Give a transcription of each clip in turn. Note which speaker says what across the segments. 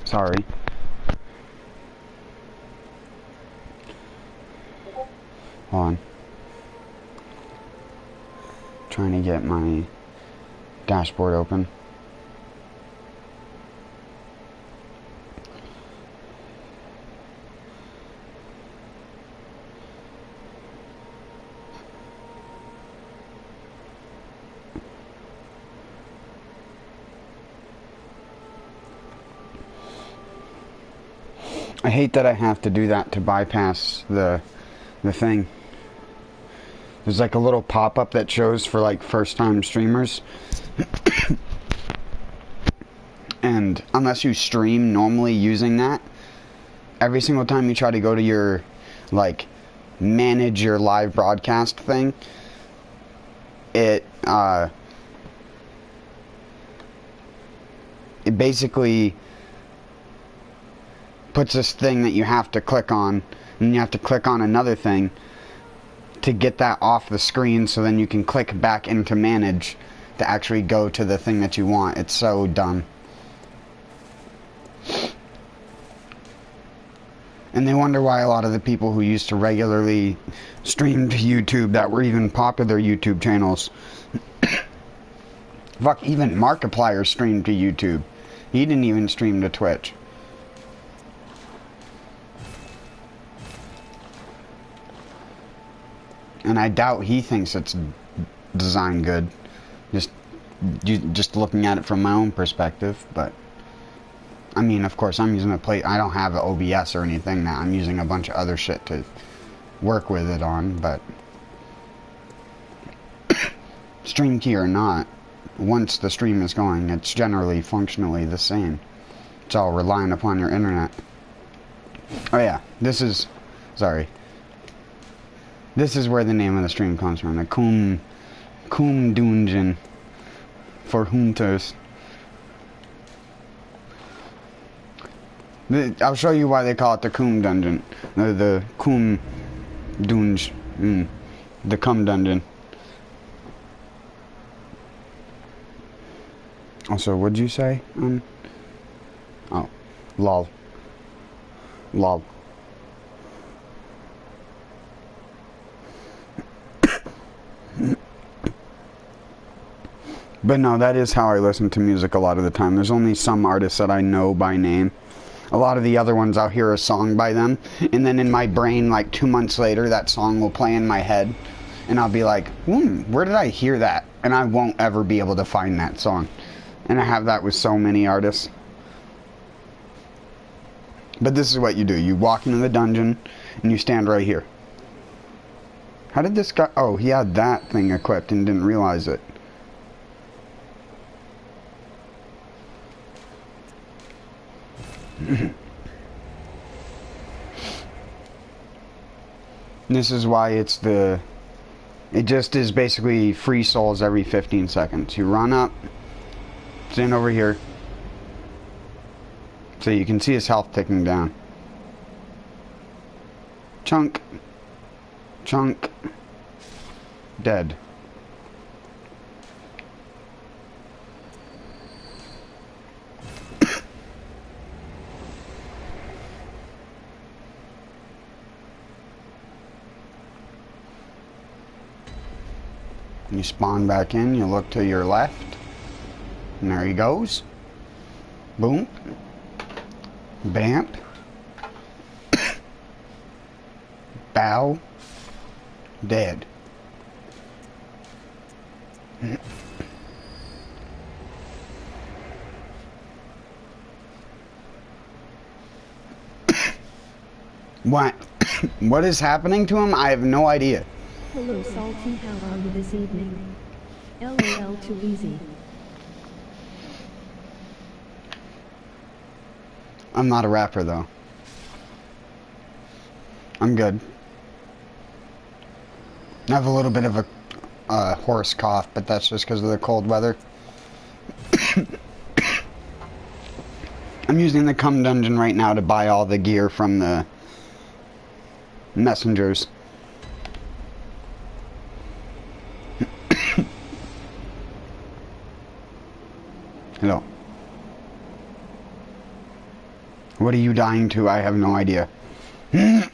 Speaker 1: Sorry. Hold on. Trying to get my dashboard open. I hate that I have to do that to bypass the thing. There's like a little pop-up that shows for like first-time streamers. And unless you stream normally using that, every single time you try to go to your, like, manage your live broadcast thing, it basically puts this thing that you have to click on, and you have to click on another thing to get that off the screen, so then you can click back into manage to actually go to the thing that you want. It's so dumb. And they wonder why a lot of the people who used to regularly stream to YouTube that were even popular YouTube channels. Fuck, even Markiplier streamed to YouTube. He didn't even stream to Twitch. And I doubt he thinks it's designed good. Just looking at it from my own perspective, but I mean, of course, I'm using a plate. I don't have an OBS or anything now. I'm using a bunch of other shit to work with it on, but stream key or not, once the stream is going, it's generally functionally the same. It's all relying upon your internet. Oh yeah, this is, sorry. This is where the name of the stream comes from. The Coom Doongeon for hunters. I'll show you why they call it the Coom Dungeon. The Coom Doongeon. The Cum Dungeon. Also, what'd you say? Oh, lol. Lol. But no, that is how I listen to music a lot of the time. There's only some artists that I know by name. A lot of the other ones, I'll hear a song by them, and then in my brain, like 2 months later, that song will play in my head, and I'll be like, where did I hear that? And I won't ever be able to find that song. And I have that with so many artists. But this is what you do. You walk into the dungeon, and you stand right here. How did this guy... Oh, he had that thing equipped and didn't realize it. This is why it's the... It just is basically free souls every 15 seconds. You run up, stand over here, so you can see his health ticking down. Chunk. Chunk. Dead. You spawn back in, you look to your left, and there he goes. Boom. Bamp. Bow. Dead. What? What is happening to him? I have no idea.
Speaker 2: Hello, Salty. How are you this evening? LOL, too easy.
Speaker 1: I'm not a rapper, though. I'm good. I have a little bit of a hoarse cough, but that's just because of the cold weather. I'm using the Cum Dungeon right now to buy all the gear from the messengers. Hello. What are you dying to? I have no idea. It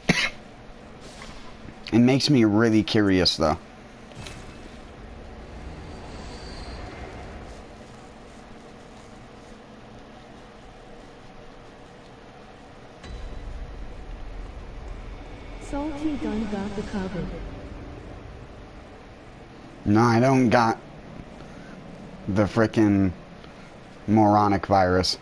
Speaker 1: makes me really curious, though.
Speaker 2: Salty done got the COVID.
Speaker 1: No, I don't got the frickin' moronic virus.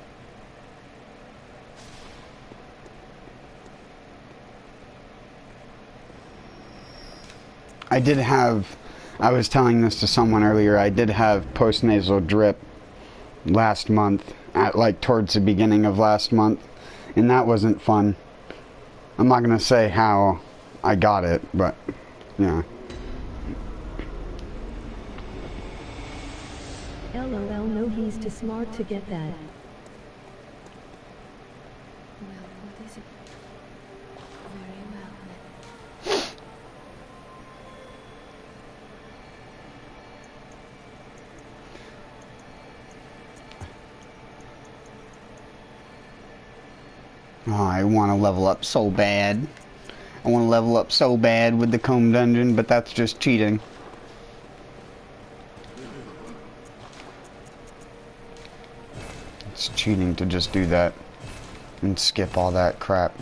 Speaker 1: I did have, I was telling this to someone earlier, I did have postnasal drip last month, at like towards the beginning of last month, and that wasn't fun. I'm not gonna say how I got it, but yeah.
Speaker 2: LOL, no, he's too smart to get that.
Speaker 3: Well, what is it? Very well then.
Speaker 1: Oh, I want to level up so bad. I want to level up so bad with the Coom dungeon, but that's just cheating. It's cheating to just do that and skip all that crap.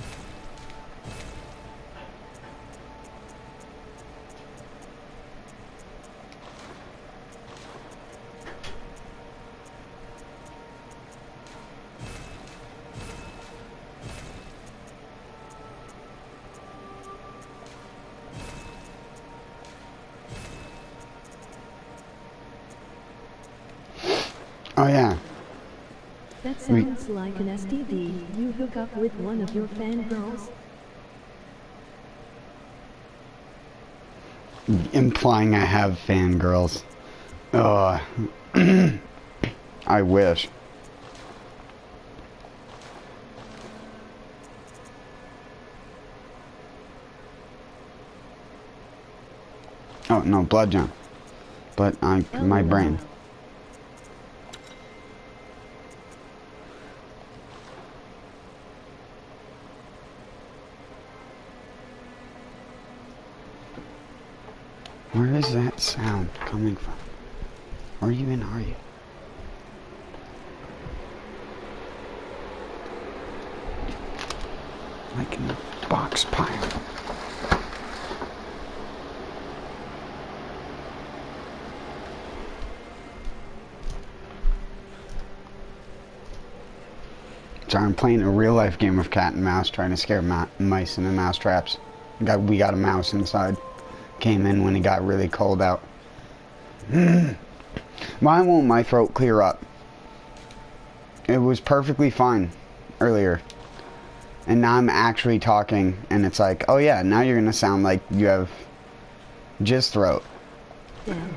Speaker 1: Oh yeah.
Speaker 2: That sounds like an STD. You hook up with one of your fangirls?
Speaker 1: Implying I have fangirls. Ugh. I wish. Oh no, Bloodborne. But my brain. Where is that sound coming from? Where even are you? Like in a box pile. So I'm playing a real life game of cat and mouse, trying to scare mice in the mouse traps. We got a mouse inside. Came in when it got really cold out. Why won't my throat clear up? It was perfectly fine earlier. And now I'm actually talking and it's like, oh yeah, now you're gonna sound like you have jizz throat.
Speaker 2: Yeah.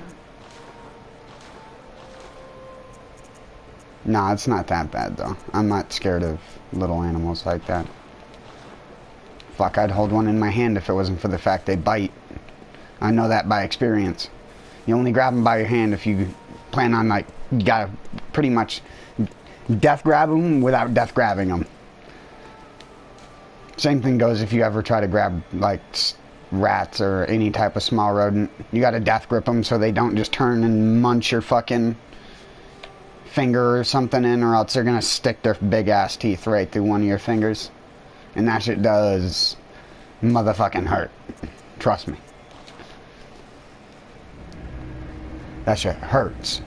Speaker 1: Nah, it's not that bad though. I'm not scared of little animals like that. Fuck, I'd hold one in my hand if it wasn't for the fact they bite. I know that by experience. You only grab them by your hand if you plan on, like, you gotta pretty much death grab them without death grabbing them. Same thing goes if you ever try to grab, like, rats or any type of small rodent. You gotta death grip them so they don't just turn and munch your fucking finger or something in, or else they're gonna stick their big ass teeth right through one of your fingers. And that shit does motherfucking hurt. Trust me. That shit hurts.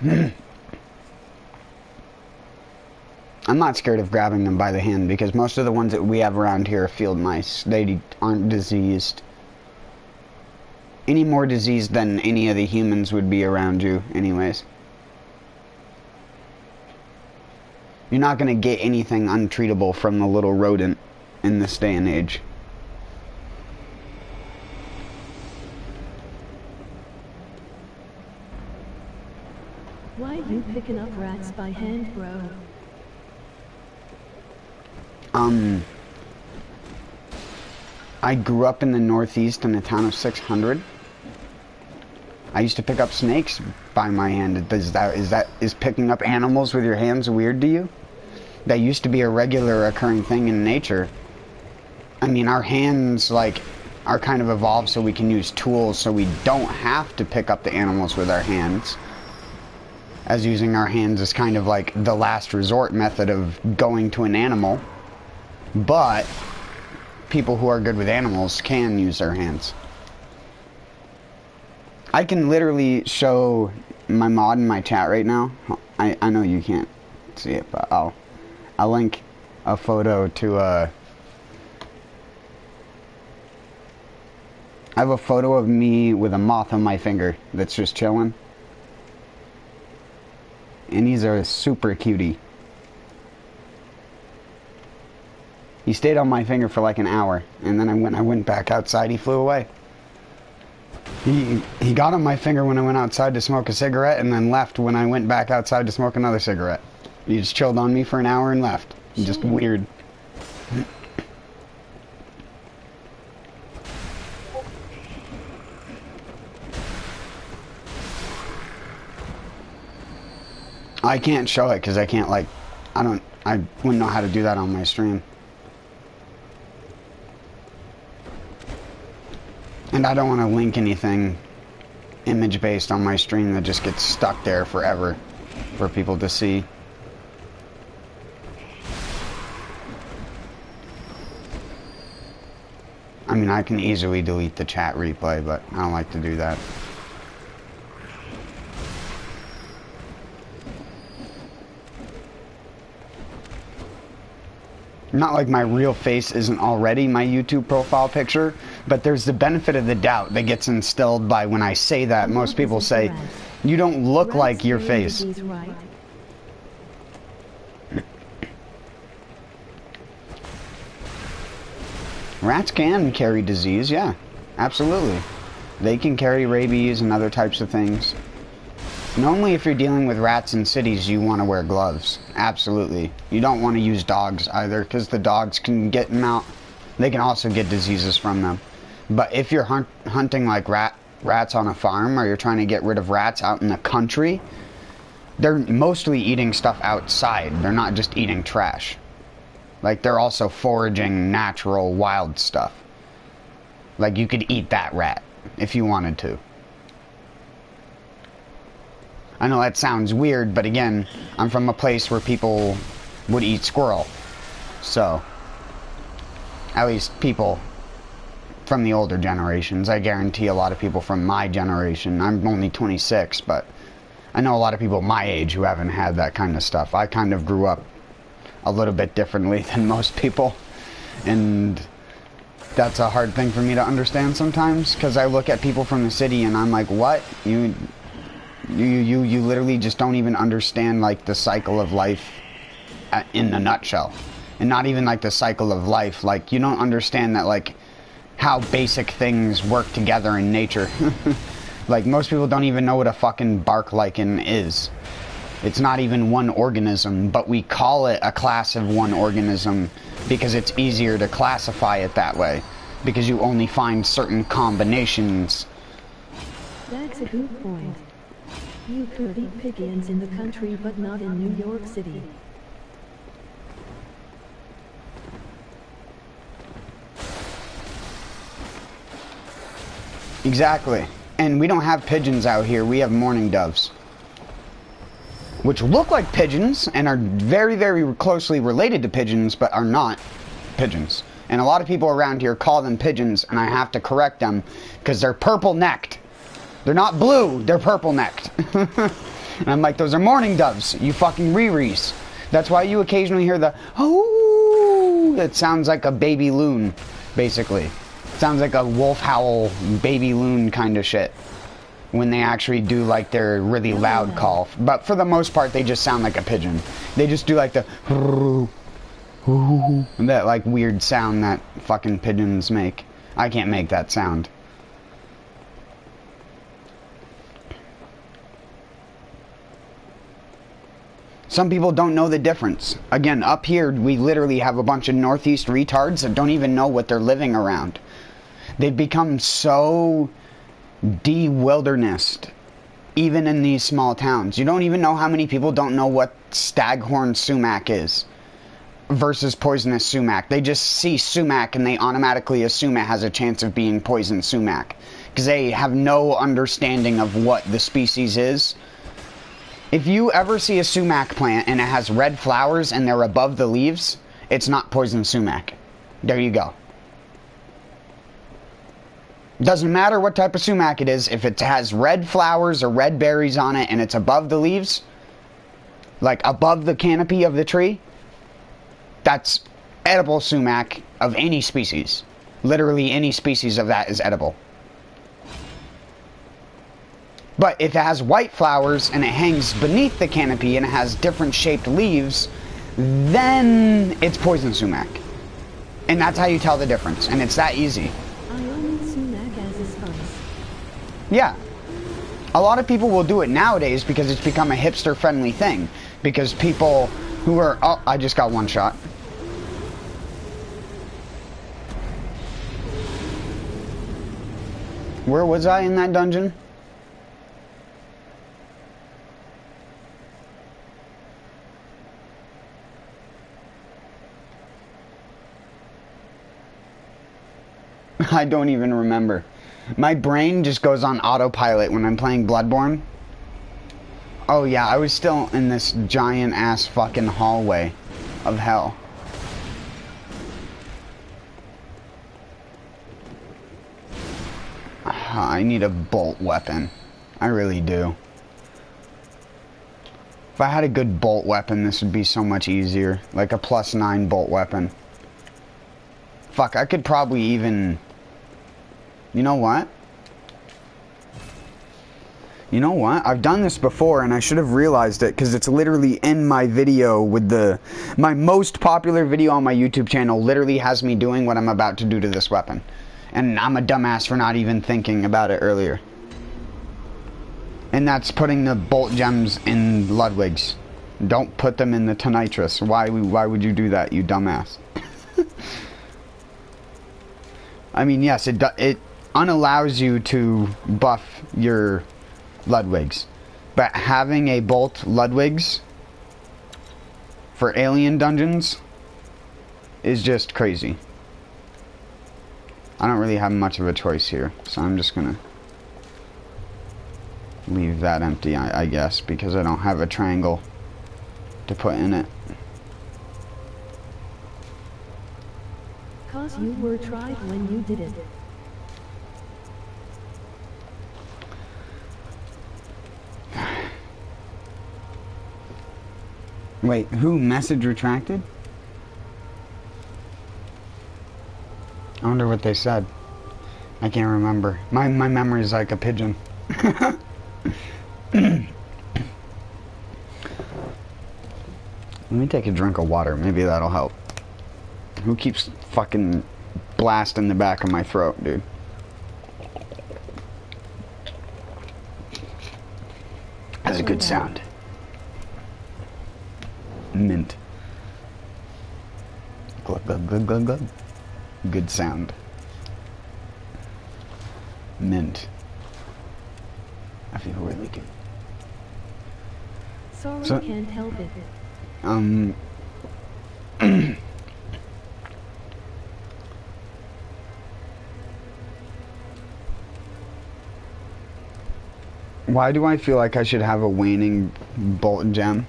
Speaker 1: I'm not scared of grabbing them by the hand because most of the ones that we have around here are field mice. They aren't diseased. Any more diseased than any of the humans would be around you anyways. You're not going to get anything untreatable from the little rodent in this day and age.
Speaker 2: Why you picking up rats by hand, bro? I
Speaker 1: grew up in the Northeast in a town of 600. I used to pick up snakes by my hand. Is picking up animals with your hands weird to you? That used to be a regular occurring thing in nature. I mean, our hands, like, are kind of evolved so we can use tools so we don't have to pick up the animals with our hands. As using our hands is kind of like the last resort method of going to an animal. But people who are good with animals can use their hands. I can literally show my mod in my chat right now. I know you can't see it, but I'll link a photo to I have a photo of me with a moth on my finger that's just chilling. And he's a super cutie. He stayed on my finger for like an hour, and then I went back outside, he flew away. He got on my finger when I went outside to smoke a cigarette, and then left when I went back outside to smoke another cigarette. He just chilled on me for an hour and left. Just weird. I can't show it because I can't, like, I wouldn't know how to do that on my stream. And I don't want to link anything image-based on my stream that just gets stuck there forever for people to see. I mean, I can easily delete the chat replay, but I don't like to do that. Not like my real face isn't already my YouTube profile picture, but there's the benefit of the doubt that gets instilled by when I say that. Most people say, you don't look like your face. Rats can carry disease, yeah, absolutely. They can carry rabies and other types of things. And only if you're dealing with rats in cities you want to wear gloves. Absolutely. You don't want to use dogs either, because the dogs can get them out. They can also get diseases from them. But if you're hunting like rats on a farm, or you're trying to get rid of rats out in the country, they're mostly eating stuff outside. They're not just eating trash. Like, they're also foraging natural wild stuff. Like, you could eat that rat if you wanted to. I know that sounds weird, but again, I'm from a place where people would eat squirrel. So, at least people from the older generations. I guarantee a lot of people from my generation, I'm only 26, but I know a lot of people my age who haven't had that kind of stuff. I kind of grew up a little bit differently than most people, and that's a hard thing for me to understand sometimes, because I look at people from the city and I'm like, what? You literally just don't even understand, like, the cycle of life in a nutshell. And not even, like, the cycle of life. Like, you don't understand that, like, how basic things work together in nature. Like, most people don't even know what a fucking bark lichen is. It's not even one organism, but we call it a class of one organism because it's easier to classify it that way. Because you only find certain combinations.
Speaker 2: That's a good point. You could eat pigeons in the country, but not in New York City.
Speaker 1: Exactly. And we don't have pigeons out here. We have mourning doves, which look like pigeons and are very, very closely related to pigeons, but are not pigeons. And a lot of people around here call them pigeons, and I have to correct them because they're purple-necked. They're not blue, they're purple-necked. And I'm like, those are mourning doves, you fucking Riris. That's why you occasionally hear the, oh, it sounds like a baby loon, basically. It sounds like a wolf howl, baby loon kind of shit. When they actually do, like, their really loud call. But for the most part, they just sound like a pigeon. They just do, like, the, that, like, weird sound that fucking pigeons make. I can't make that sound. Some people don't know the difference. Again, up here, we literally have a bunch of northeast retards that don't even know what they're living around. They've become so de-wildernessed, even in these small towns. You don't even know how many people don't know what staghorn sumac is versus poisonous sumac. They just see sumac and they automatically assume it has a chance of being poison sumac because they have no understanding of what the species is. If you ever see a sumac plant and it has red flowers and they're above the leaves, it's not poison sumac. There you go. Doesn't matter what type of sumac it is, if it has red flowers or red berries on it and it's above the leaves, like above the canopy of the tree, that's edible sumac of any species. Literally any species of that is edible. But if it has white flowers and it hangs beneath the canopy and it has different shaped leaves, then it's poison sumac. And that's how you tell the difference, and it's that easy.
Speaker 2: I only sumac as a spice.
Speaker 1: Yeah. A lot of people will do it nowadays because it's become a hipster-friendly thing. Because people who are... Oh, I just got one shot. Where was I in that dungeon? I don't even remember. My brain just goes on autopilot when I'm playing Bloodborne. Oh yeah, I was still in this giant ass fucking hallway of hell. I need a bolt weapon. I really do. If I had a good bolt weapon, this would be so much easier. Like a +9 bolt weapon. Fuck, I could probably even... You know what? You know what? I've done this before and I should have realized it because it's literally in my video with the... My most popular video on my YouTube channel literally has me doing what I'm about to do to this weapon. And I'm a dumbass for not even thinking about it earlier. And that's putting the bolt gems in Ludwig's. Don't put them in the Tonitrus. Why would you do that, you dumbass? I mean, yes, it unallows you to buff your Ludwig's. But having a bolt Ludwig's for alien dungeons is just crazy. I don't really have much of a choice here, so I'm just gonna leave that empty, I guess, because I don't have a triangle to put in it.
Speaker 2: 'Cause you were tried when you did it.
Speaker 1: Wait, who? Message retracted? I wonder what they said. I can't remember. My memory is like a pigeon. Let me take a drink of water. Maybe that'll help. Who keeps fucking blasting the back of my throat, dude? That's a good sound. Mint. Glug, glug, glug, glug, glug. Good sound. Mint. I feel really good.
Speaker 2: Sorry,
Speaker 1: So-
Speaker 2: can't help it.
Speaker 1: Why do I feel like I should have a waning bolt gem?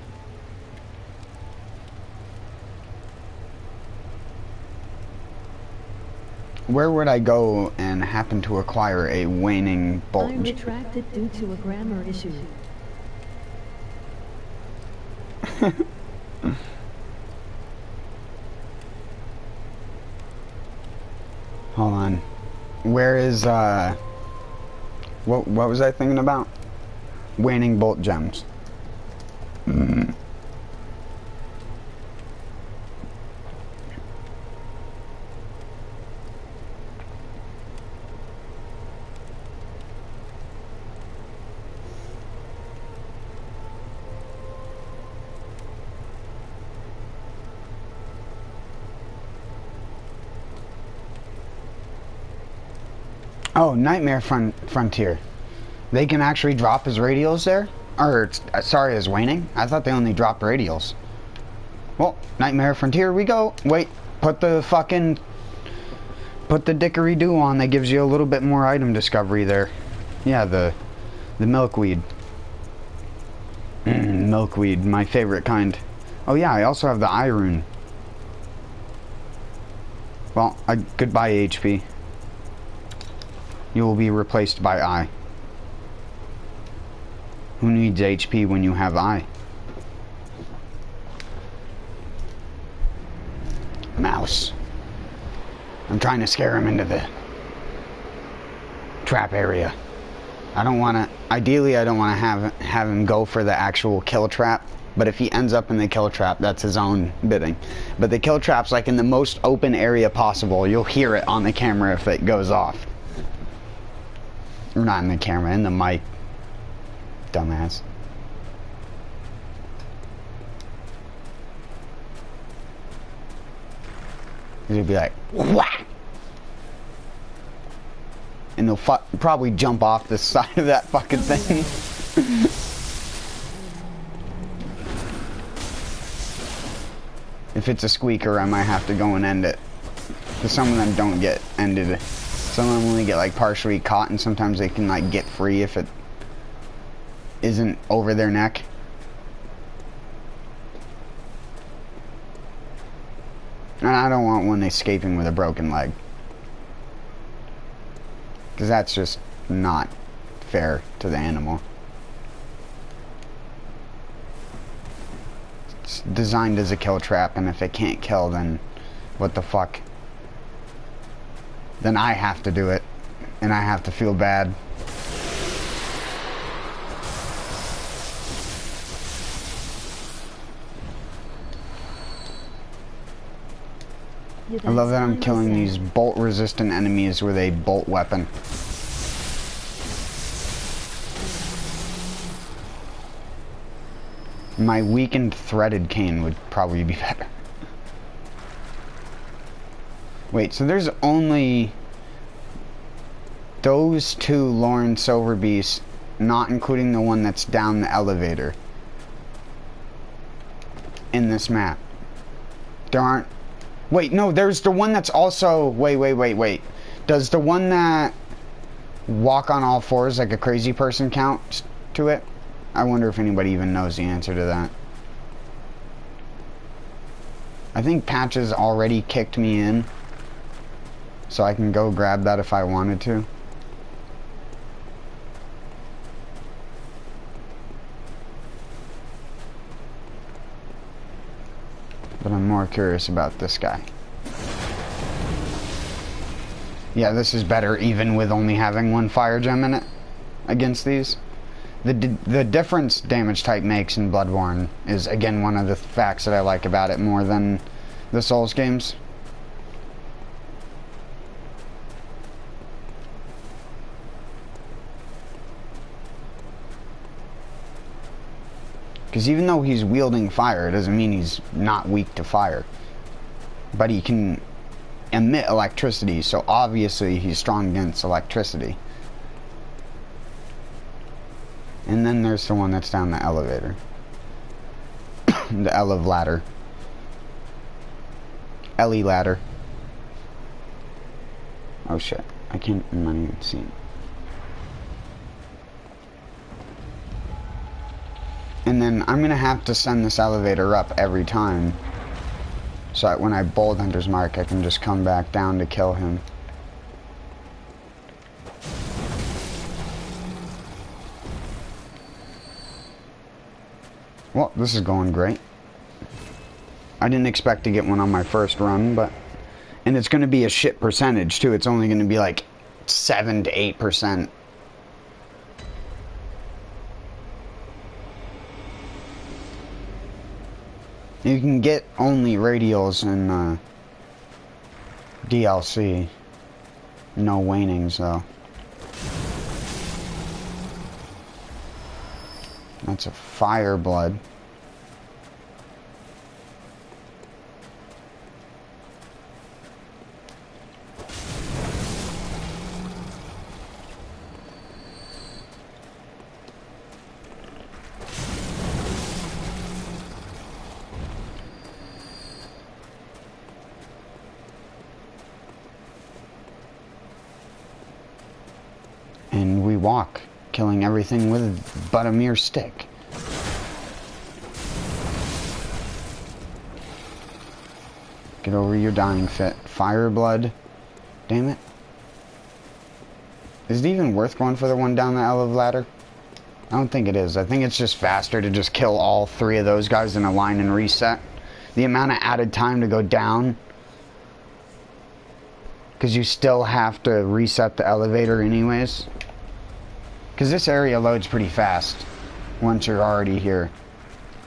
Speaker 1: Where would I go and happen to acquire a waning bolt
Speaker 2: I
Speaker 1: gem?
Speaker 2: retracted due to a grammar issue.
Speaker 1: Hold on. Where is, what was I thinking about? Waning bolt gems. Oh, Nightmare Frontier. They can actually drop his radials there? Or, sorry, his waning? I thought they only dropped radials. Well, Nightmare Frontier we go. Wait, put the dickory-doo on. That gives you a little bit more item discovery there. Yeah, the milkweed. Milkweed, my favorite kind. Oh yeah, I also have the eye rune. Well, goodbye HP. You will be replaced by eye. Who needs HP when you have eye? Mouse. I'm trying to scare him into the trap area. I don't want to... Ideally, I don't want to have him go for the actual kill trap. But if he ends up in the kill trap, that's his own bidding. But the kill trap's like in the most open area possible. You'll hear it on the camera if it goes off. Or not in the camera, in the mic. Dumbass. He'll be like, whack! And they'll probably jump off the side of that fucking thing. If it's a squeaker, I might have to go and end it. Because some of them don't get ended. Some of them only get like partially caught, and sometimes they can like get free if it isn't over their neck. And I don't want one escaping with a broken leg. Because that's just not fair to the animal. It's designed as a kill trap, and if it can't kill, then what the fuck? Then I have to do it, and I have to feel bad. I love that I'm killing these bolt-resistant enemies with a bolt weapon. My weakened threaded cane would probably be better. Wait, so there's only those two Lauren Silver Beasts, not including the one that's down the elevator, in this map. There aren't... Wait, no, there's the one that's also... Wait. Does the one that walk on all fours like a crazy person count to it? I wonder if anybody even knows the answer to that. I think Patches already kicked me in, so I can go grab that if I wanted to. But I'm more curious about this guy. Yeah, this is better even with only having one fire gem in it against these. The difference damage type makes in Bloodborne is, again, one of the facts that I like about it more than the Souls games. Because even though he's wielding fire, it doesn't mean he's not weak to fire. But he can emit electricity, so obviously he's strong against electricity. And then there's the one that's down the elevator. The Elev ladder. Ellie ladder. Oh shit. I'm not even seeing. And then I'm gonna have to send this elevator up every time. So that when I bold Hunter's Mark, I can just come back down to kill him. Well, this is going great. I didn't expect to get one on my first run, but... And it's going to be a shit percentage, too. It's only going to be like 7 to 8%. You can get only radials in DLC. No wanings, though. That's a fire blood. walk, killing everything with but a mere stick. Get over your dying fit. Fire blood. Damn it. Is it even worth going for the one down the elevator ladder? I don't think it is. I think it's just faster to just kill all 3 of those guys in a line and reset. The amount of added time to go down, because you still have to reset the elevator anyways. Because this area loads pretty fast once you're already here.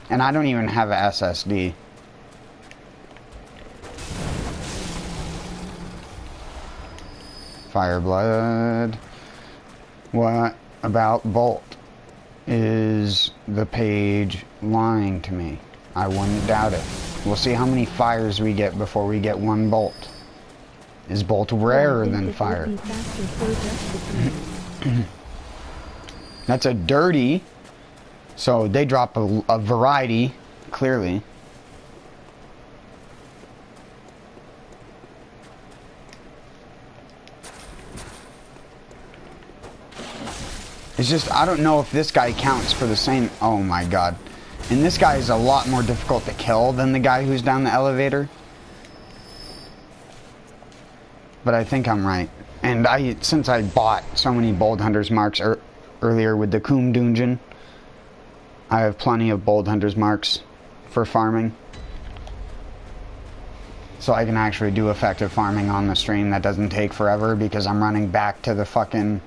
Speaker 1: And I don't even have a SSD. Fireblood. What about Bolt? Is the page lying to me? I wouldn't doubt it. We'll see how many fires we get before we get 1 Bolt. Is Bolt rarer than fire? That's a dirty. So they drop a variety, clearly. It's just, I don't know if this guy counts for the same... Oh my god. And this guy is a lot more difficult to kill than the guy who's down the elevator. But I think I'm right. And since I bought so many Bold Hunter's marks earlier with the Coom Doongeon, I have plenty of Bold Hunter's marks for farming. So I can actually do effective farming on the stream that doesn't take forever, because I'm running back to the fucking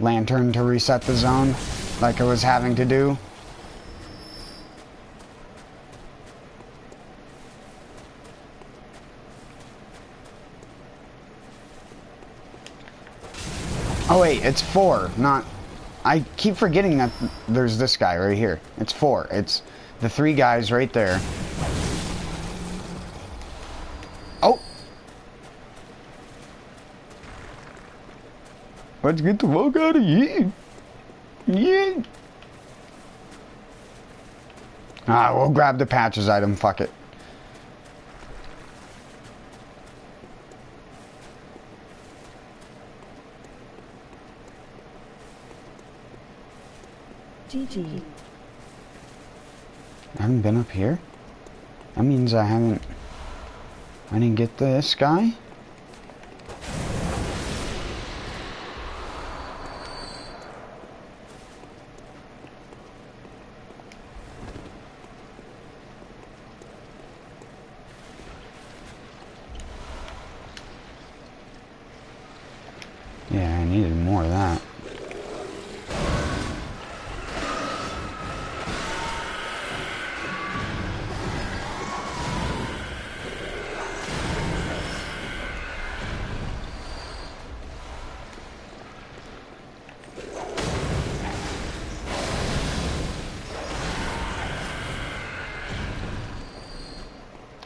Speaker 1: lantern to reset the zone like I was having to do. Oh wait, it's 4, not... I keep forgetting that there's this guy right here. It's 4. It's the 3 guys right there. Oh! Let's get the fuck out of here. Yeah. Ah, we'll grab the patches item, fuck it.
Speaker 2: GG.
Speaker 1: I haven't been up here? That means I didn't get this guy? Yeah, I needed more of that.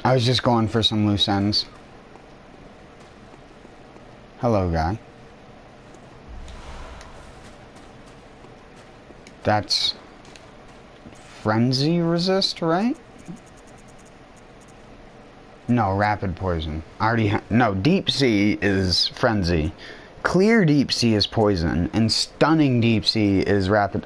Speaker 1: I was just going for some loose ends. Hello, guy. That's frenzy resist, right? No, rapid poison. I already no, deep sea is frenzy. Clear deep sea is poison, and stunning deep sea is rapid.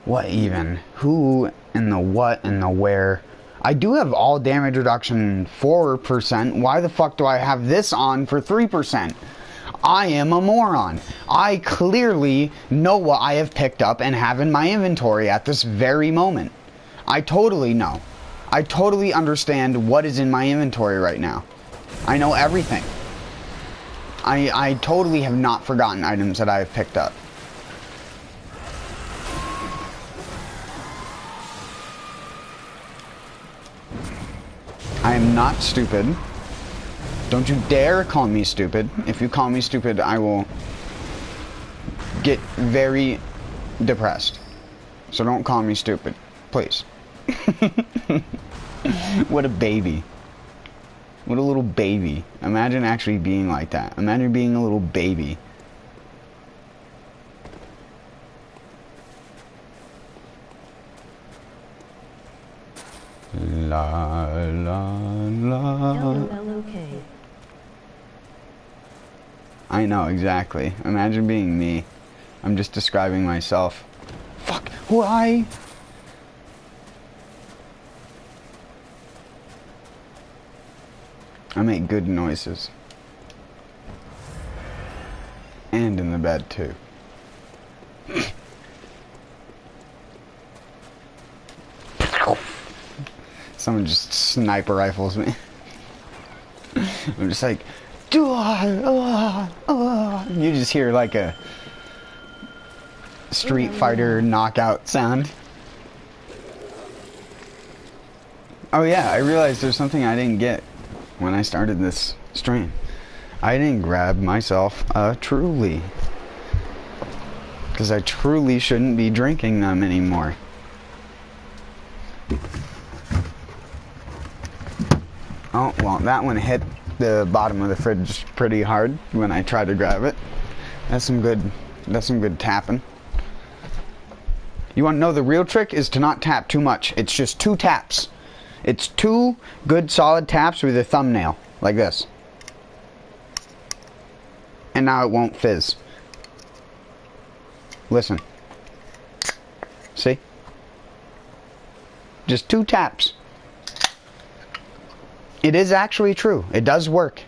Speaker 1: What even? Who and the what and the where? I do have all damage reduction 4%. Why the fuck do I have this on for 3%? I am a moron. I clearly know what I have picked up and have in my inventory at this very moment. I totally know. I totally understand what is in my inventory right now. I know everything. I totally have not forgotten items that I have picked up. I am not stupid. Don't you dare call me stupid. If you call me stupid, I will get very depressed. So don't call me stupid, please. What a baby. What a little baby. Imagine actually being like that. Imagine being a little baby. La la la.
Speaker 2: LOLOK.
Speaker 1: I know, exactly. Imagine being me. I'm just describing myself. Fuck, why? I make good noises. And in the bed, too. Someone just sniper rifles me. I'm just like, you just hear like a Street Fighter knockout sound. Oh yeah, I realized there's something I didn't get when I started this stream. I didn't grab myself a Truly. Because I truly shouldn't be drinking them anymore. Oh, well, that one hit the bottom of the fridge pretty hard when I tried to grab it. That's some good tapping. You want to know the real trick is to not tap too much. It's just 2 taps. It's 2 good solid taps with your thumbnail, like this. And now it won't fizz. Listen. See? Just 2 taps. It is actually true. It does work.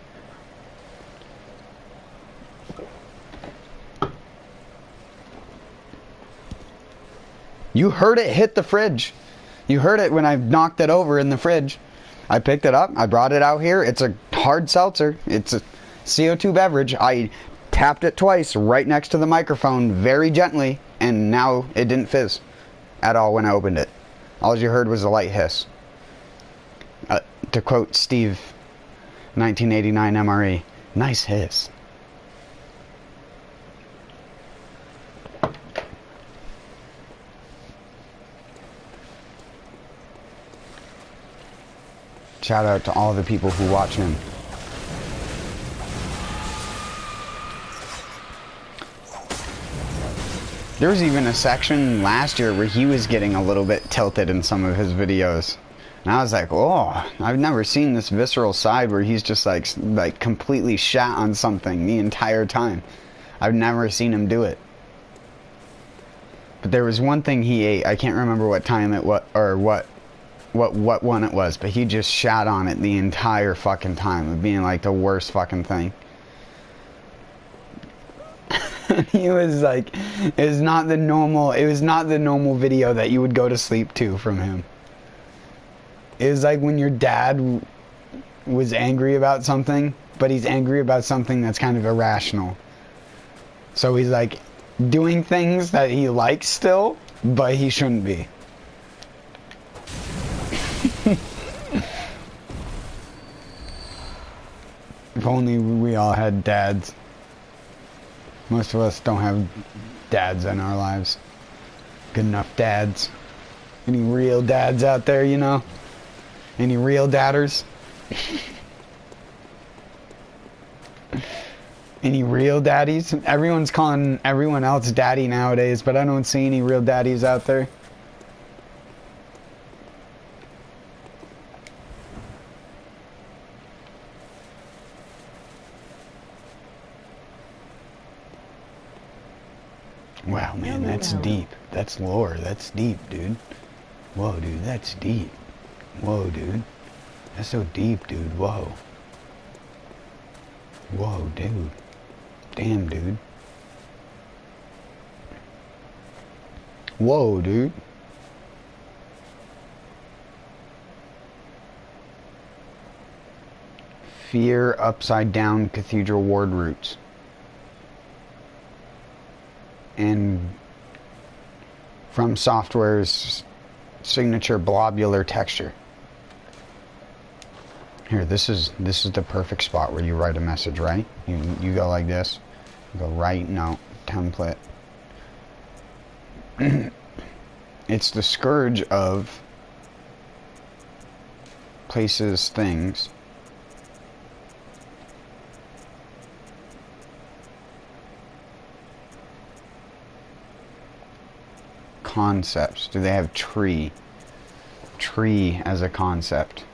Speaker 1: You heard it hit the fridge. You heard it when I knocked it over in the fridge. I picked it up. I brought it out here. It's a hard seltzer. It's a CO2 beverage. I tapped it twice right next to the microphone very gently, and now it didn't fizz at all when I opened it. All you heard was a light hiss. To quote Steve, 1989 MRE, nice hiss. Shout out to all the people who watch him. There was even a section last year where he was getting a little bit tilted in some of his videos. And I was like, oh, I've never seen this visceral side where he's just like completely shat on something the entire time. I've never seen him do it. But there was one thing he ate. I can't remember what time it was, or what one it was, but he just shat on it the entire fucking time, of being like the worst fucking thing. He was like, it was not the normal video that you would go to sleep to from him. It was like when your dad was angry about something, but he's angry about something that's kind of irrational. So he's like doing things that he likes still, but he shouldn't be. If only we all had dads. Most of us don't have dads in our lives. Good enough dads. Any real dads out there, you know? Any real dadders? Any real daddies? Everyone's calling everyone else daddy nowadays, but I don't see any real daddies out there. Wow, man, that's deep. That's lore. That's deep, dude. Whoa, dude, that's deep. Whoa, dude. That's so deep, dude. Whoa. Whoa, dude. Damn, dude. Whoa, dude. Fear upside down cathedral ward roots. And from Software's signature blobular texture. Here, this is the perfect spot where you write a message, right? You go like this. You go right, no, template. It's the scourge of places, things. Concepts. Do they have tree? Tree as a concept.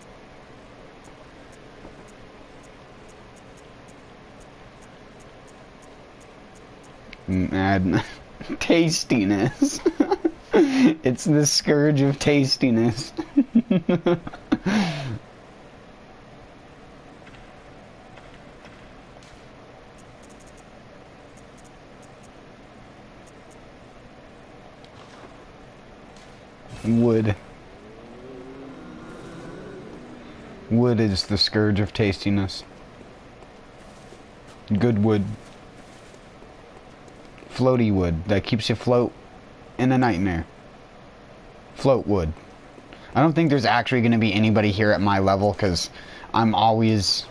Speaker 1: Mad. Tastiness. It's the scourge of tastiness. Wood. Wood is the scourge of tastiness. Good wood. Floaty wood that keeps you afloat in a nightmare. Float wood. I don't think there's actually going to be anybody here at my level because I'm always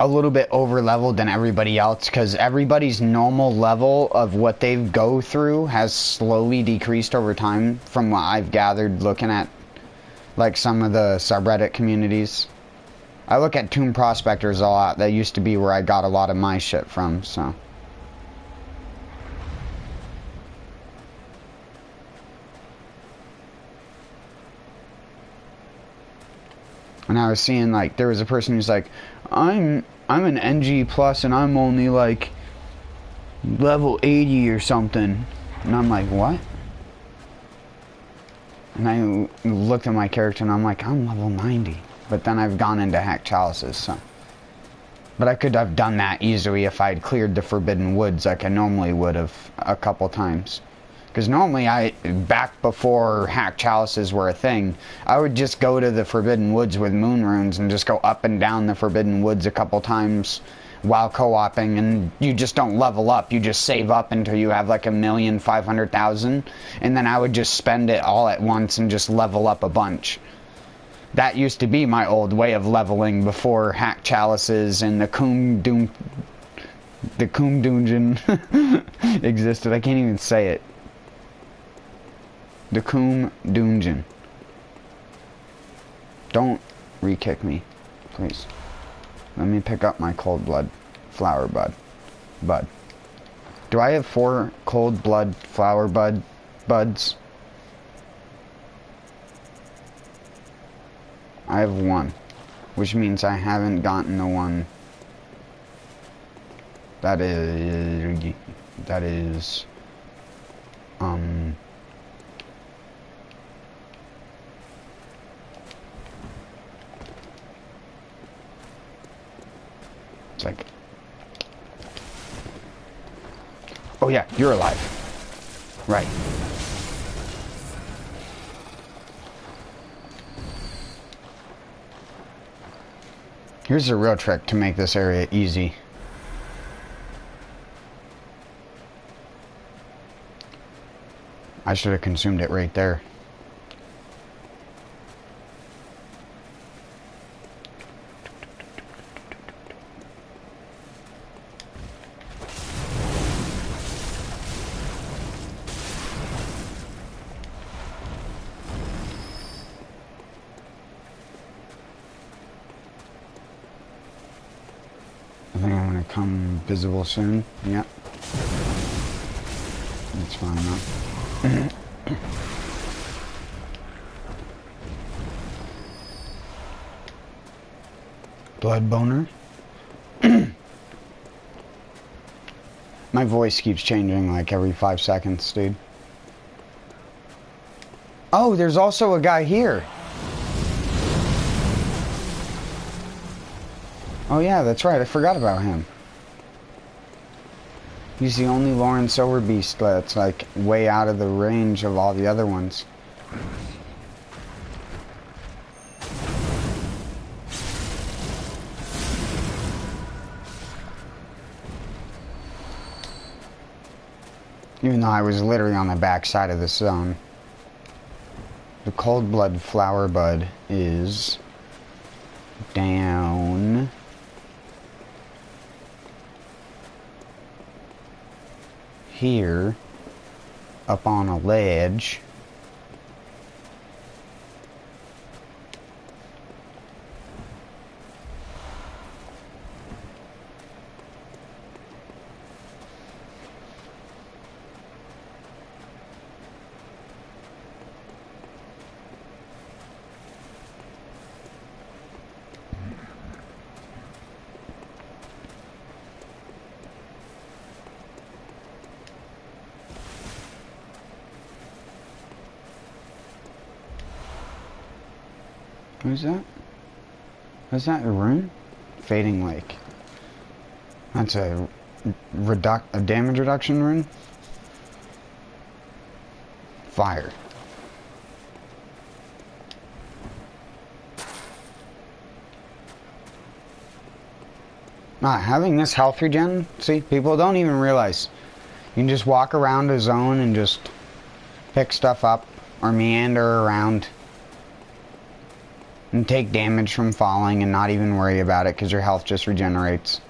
Speaker 1: a little bit over leveled than everybody else because everybody's normal level of what they go through has slowly decreased over time from what I've gathered looking at like some of the subreddit communities. I look at Tomb Prospectors a lot. That used to be where I got a lot of my shit from, so. And I was seeing, like, there was a person who's like, I'm an NG plus and I'm only, like, level 80 or something. And I'm like, what? And I looked at my character and I'm like, I'm level 90. But then I've gone into hack chalices, so. But I could have done that easily if I'd cleared the Forbidden Woods like I normally would have a couple times. Because normally, back before hack chalices were a thing, I would just go to the Forbidden Woods with moon runes and just go up and down the Forbidden Woods a couple times while co-oping, and you just don't level up, you just save up until you have like 1,500,000, and then I would just spend it all at once and just level up a bunch. That used to be my old way of leveling before hack chalices and the Coom Doongeon existed. I can't even say it. The Coom Doongeon. Don't re-kick me, please. Let me pick up my cold blood flower bud. Do I have 4 cold blood flower buds? I have 1, which means I haven't gotten the one that is it's like, oh yeah, you're alive, right? Here's a real trick to make this area easy. I should have consumed it right there. I think I'm gonna come visible soon. Yep. That's fine enough. Blood boner. My voice keeps changing like every 5 seconds, dude. Oh, there's also a guy here. Oh yeah, that's right, I forgot about him. He's the only Lauren Silverbeast that's like way out of the range of all the other ones. Even though I was literally on the back side of the zone. The cold blood flower bud is down here up on a ledge. Who's that? Was that a rune? Fading Lake. That's a damage reduction rune? Fire. Having this health regen, see, people don't even realize. You can just walk around a zone and just pick stuff up or meander around and take damage from falling and not even worry about it because your health just regenerates.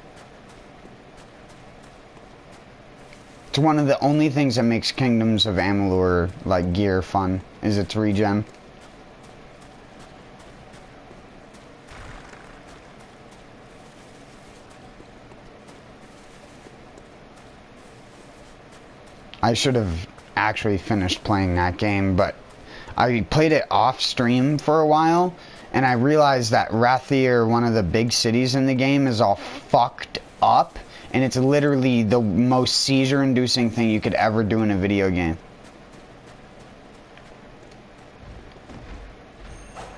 Speaker 1: It's one of the only things that makes Kingdoms of Amalur, like, gear fun, is its regen. I should have actually finished playing that game, but I played it off stream for a while, and I realized that Rathir, one of the big cities in the game, is all fucked up, and it's literally the most seizure-inducing thing you could ever do in a video game.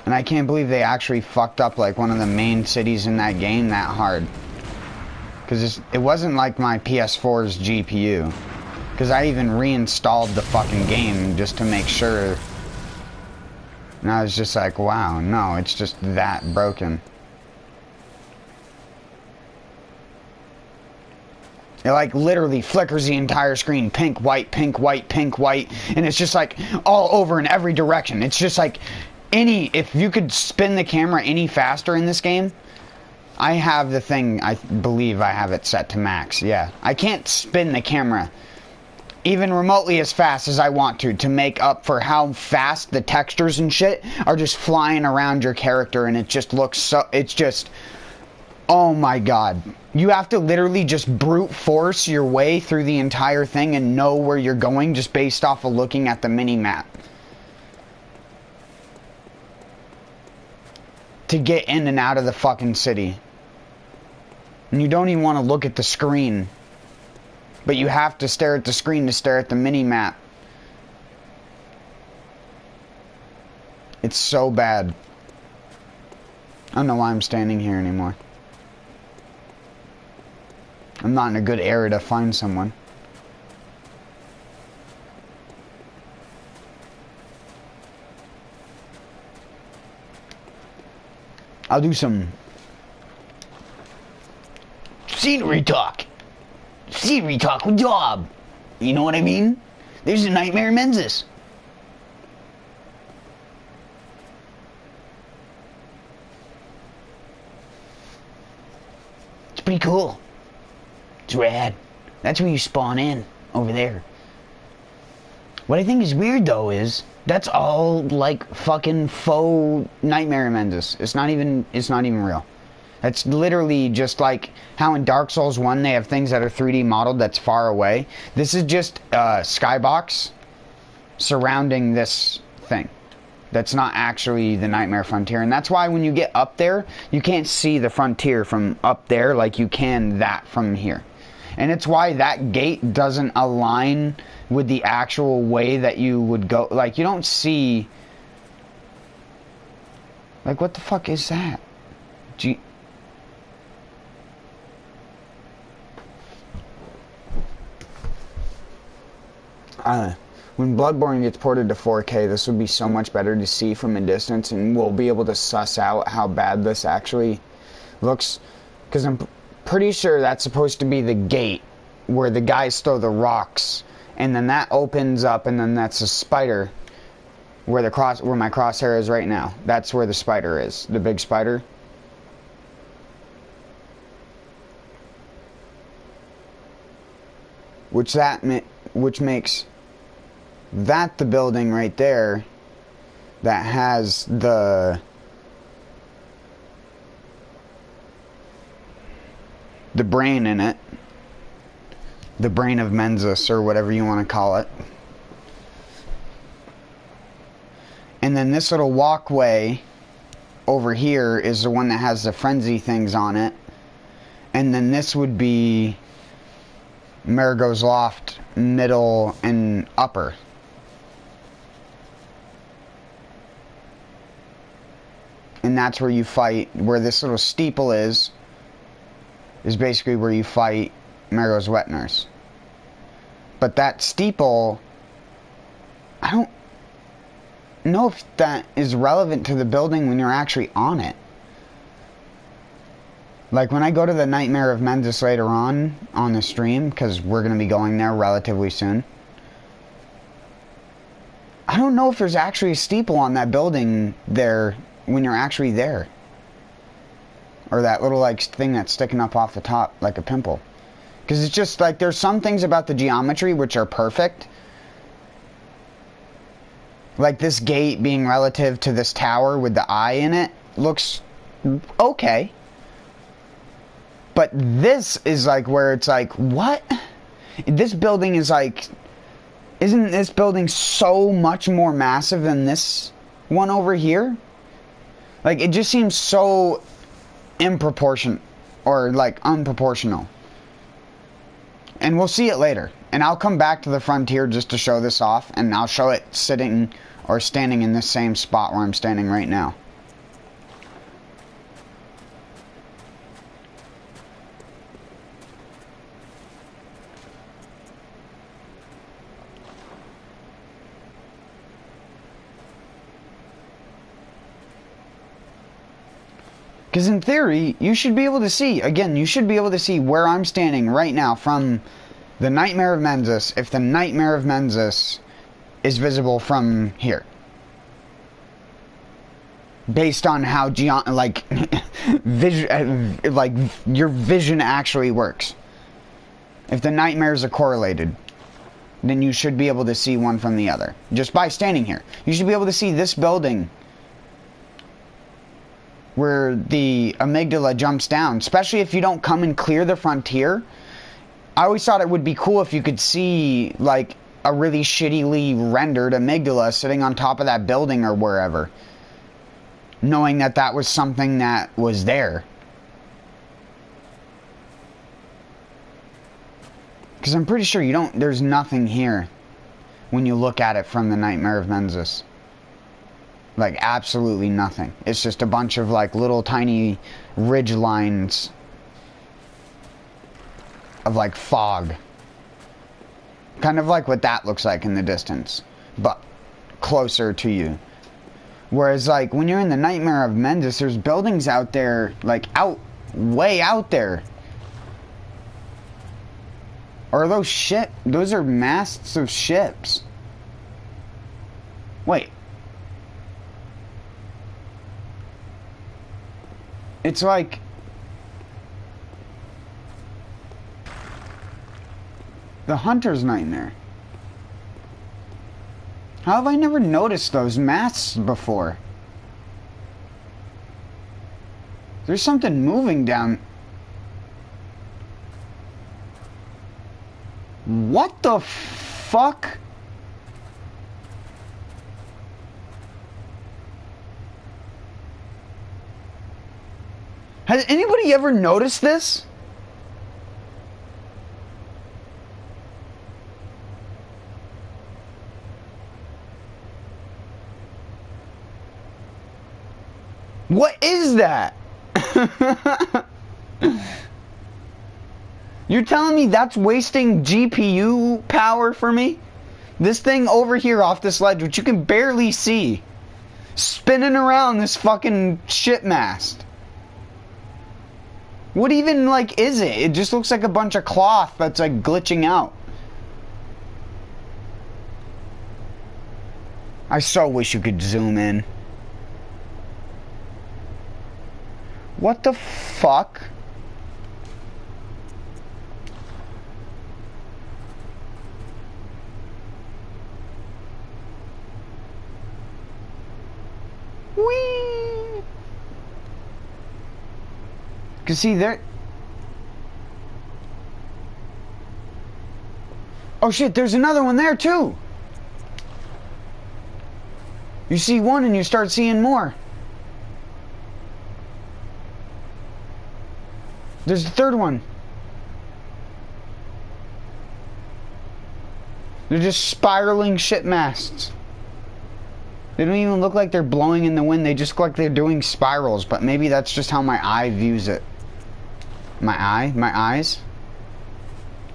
Speaker 1: And I can't believe they actually fucked up like one of the main cities in that game that hard. Because it wasn't like my PS4's GPU. Because I even reinstalled the fucking game just to make sure. And I was just like, wow, no, it's just that broken. It like literally flickers the entire screen, pink, white, pink, white, pink, white, and it's just like all over in every direction. It's just like if you could spin the camera any faster in this game, I have the thing, I believe I have it set to max, yeah. I can't spin the camera even remotely as fast as I want to make up for how fast the textures and shit are just flying around your character, and it just looks so, it's just, oh my god. You have to literally just brute force your way through the entire thing and know where you're going just based off of looking at the mini-map to get in and out of the fucking city. And you don't even want to look at the screen. But you have to stare at the screen to stare at the mini-map. It's so bad. I don't know why I'm standing here anymore. I'm not in a good area to find someone. I'll do some scenery talk. Scenery talk with job. You know what I mean? There's a Nightmare Menzies. It's pretty cool. It's rad. That's where you spawn in, over there. What I think is weird though is that's all like fucking faux Nightmare Menzies. It's not even real. That's literally just like how in Dark Souls 1 they have things that are 3D modeled that's far away. This is just skybox surrounding this thing. That's not actually the Nightmare Frontier. And that's why when you get up there, you can't see the frontier from up there like you can that from here. And it's why that gate doesn't align with the actual way that you would go. Like, you don't see... Like, what the fuck is that? When Bloodborne gets ported to 4K, this would be so much better to see from a distance, and we'll be able to suss out how bad this actually looks. Because I'm pretty sure that's supposed to be the gate where the guys throw the rocks, and then that opens up, and then that's a spider where where my crosshair is right now. That's where the spider is, the big spider. Which makes that the building right there that has the brain in it. The brain of Menzies, or whatever you want to call it. And then this little walkway over here is the one that has the frenzy things on it. And then this would be Marigo's Loft, middle and upper. And that's where you fight, where this little steeple is basically where you fight Merrill's wet nurse. But that steeple, I don't know if that is relevant to the building when you're actually on it. Like when I go to the Nightmare of Mensis later on the stream, because we're going to be going there relatively soon, I don't know if there's actually a steeple on that building there when you're actually there. Or that little like thing that's sticking up off the top like a pimple. Because it's just like there's some things about the geometry which are perfect. Like this gate being relative to this tower with the eye in it looks okay. But this is like where it's like, what? This building is like, isn't this building so much more massive than this one over here? Like, it just seems so improportionate, or like unproportional. And we'll see it later. And I'll come back to the frontier just to show this off, and I'll show it sitting or standing in this same spot where I'm standing right now. Because in theory, you should be able to see, again, you should be able to see where I'm standing right now from the Nightmare of Mensis, if the Nightmare of Mensis is visible from here. Based on how, like, your vision actually works. If the nightmares are correlated, then you should be able to see one from the other. Just by standing here. You should be able to see this building where the amygdala jumps down, especially if you don't come and clear the frontier. I always thought it would be cool if you could see like a really shittily rendered amygdala sitting on top of that building or wherever, knowing that that was something that was there. Because I'm pretty sure there's nothing here when you look at it from the Nightmare of Mensis. Like, absolutely nothing. It's just a bunch of, like, little tiny ridge lines of, like, fog. Kind of like what that looks like in the distance, but closer to you. Whereas, like, when you're in the Nightmare of Mensis, there's buildings out there, like, way out there. Or are those are masts of ships. Wait. It's like... the Hunter's Nightmare. How have I never noticed those masts before? There's something moving down... What the fuck? Has anybody ever noticed this? What is that? You're telling me that's wasting GPU power for me? This thing over here off this ledge, which you can barely see, spinning around this fucking shit mast. What even, like, is it? It just looks like a bunch of cloth that's, like, glitching out. I so wish you could zoom in. What the fuck? Whee! Cause see there. Oh shit! There's another one there too. You see one and you start seeing more. There's the third one. They're just spiraling shit masts. They don't even look like they're blowing in the wind. They just look like they're doing spirals, but maybe that's just how my eye views it. My eye? My eyes?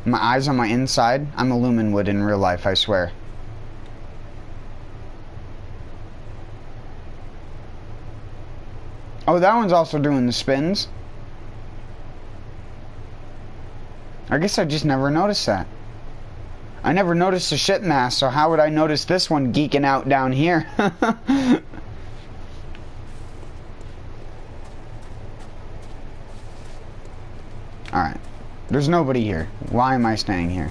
Speaker 1: My eyes on my inside? I'm a Lumenwood in real life, I swear. Oh, that one's also doing the spins. I guess I just never noticed that. I never noticed the ship mass, so how would I notice this one geeking out down here? Alright. There's nobody here. Why am I staying here?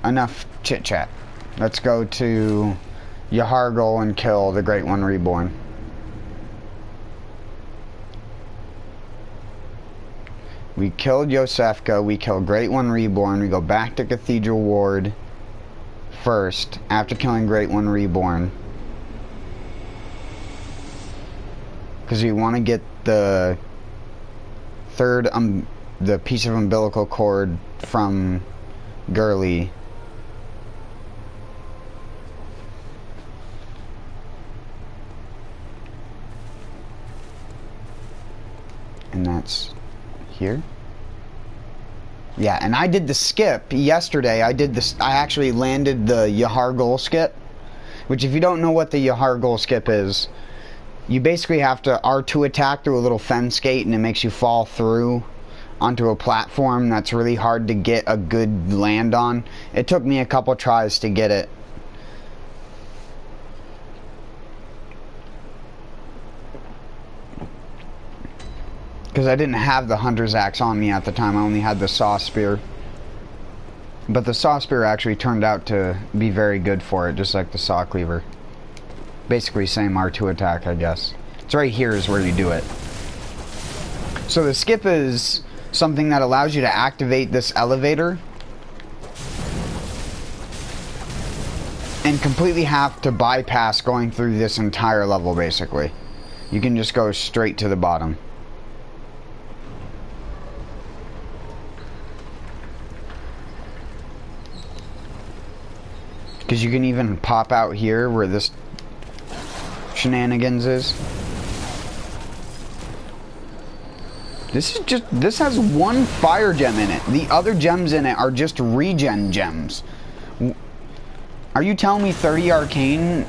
Speaker 1: Enough chit-chat. Let's go to Yahargul and kill the Great One Reborn. We killed Yosefka, we kill Great One Reborn, we go back to Cathedral Ward first, after killing Great One Reborn. Because we want to get the third, the piece of umbilical cord from Gurley. And that's here. Yeah, and I did the skip yesterday. I actually landed the Yahargul skip, which if you don't know what the Yahargul skip is, you basically have to R2 attack through a little fence gate and it makes you fall through onto a platform that's really hard to get a good land on. It took me a couple tries to get it. Because I didn't have the Hunter's Axe on me at the time. I only had the Saw Spear. But the Saw Spear actually turned out to be very good for it, just like the Saw Cleaver. Basically same R2 attack, I guess. It's right here is where you do it. So the skip is something that allows you to activate this elevator and completely have to bypass going through this entire level, basically. You can just go straight to the bottom. Because you can even pop out here where this shenanigans is. This has one fire gem in it. The other gems in it are just regen gems. Are you telling me 30 arcane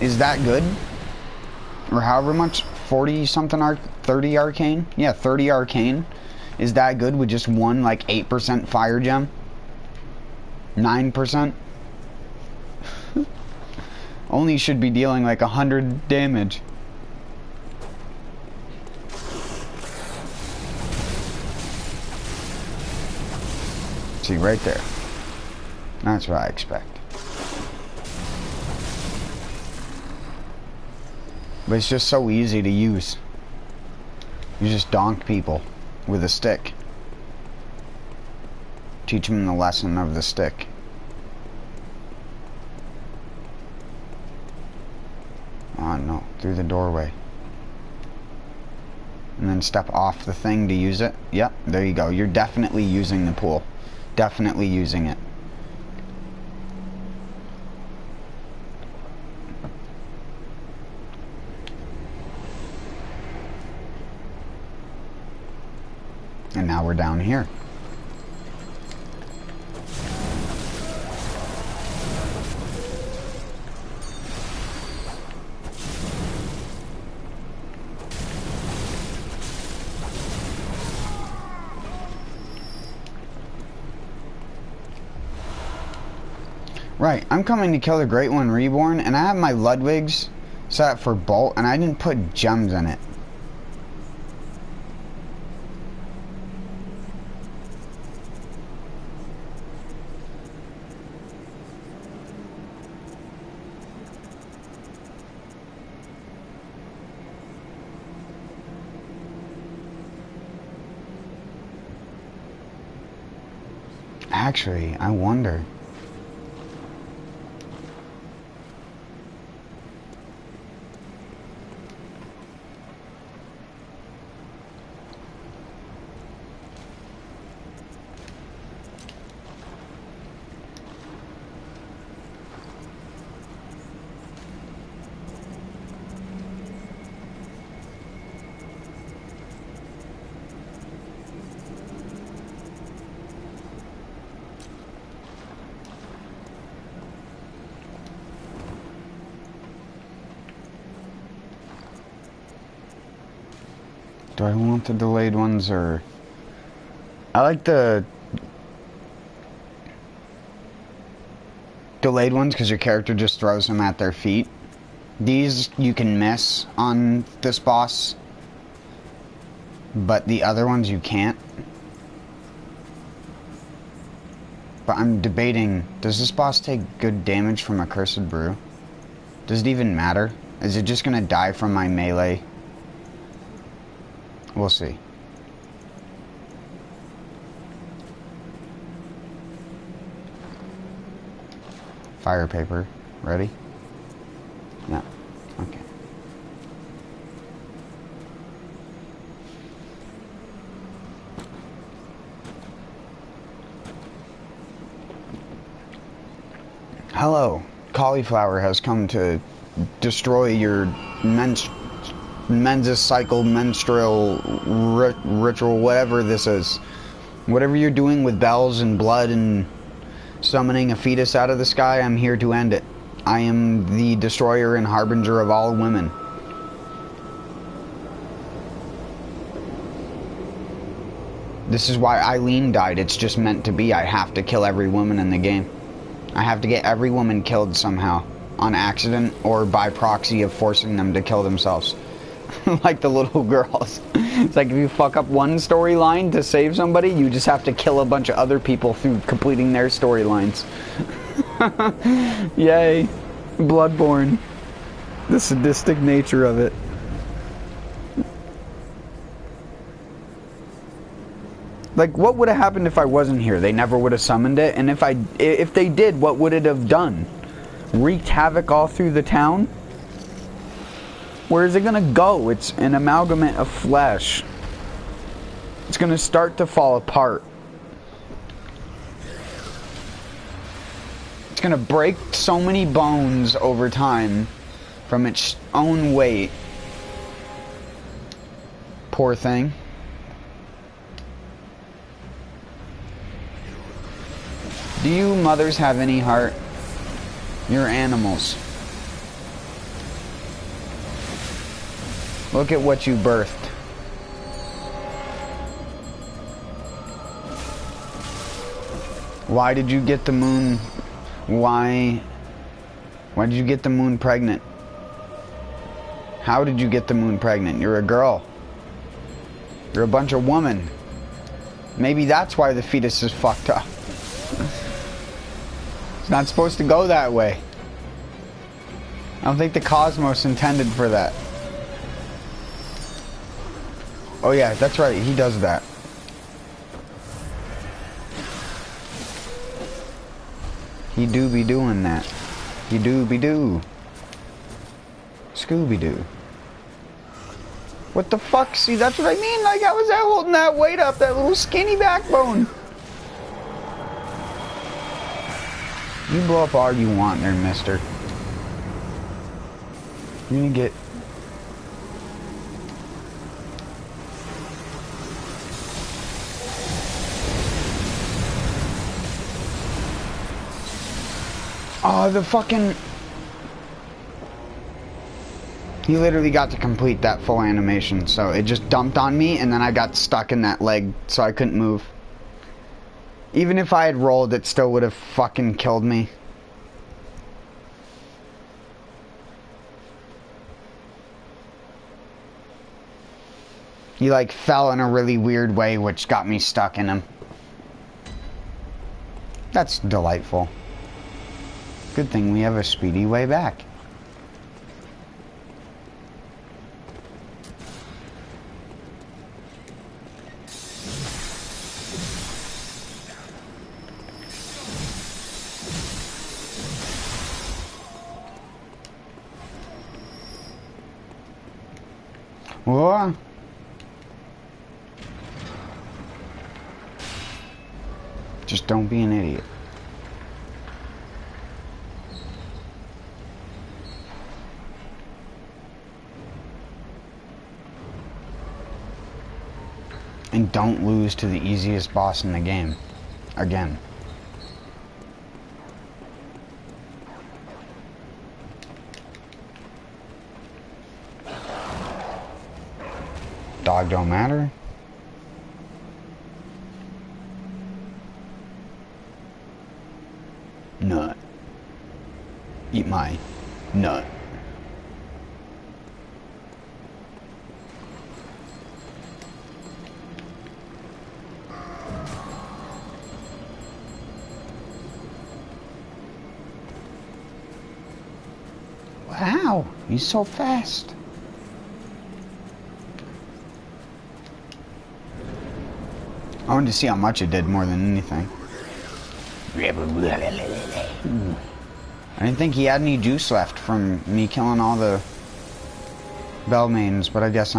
Speaker 1: is that good? Or however much, 40 something 30 arcane? Yeah, 30 arcane is that good with just one like 8% fire gem? 9%? Only should be dealing like 100 damage. See, right there. That's what I expect. But it's just so easy to use. You just donk people with a stick. Teach them the lesson of the stick. Oh no, through the doorway. And then step off the thing to use it. Yep, there you go. You're definitely using the pool. Definitely using it. And now we're down here. Right, I'm coming to kill the Great One Reborn, and I have my Ludwigs set for bolt, and I didn't put gems in it. Actually, I wonder. Do I want the delayed ones or... I like the delayed ones because your character just throws them at their feet. These you can miss on this boss, but the other ones you can't. But I'm debating, does this boss take good damage from a Cursed Brew? Does it even matter? Is it just gonna die from my melee? We'll see. Fire paper. Ready? Yeah. Okay. Hello. Cauliflower has come to destroy your men's cycle, menstrual ritual, whatever this is. Whatever you're doing with bells and blood and summoning a fetus out of the sky, I'm here to end it. I am the destroyer and harbinger of all women. This is why Eileen died. It's just meant to be. I have to kill every woman in the game. I have to get every woman killed somehow. On accident or by proxy of forcing them to kill themselves. Like the little girls. It's like if you fuck up one storyline to save somebody, you just have to kill a bunch of other people through completing their storylines. Yay. Bloodborne. The sadistic nature of it. Like, what would have happened if I wasn't here? They never would have summoned it, and if they did, what would it have done? Wreaked havoc all through the town? Where is it gonna go? It's an amalgamate of flesh. It's gonna start to fall apart. It's gonna break so many bones over time from its own weight. Poor thing. Do you mothers have any heart? You're animals. Look at what you birthed. Why did you get the moon? Why did you get the moon pregnant? How did you get the moon pregnant? You're a girl. You're a bunch of women. Maybe that's why the fetus is fucked up. It's not supposed to go that way. I don't think the cosmos intended for that. Oh yeah, that's right, he does that. He do be doing that. He do be do. Scooby-Doo. What the fuck? See, that's what I mean. Like, how was that holding that weight up? That little skinny backbone. You blow up all you want there, mister. You're gonna get... Oh, the fucking... He literally got to complete that full animation, so it just dumped on me, and then I got stuck in that leg, so I couldn't move. Even if I had rolled, it still would have fucking killed me. He like fell in a really weird way, which got me stuck in him. That's delightful. Good thing we have a speedy way back. Whoa. Just don't be an idiot. And don't lose to the easiest boss in the game. Again. Dog don't matter. Nut. Eat my nut. Wow, he's so fast. I wanted to see how much it did more than anything. I didn't think he had any juice left from me killing all the Bellmains, but I guess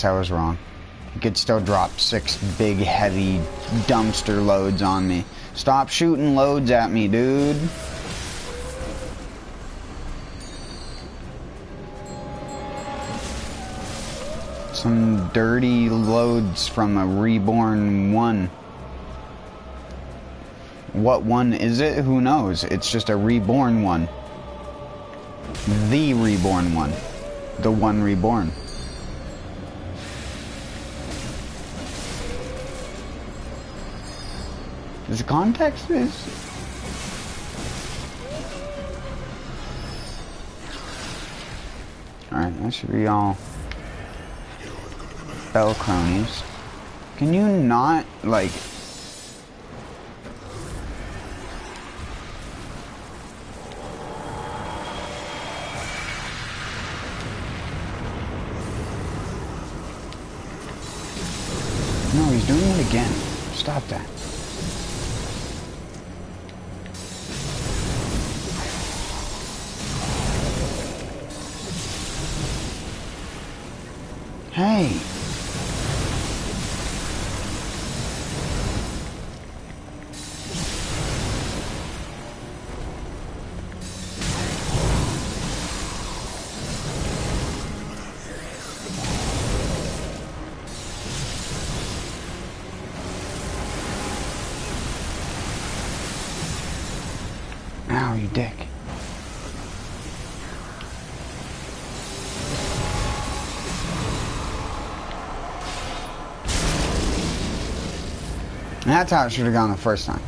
Speaker 1: I was wrong. He could still drop 6 big, heavy dumpster loads on me. Stop shooting loads at me, dude. Some dirty loads from a reborn one. What one is it? Who knows? It's just a reborn one. The reborn one. The one reborn. Is the context is? Alright, that should be all Bell cronies. Can you not, like... No, he's doing it again. Stop that. Hey! Ow, you dick. And that's how it should have gone the first time.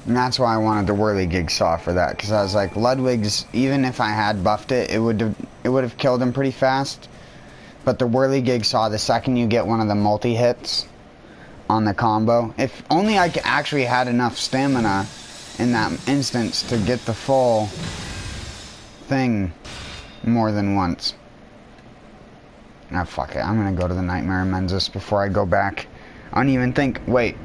Speaker 1: And that's why I wanted the whirligig saw for that, because I was like, Ludwig's, even if I had buffed it, it would have killed him pretty fast. But the whirligig saw, the second you get one of the multi-hits on the combo, if only I actually had enough stamina in that instance to get the full thing more than once. Ah, fuck it. I'm gonna go to the Nightmare Mensis before I go back. I don't even think... Wait.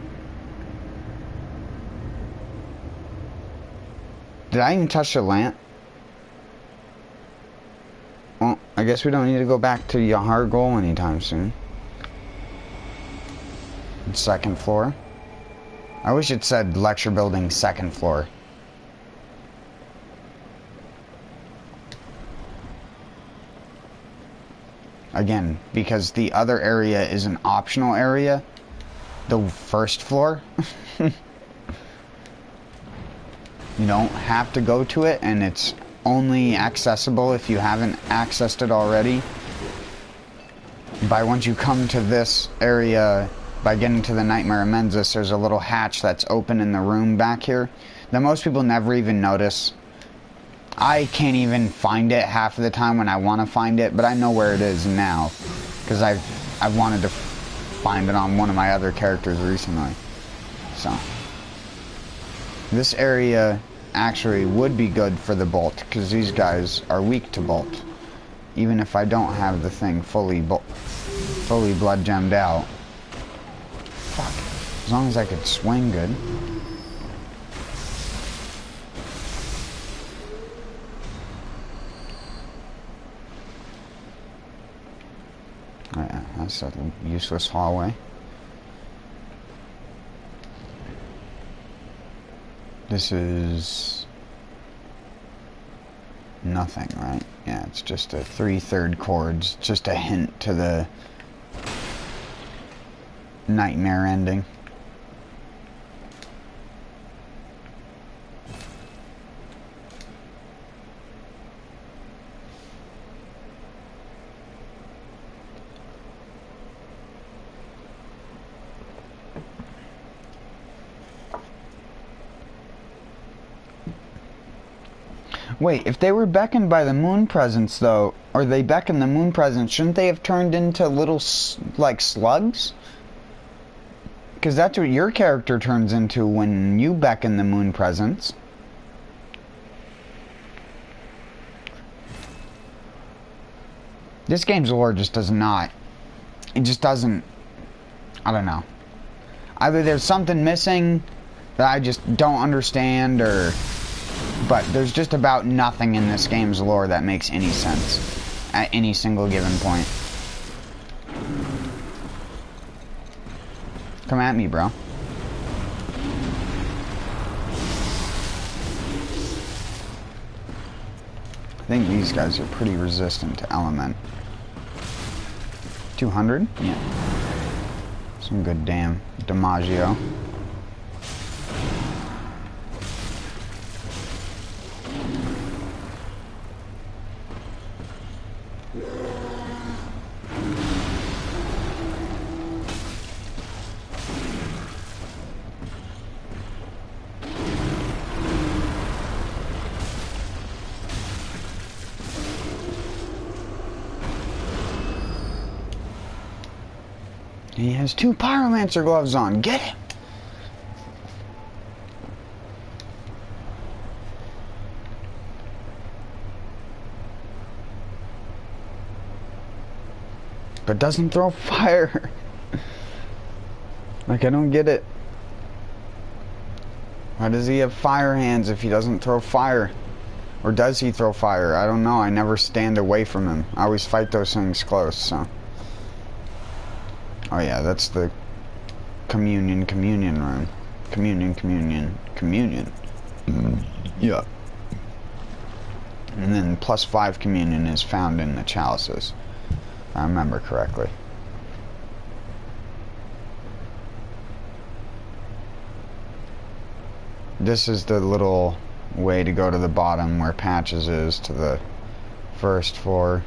Speaker 1: Did I even touch the lamp? Well, I guess we don't need to go back to Yahar'gul anytime soon. Second floor. I wish it said lecture building second floor. Again, because the other area is an optional area. The first floor. You don't have to go to it, and it's only accessible if you haven't accessed it already. By once you come to this area, by getting to the Nightmare Mensis, there's a little hatch that's open in the room back here that most people never even notice. I can't even find it half of the time when I want to find it, but I know where it is now, because I've wanted to find it on one of my other characters recently. So this area actually would be good for the bolt, because these guys are weak to bolt, even if I don't have the thing fully blood gemmed out. Fuck. As long as I could swing good. Oh yeah, that's a useless hallway. This is nothing, right? Yeah, it's just a 3/3 chords, just a hint to the nightmare ending. Wait, if they were beckoned by the moon presence, though, or they beckon the moon presence, shouldn't they have turned into little, like, slugs? Because that's what your character turns into when you beckon the moon presence. This game's lore just does not. It just doesn't. I don't know. Either there's something missing that I just don't understand, or. But there's just about nothing in this game's lore that makes any sense at any single given point. Come at me, bro. I think these guys are pretty resistant to element. 200? Yeah. Some good damn DiMaggio. He has 2 Pyromancer gloves on. Get him! But doesn't throw fire. Like, I don't get it. Why does he have fire hands if he doesn't throw fire? Or does he throw fire? I don't know. I never stand away from him. I always fight those things close, so. Oh yeah, that's the communion room. Communion. Yeah. And then +5 communion is found in the chalices, if I remember correctly. This is the little way to go to the bottom where Patches is to the first floor.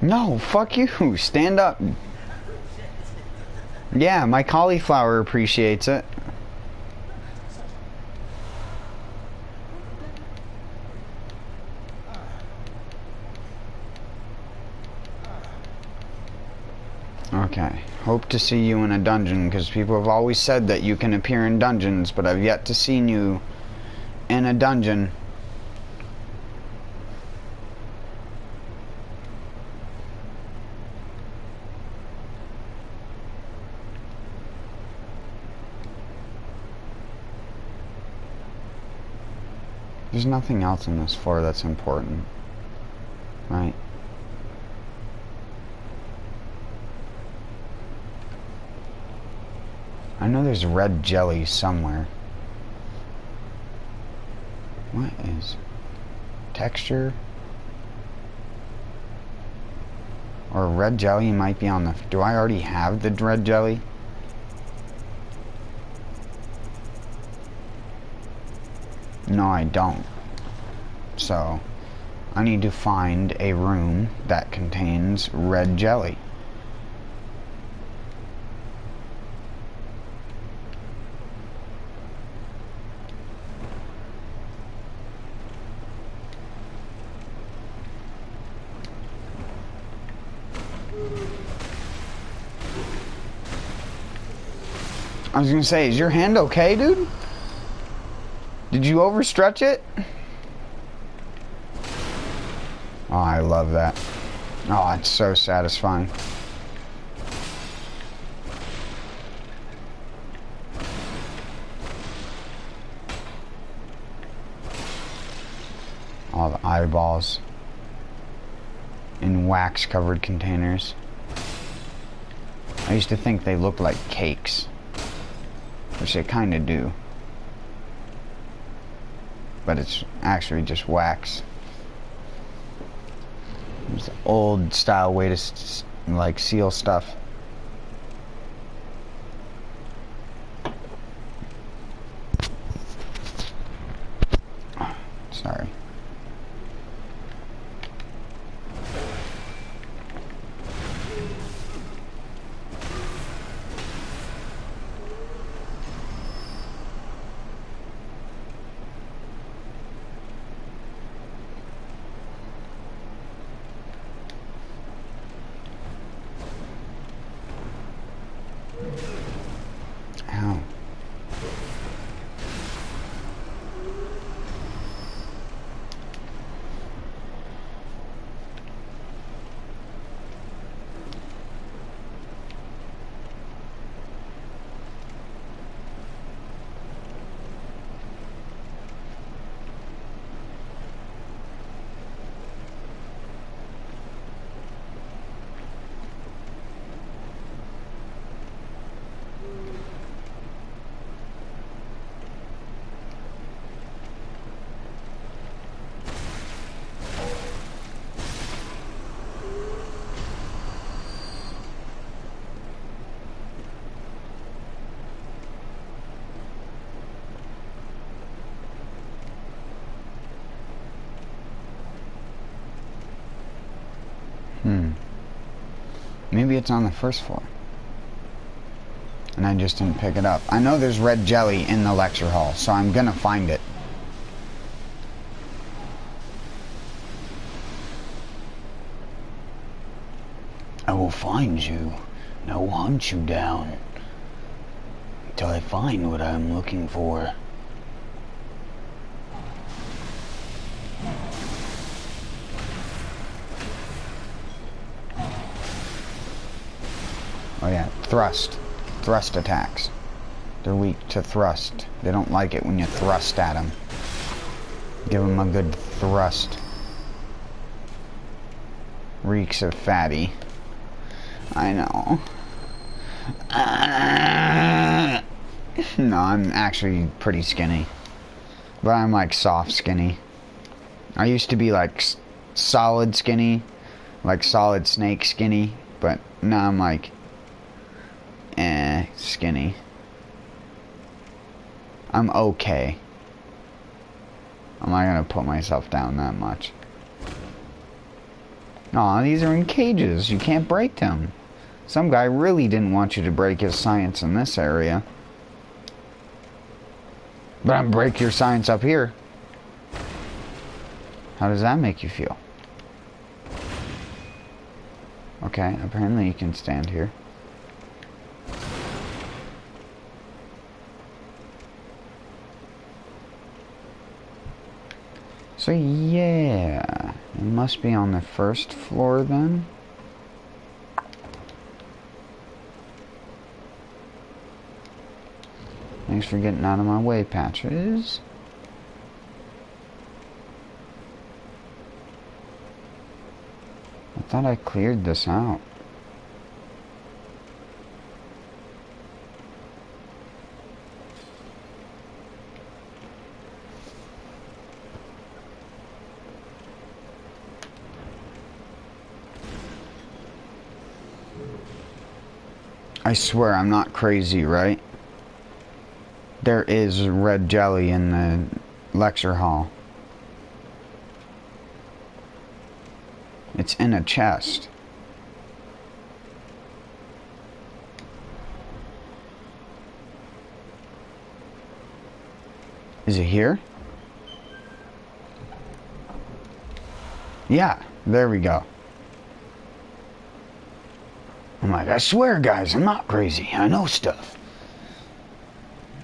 Speaker 1: No, fuck you. Stand up. Yeah, my cauliflower appreciates it. Okay. Hope to see you in a dungeon, because people have always said that you can appear in dungeons, but I've yet to see you in a dungeon. There's nothing else in this floor that's important, right? I know there's red jelly somewhere. What is texture? Or red jelly might be on the... Do I already have the red jelly? No, I don't. So, I need to find a room that contains red jelly. I was gonna say, is your hand okay, dude? Did you overstretch it? Oh, I love that. Oh, it's so satisfying. All the eyeballs in wax-covered containers. I used to think they looked like cakes, which they kind of do. But it's actually just wax. It's the old style way to like seal stuff. Maybe it's on the first floor. And I just didn't pick it up. I know there's red jelly in the lecture hall, so I'm gonna find it. I will find you, and I will hunt you down until I find what I'm looking for. Oh yeah, thrust. Thrust attacks. They're weak to thrust. They don't like it when you thrust at them. Give them a good thrust. Reeks of fatty. I know. No, I'm actually pretty skinny. But I'm like soft skinny. I used to be like solid skinny. Like solid snake skinny. But now I'm like skinny. I'm okay. I'm not gonna put myself down that much. Aw, these are in cages. You can't break them. Some guy really didn't want you to break his science in this area. But I'm break your science up here. How does that make you feel? Okay, apparently you can stand here. So yeah, it must be on the first floor then. Thanks for getting out of my way, Patches. I thought I cleared this out. I swear I'm not crazy, right? There is red jelly in the lecture hall. It's in a chest. Is it here? Yeah, there we go. I'm like, I swear, guys, I'm not crazy. I know stuff.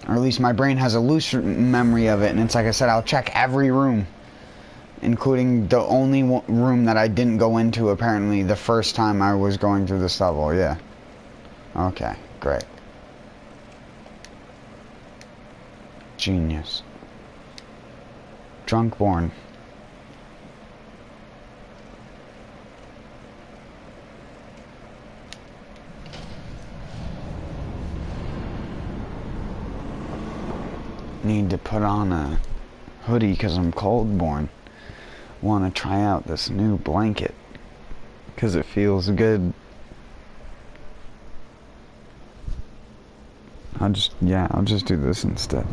Speaker 1: Or at least my brain has a loose memory of it. And it's like I said, I'll check every room. Including the only room that I didn't go into, apparently, the first time I was going through this level. Yeah. Okay, great. Genius. Drunkborn. Need to put on a hoodie because I'm cold-born. Want to try out this new blanket because it feels good. I'll just do this instead.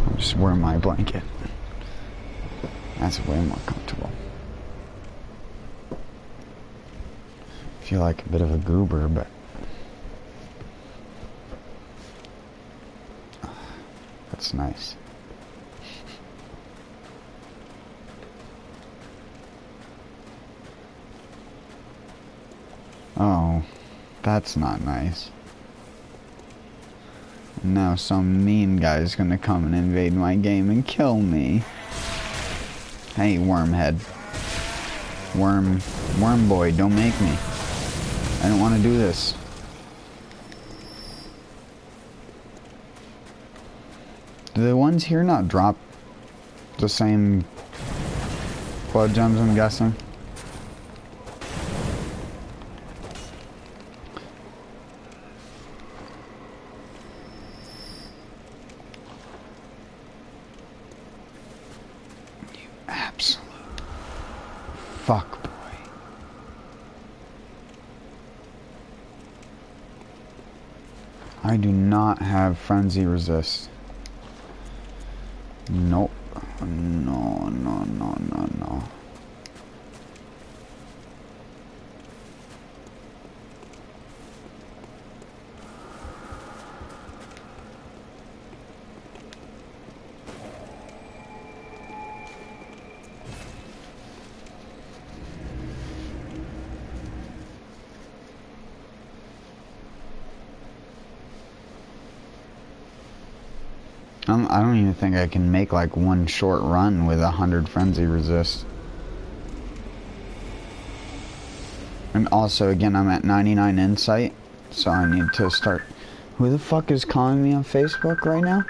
Speaker 1: I'll just wear my blanket. That's way more comfortable. Feel like a bit of a goober, but that's nice. Oh, that's not nice. Now some mean guy's gonna come and invade my game and kill me. Hey, wormhead. Worm boy, don't make me. I don't want to do this. Do the ones here not drop the same blood gems, I'm guessing? You absolute fuck boy. I do not have frenzy resist. Nope. No. I don't even think I can make like one short run with 100 frenzy resist. And also, again, I'm at 99 insight, so I need to start. Who the fuck is calling me on Facebook right now?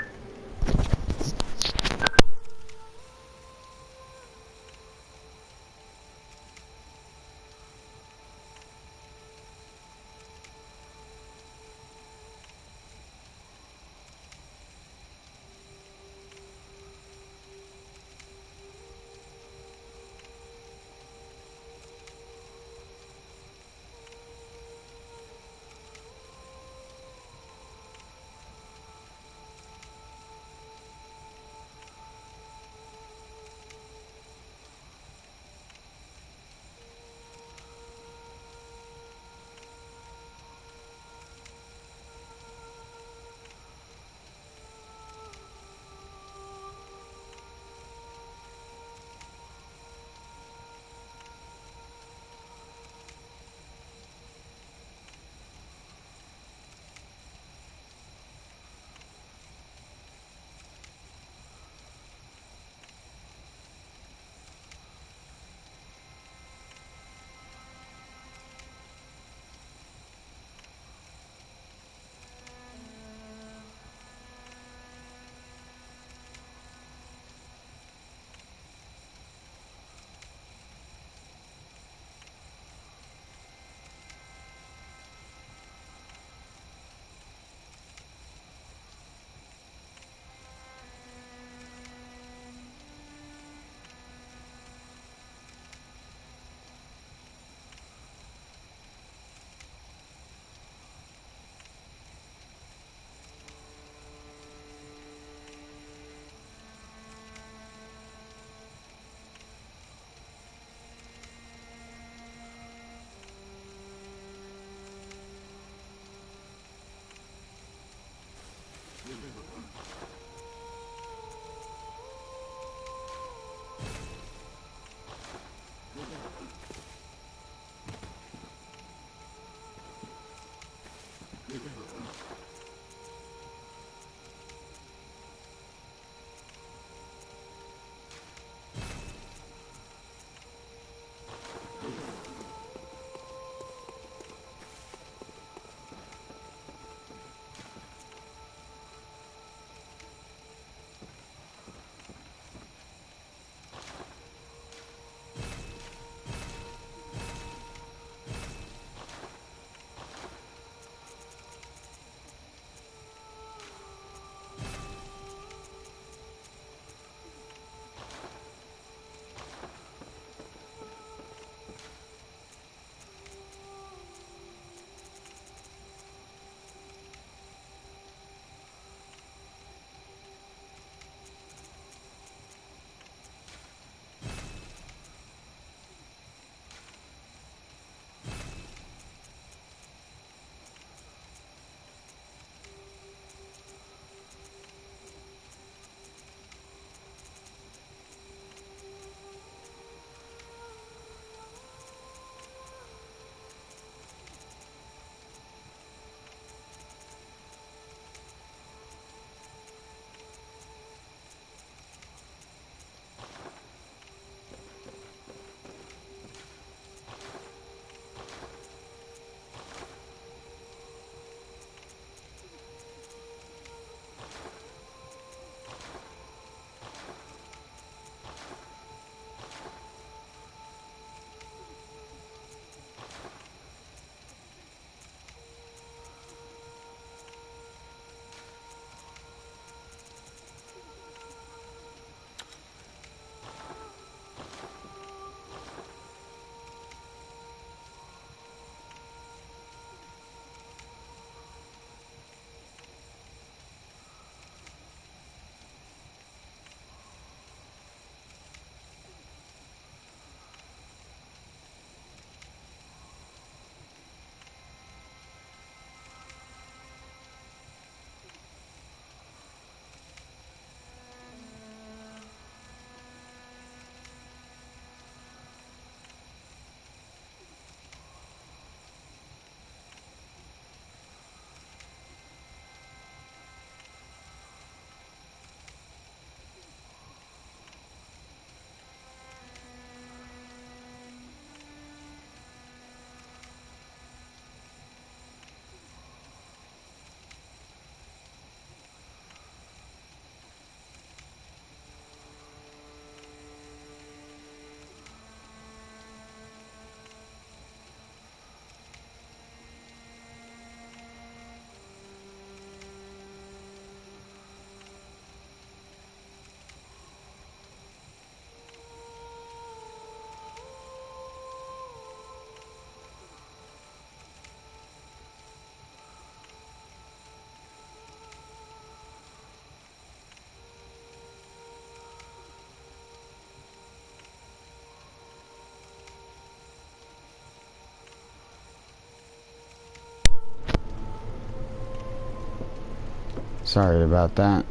Speaker 1: Sorry about that.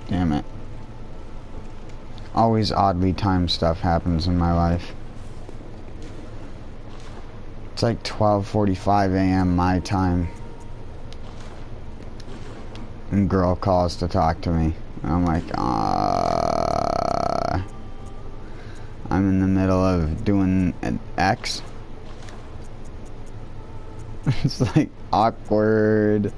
Speaker 1: Damn it. Always oddly timed stuff happens in my life. It's like 12:45 a.m. my time. And girl calls to talk to me. And I'm like, I'm in the middle of doing an X. It's like awkward.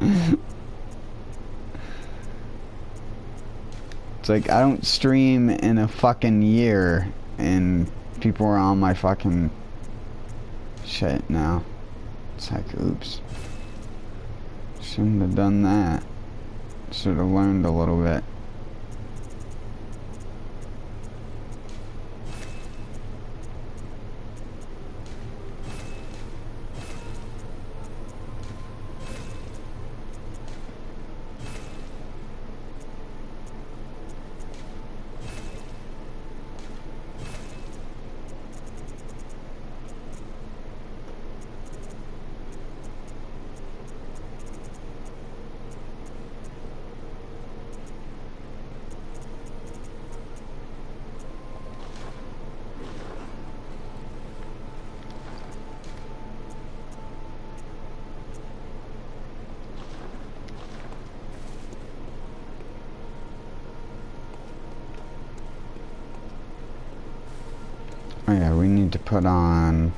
Speaker 1: It's like I don't stream in a fucking year and people are on my fucking shit now. It's like, oops. Shouldn't have done that. Should have learned a little bit. Oh yeah, we need to put on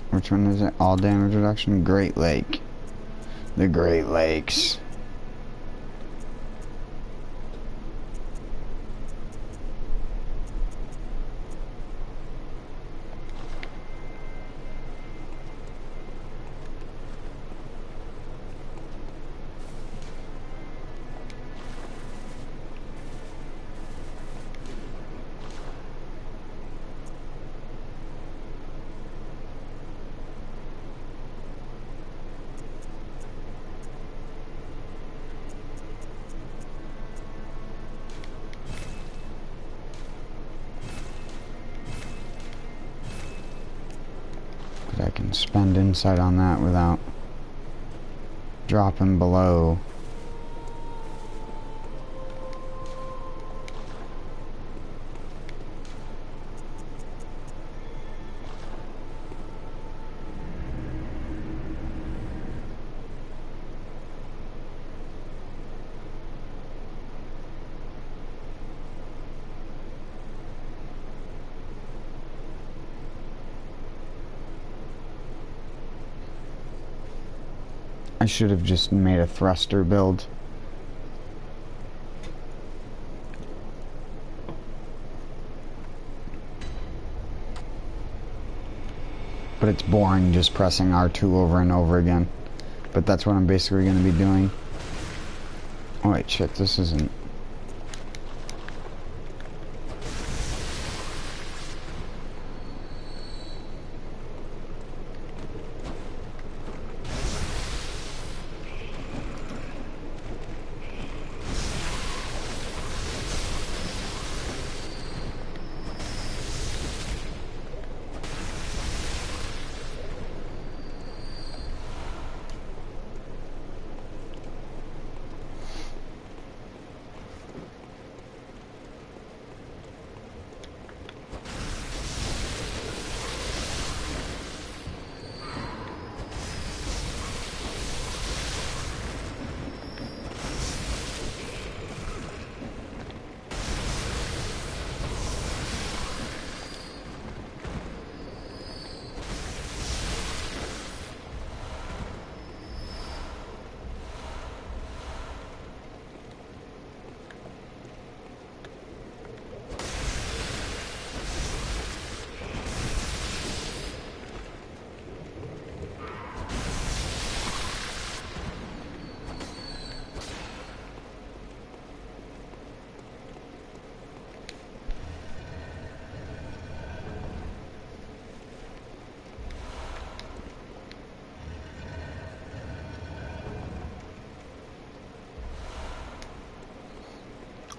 Speaker 1: which one is it? All damage reduction? Great Lake. The Great Lakes. I can spend insight on that without dropping below. I should have just made a thruster build. But it's boring just pressing R2 over and over again. But that's what I'm basically going to be doing. Oh wait, shit, this isn't...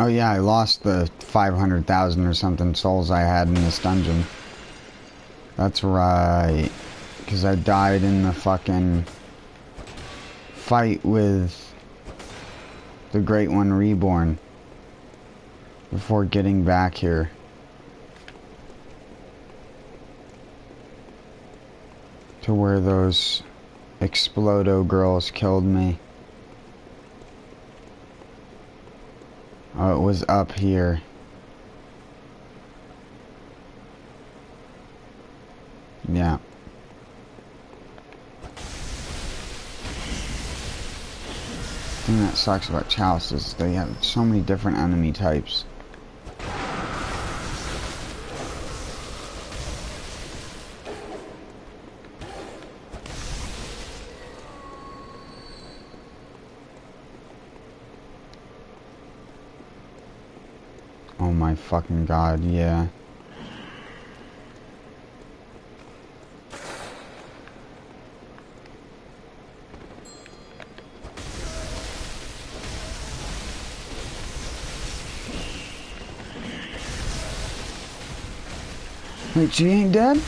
Speaker 1: Oh yeah, I lost the 500,000 or something souls I had in this dungeon. That's right. Because I died in the fucking fight with the Great One Reborn before getting back here. To where those Explodo girls killed me. Oh, it was up here. Yeah. The thing that sucks about Chalice is they have so many different enemy types. Oh my fucking god, yeah. Wait, she ain't dead?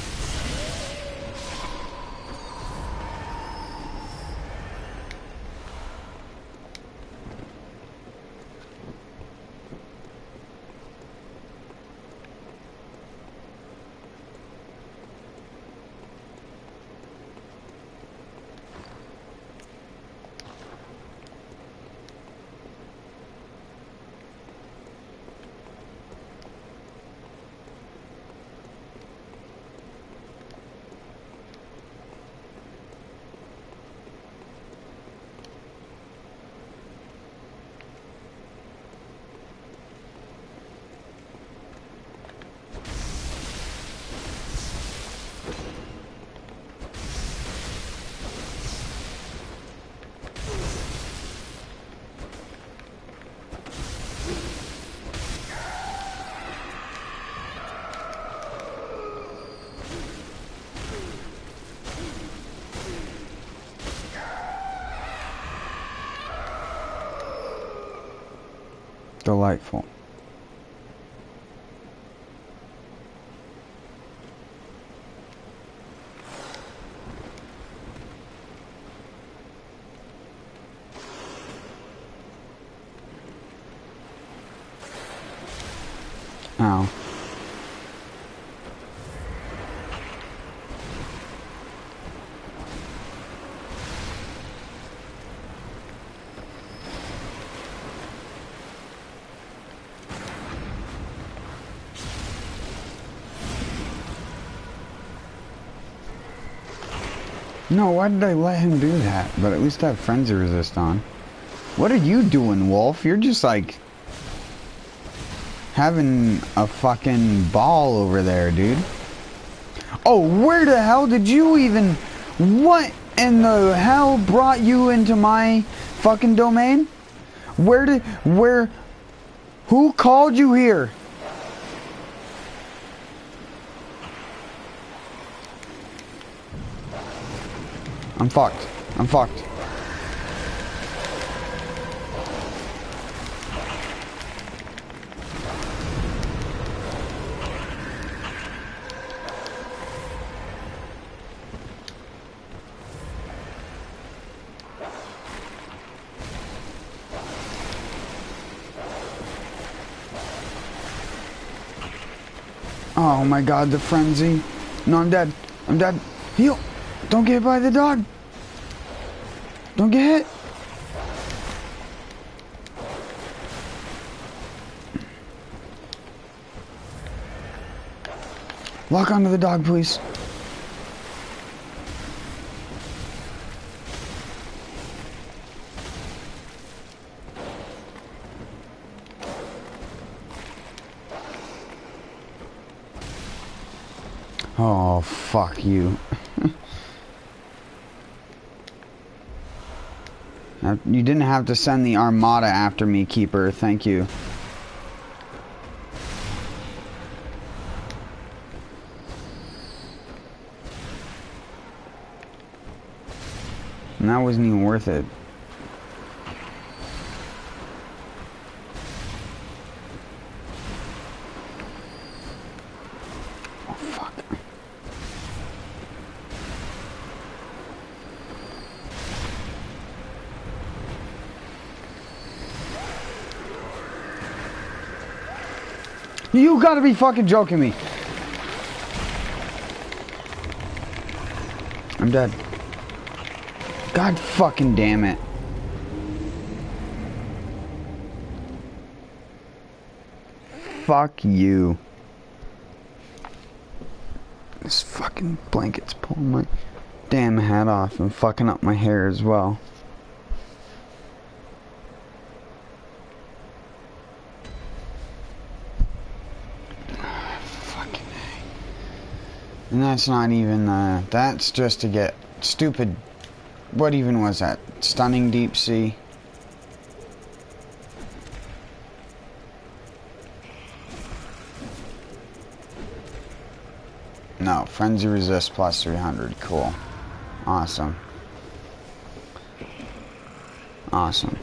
Speaker 1: Delightful. Ow. No, why did I let him do that? But at least I have frenzy resist on. What are you doing, Wolf? You're just like having a fucking ball over there, dude. Oh, where the hell did you even... What in the hell brought you into my fucking domain? Who called you here? I'm fucked. I'm fucked. Oh my god, the frenzy. No, I'm dead. I'm dead. Heal. Don't get hit by the dog. Don't get hit. Lock onto the dog, please. Oh, fuck you. You didn't have to send the armada after me, Keeper. Thank you. And that wasn't even worth it. You gotta be fucking joking me. I'm dead. God fucking damn it. Fuck you. This fucking blanket's pulling my damn hat off and fucking up my hair as well. Fucking A. And that's not even, that's just to get stupid, what even was that? Stunning deep sea? No, frenzy resist plus 300, cool. Awesome. Awesome.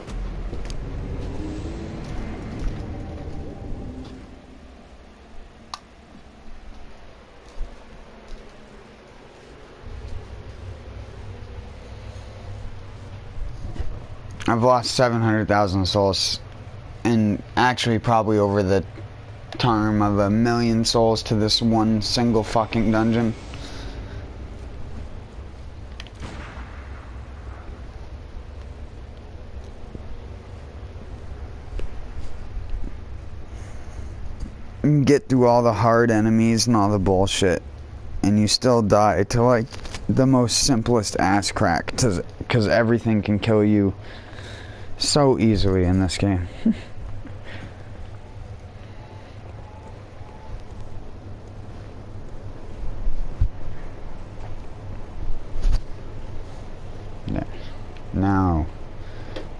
Speaker 1: I've lost 700,000 souls, and actually probably over the term of 1,000,000 souls to this one single fucking dungeon. You can get through all the hard enemies and all the bullshit, and you still die to like the most simplest ass crack, because everything can kill you so easily in this game. Yeah. Now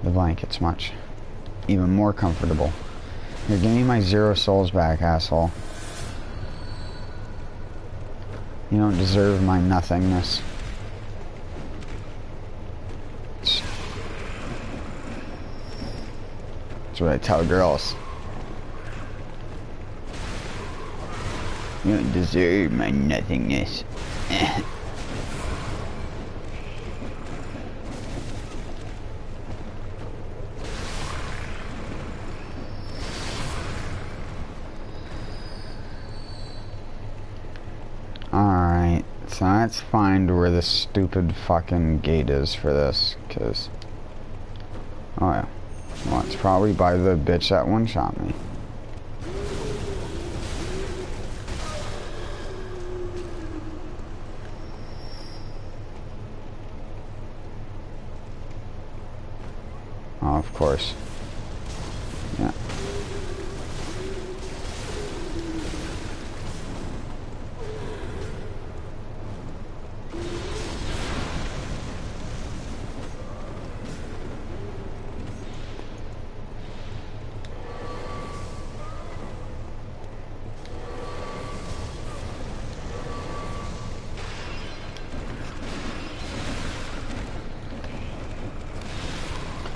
Speaker 1: the blanket's much even more comfortable. Here, give me my 0 souls back, asshole. You don't deserve my nothingness. That's what I tell girls. You don't deserve my nothingness. Alright, so let's find where the stupid fucking gate is for this, cause... Oh yeah. Well, it's probably by the bitch that one-shot me. Oh, of course. Yeah.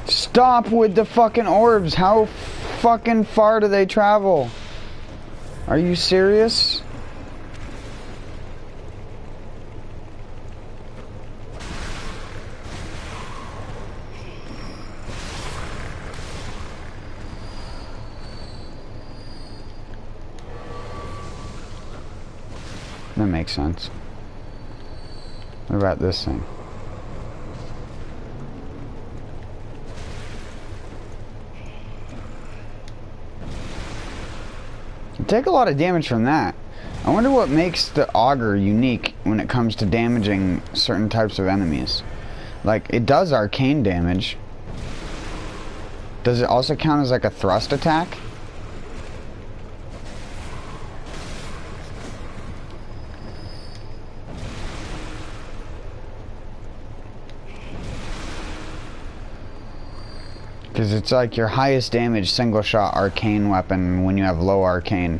Speaker 1: Stop with the fucking orbs. How fucking far do they travel? Are you serious? That makes sense. What about this thing? Take a lot of damage from that. I wonder what makes the auger unique when it comes to damaging certain types of enemies. Like, it does arcane damage. Does it also count as like a thrust attack? Because it's like your highest damage single shot arcane weapon when you have low arcane.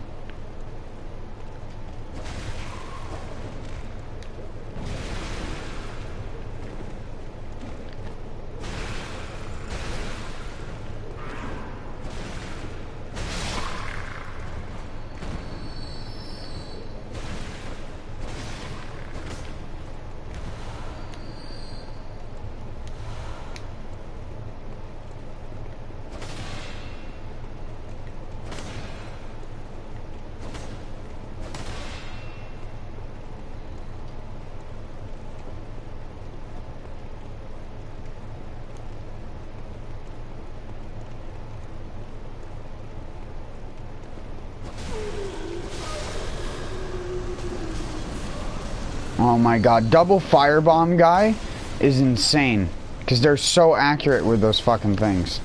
Speaker 1: Oh my god, double firebomb guy is insane. Because they're so accurate with those fucking things.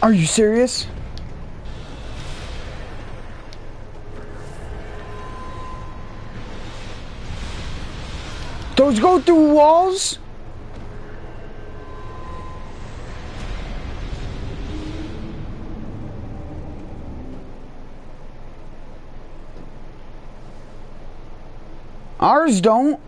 Speaker 1: Are you serious? Those go through walls? Ours don't.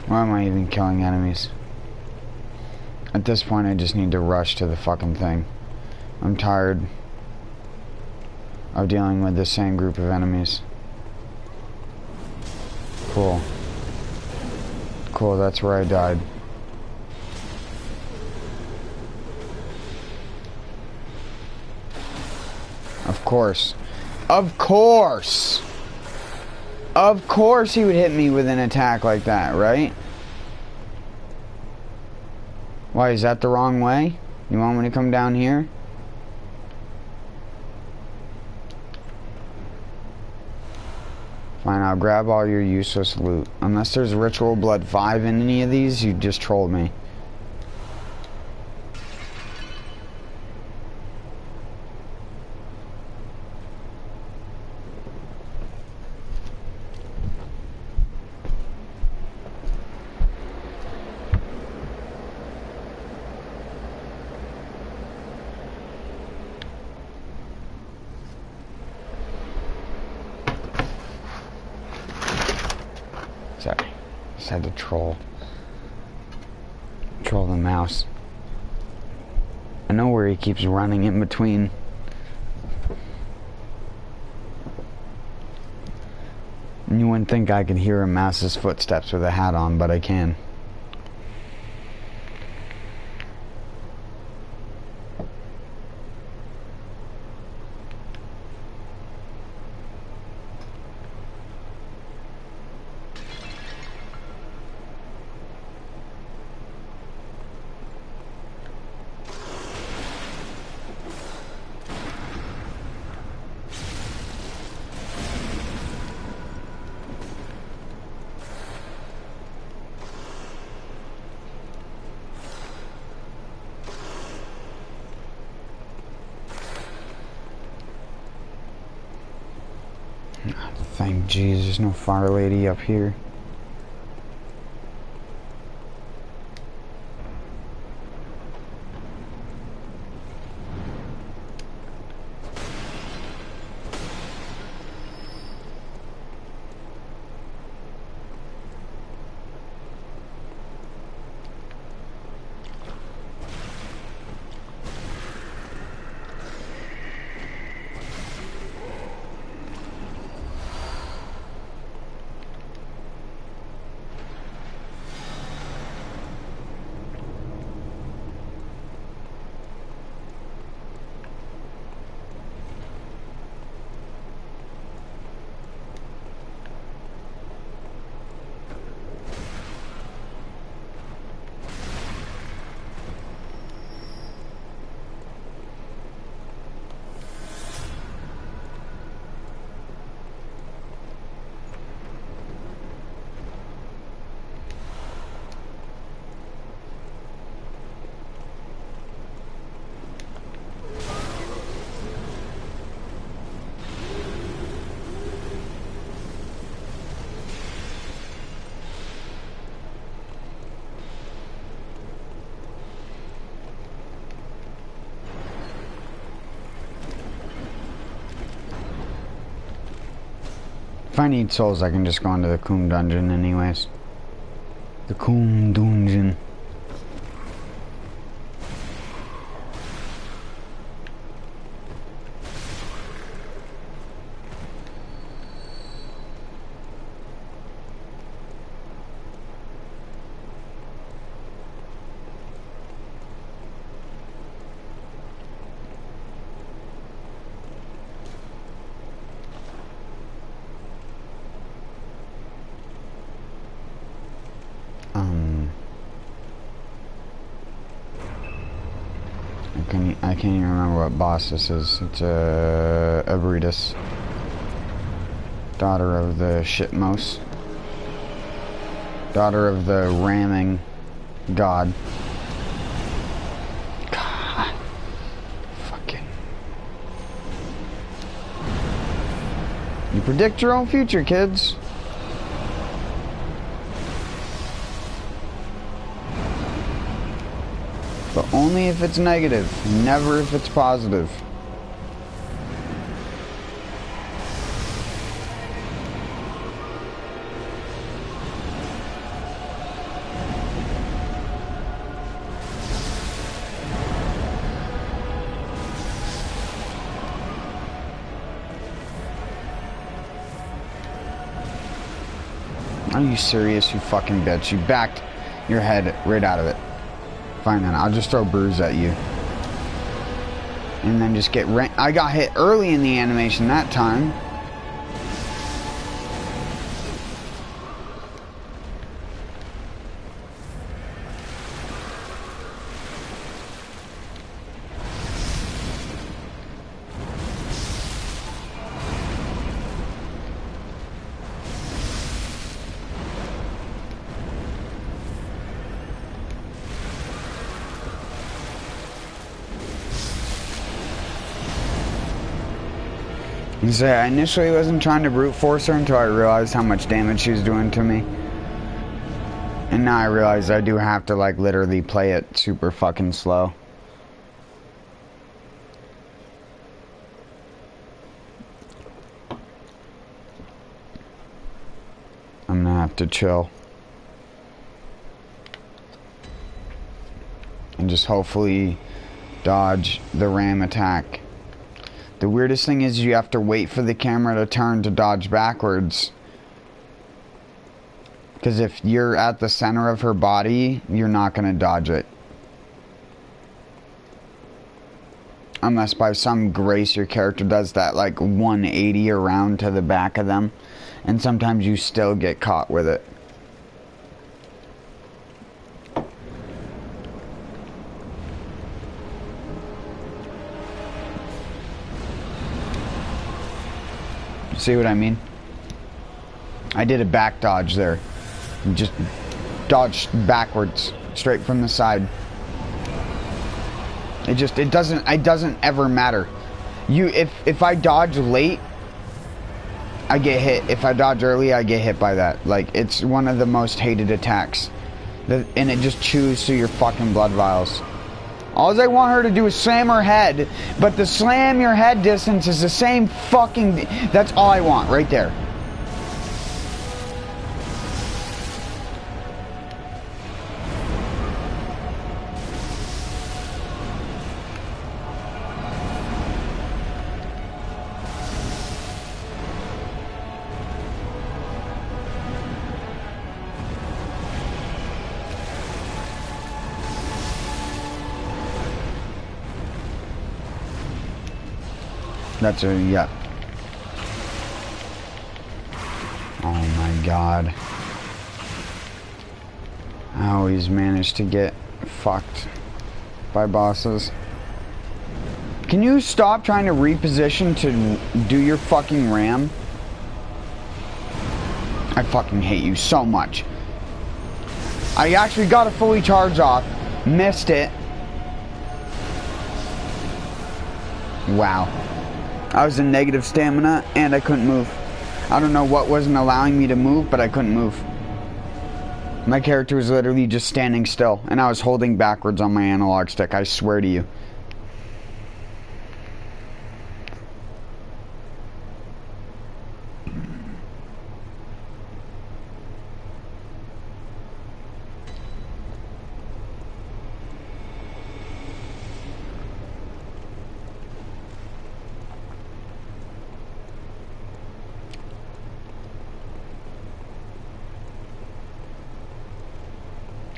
Speaker 1: Why am I even killing enemies? At this point, I just need to rush to the fucking thing. I'm tired of dealing with the same group of enemies. Cool. Cool, that's where I died. Of course. Of course! Of course he would hit me with an attack like that, right? Why, is that the wrong way? You want me to come down here? Fine, I'll grab all your useless loot. Unless there's Ritual Blood 5 in any of these, you just trolled me. Sorry, just had to troll the mouse. I know where he keeps running in between. And you wouldn't think I could hear a mouse's footsteps with a hat on, but I can. Thank Jesus, there's no fire lady up here. If I need souls, I can just go into the Coom dungeon anyways. The Coom Doongeon. I can't even remember what boss this is. It's a Abritus, daughter of the shitmouse, daughter of the ramming god. God, fucking. You predict your own future, kids. But only if it's negative, never if it's positive. Are you serious, you fucking bitch? You backed your head right out of it. Fine then, I'll just throw bruise at you. And then just get I got hit early in the animation that time. I initially wasn't trying to brute force her until I realized how much damage she was doing to me. And now I realize I do have to, like, literally play it super fucking slow. I'm gonna have to chill. And just hopefully dodge the ram attack. The weirdest thing is you have to wait for the camera to turn to dodge backwards. Because if you're at the center of her body, you're not going to dodge it. Unless by some grace your character does that like 180 around to the back of them. And sometimes you still get caught with it. See what I mean? I did a back dodge there. Just dodged backwards, straight from the side. It doesn't ever matter. If I dodge late, I get hit. If I dodge early, I get hit by that. Like, it's one of the most hated attacks. And it just chews through your fucking blood vials. All I want her to do is slam her head, but the slam your head distance is the same fucking... That's all I want, right there. That's a, yeah. Oh my god. I always manage to get fucked by bosses. Can you stop trying to reposition to do your fucking ram? I fucking hate you so much. I actually got a fully charge off. Missed it. Wow. I was in negative stamina and I couldn't move. I don't know what wasn't allowing me to move, but I couldn't move. My character was literally just standing still, and I was holding backwards on my analog stick, I swear to you.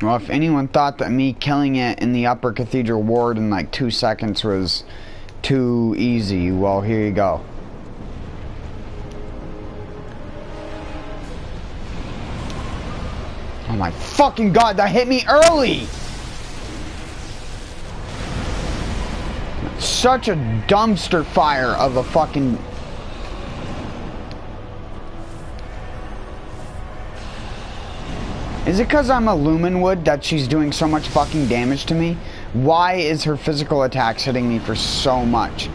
Speaker 1: Well, if anyone thought that me killing it in the upper cathedral ward in like 2 seconds was too easy, well, here you go. Oh my fucking god, that hit me early! Such a dumpster fire of a fucking... Is it because I'm a Lumenwood that she's doing so much fucking damage to me? Why is her physical attacks hitting me for so much?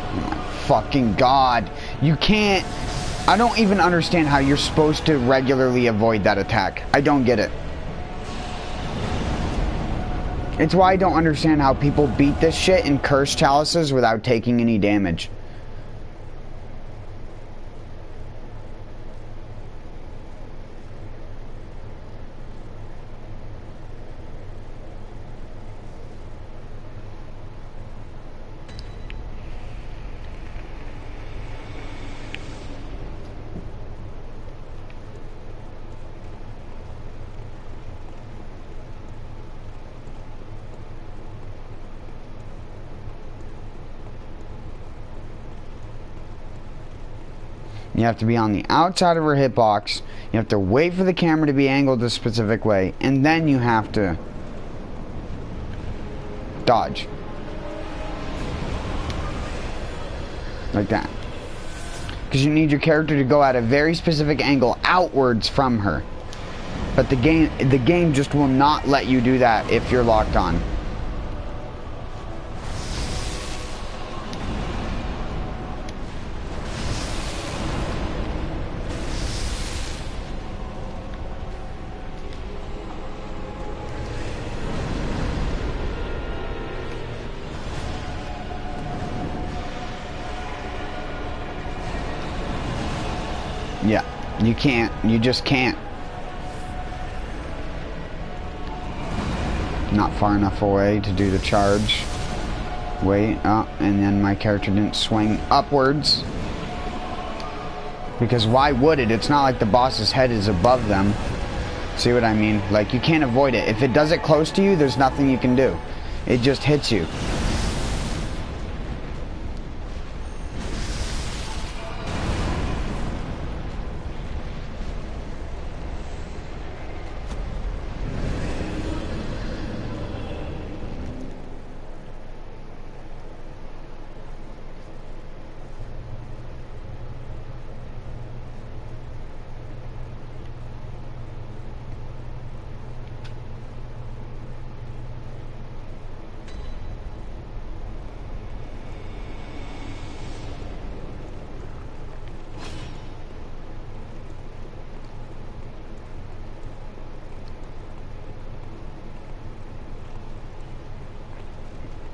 Speaker 1: Oh my fucking god. You can't... I don't even understand how you're supposed to regularly avoid that attack. I don't get it. It's why I don't understand how people beat this shit in curse chalices without taking any damage. You have to be on the outside of her hitbox. You have to wait for the camera to be angled a specific way. And then you have to dodge. Like that. Because you need your character to go at a very specific angle outwards from her. But the game just will not let you do that if you're locked on. Yeah, you can't. You just can't. Not far enough away to do the charge. Wait, oh, and then my character didn't swing upwards. Because why would it? It's not like the boss's head is above them. See what I mean? Like, you can't avoid it. If it does it close to you, there's nothing you can do. It just hits you.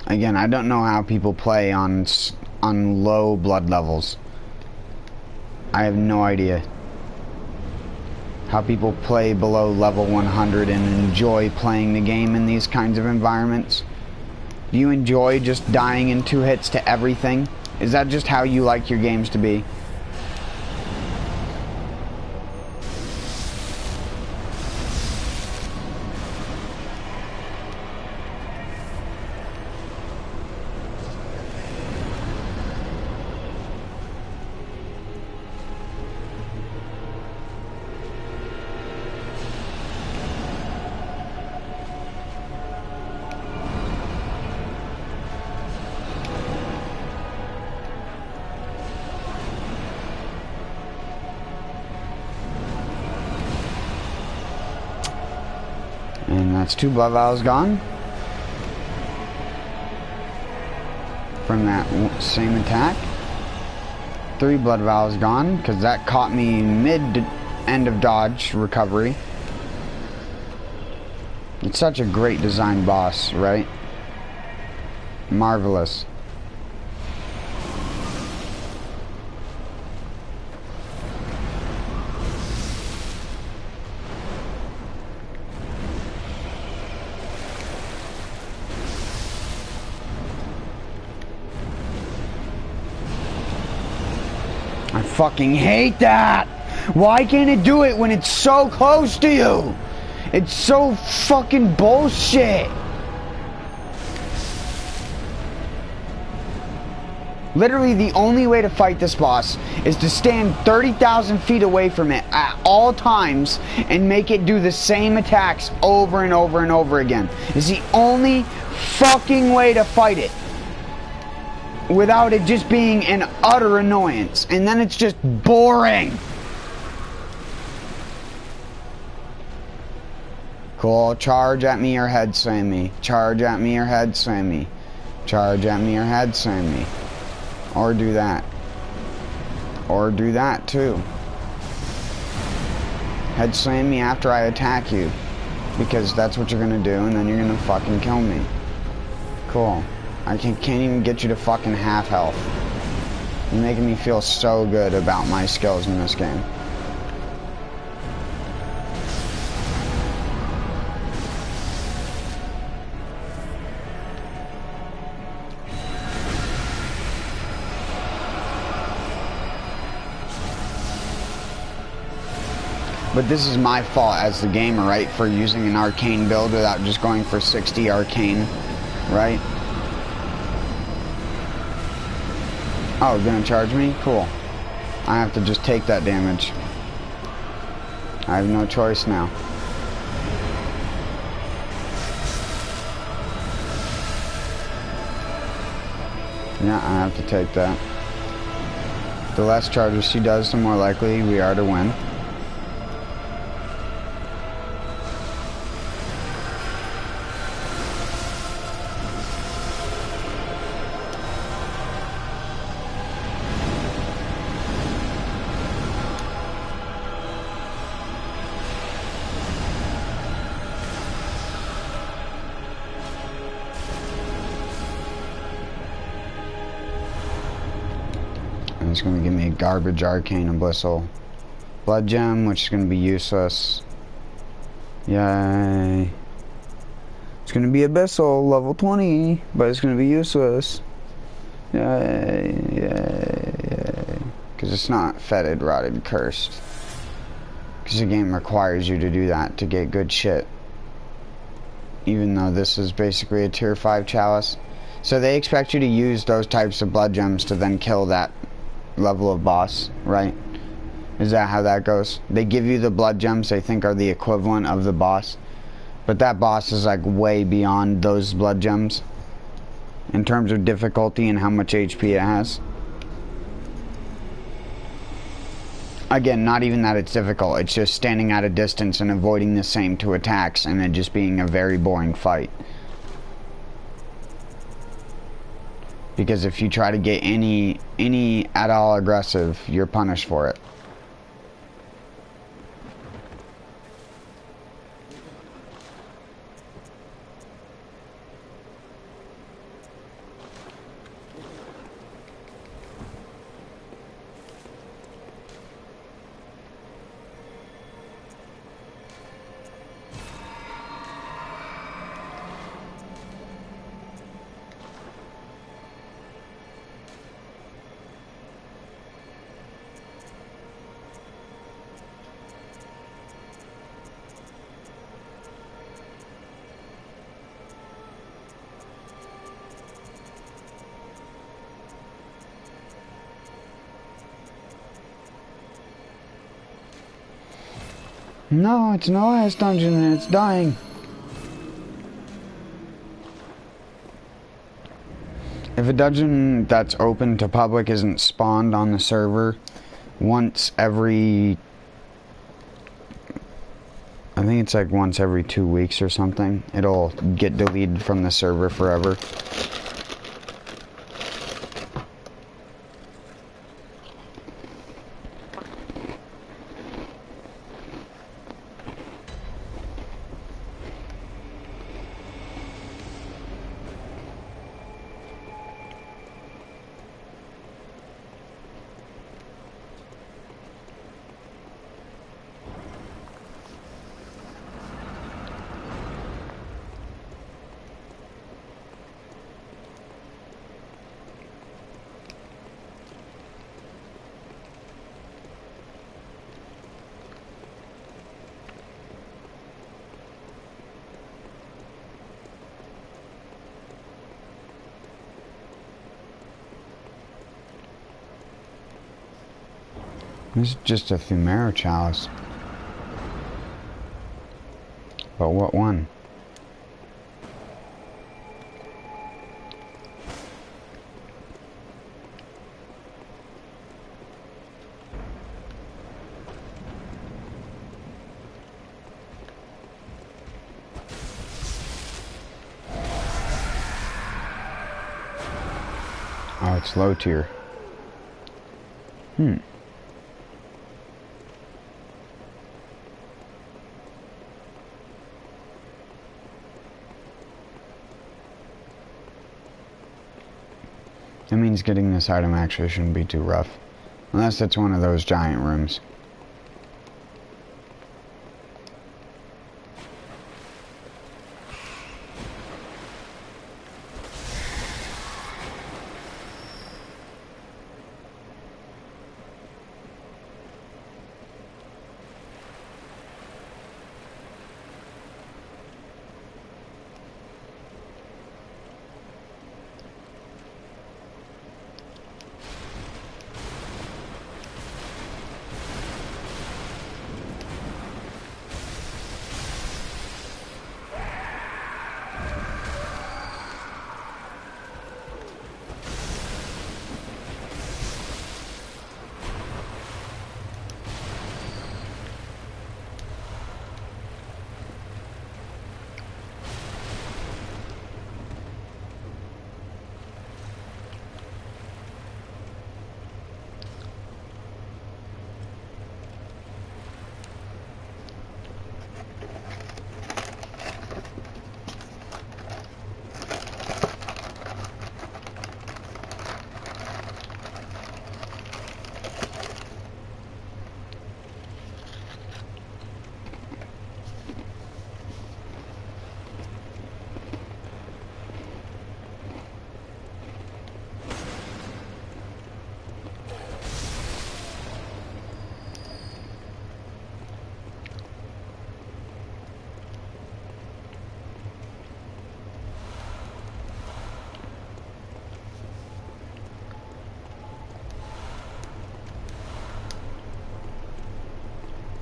Speaker 1: Again, I don't know how people play on low blood levels. I have no idea how people play below level 100 and enjoy playing the game in these kinds of environments. Do you enjoy just dying in 2 hits to everything? Is that just how you like your games to be? And that's 2 blood vials gone from that same attack. 3 blood vials gone because that caught me mid-end of dodge recovery. It's such a great design boss, right? Marvelous. fucking hate that! Why can't it do it when it's so close to you? It's so fucking bullshit! Literally, the only way to fight this boss is to stand 30,000 feet away from it at all times and make it do the same attacks over and over and over again. It's the only fucking way to fight it without it just being an utter annoyance. And then it's just boring. Cool, charge at me or head slam me. Charge at me or head slam me. Charge at me or head slam me. Or do that. Or do that too. Head slam me after I attack you. Because that's what you're gonna do, and then you're gonna fucking kill me. Cool. I can't even get you to fucking half health. You're making me feel so good about my skills in this game. But this is my fault as the gamer, right? For using an arcane build without just going for 60 arcane, right? Oh, gonna charge me? Cool. I have to just take that damage. I have no choice now. Yeah, I have to take that. The less charges she does, the more likely we are to win. It's going to give me a garbage arcane abyssal blood gem, which is going to be useless. Yay. It's going to be abyssal level 20, but it's going to be useless. Yay, yay, yay. Because it's not fetid, rotted, cursed. Because the game requires you to do that to get good shit. Even though this is basically a tier 5 chalice. So they expect you to use those types of blood gems to then kill that level of boss, right? Is that how that goes? They give you the blood gems they think are the equivalent of the boss, but that boss is like way beyond those blood gems in terms of difficulty and how much HP it has. Again, not even that it's difficult, it's just standing at a distance and avoiding the same two attacks and it just being a very boring fight. Because if you try to get any at all aggressive, you're punished for it. No, it's an last dungeon and it's dying. If a dungeon that's open to public isn't spawned on the server once every... I think it's like once every 2 weeks or something, it'll get deleted from the server forever. This is just a Thumero chalice. But what one? Oh, it's low tier. That means getting this item actually shouldn't be too rough. Unless it's one of those giant rooms.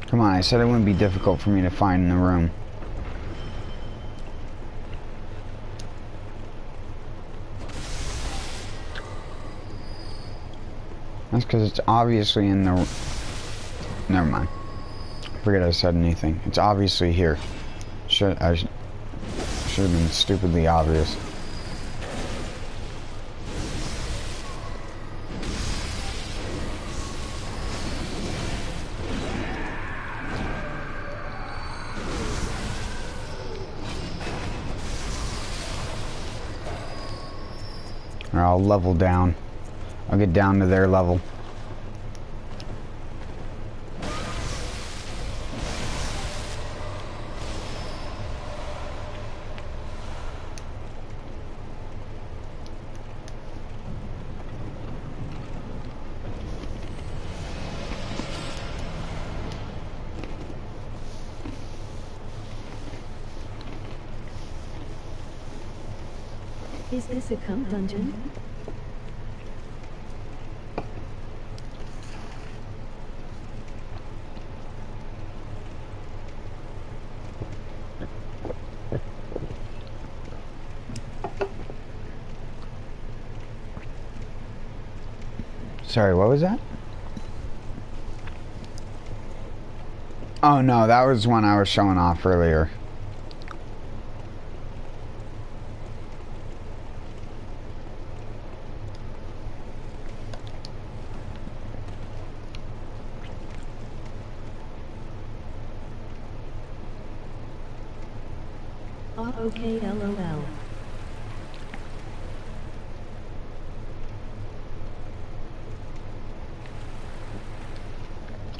Speaker 1: Come on, I said it wouldn't be difficult for me to find in the room. That's because it's obviously in the... Never mind. Forget I said anything. It's obviously here. Should have been stupidly obvious. Or I'll level down. I'll get down to their level.
Speaker 2: Is this a Coom dungeon?
Speaker 1: Sorry, what was that? Oh no, that was one I was showing off earlier.
Speaker 2: Okay, LOL.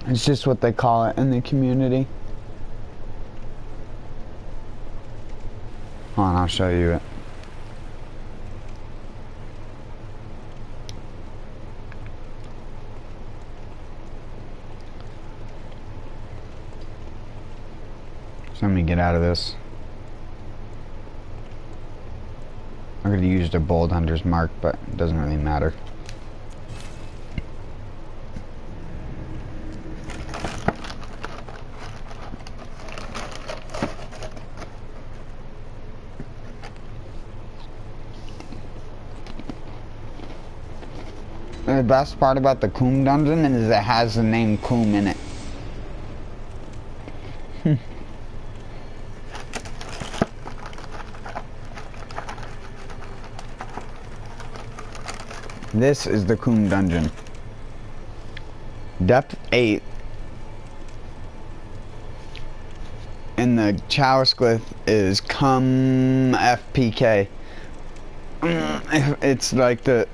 Speaker 1: It's just what they call it in the community. Hold on, I'll show you it. So let me get out of this. I'm going to use the bold hunter's mark, but it doesn't really matter. the best part about the Coom dungeon is it has the name Coom in it. This is the Coom dungeon. Depth 8. And the chalice glyph is come FPK. It's like the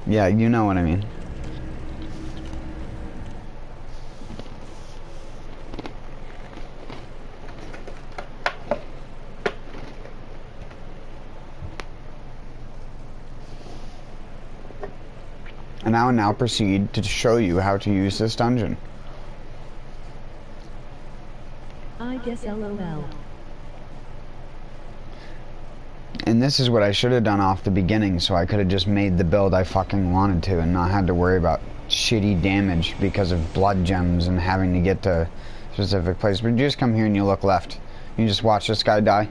Speaker 1: yeah, you know what I mean. And I will now proceed to show you how to use this dungeon.
Speaker 2: I guess LOL.
Speaker 1: And this is what I should have done off the beginning, so I could have just made the build I fucking wanted to and not had to worry about shitty damage because of blood gems and having to get to a specific place. But you just come here and you look left. You just watch this guy die.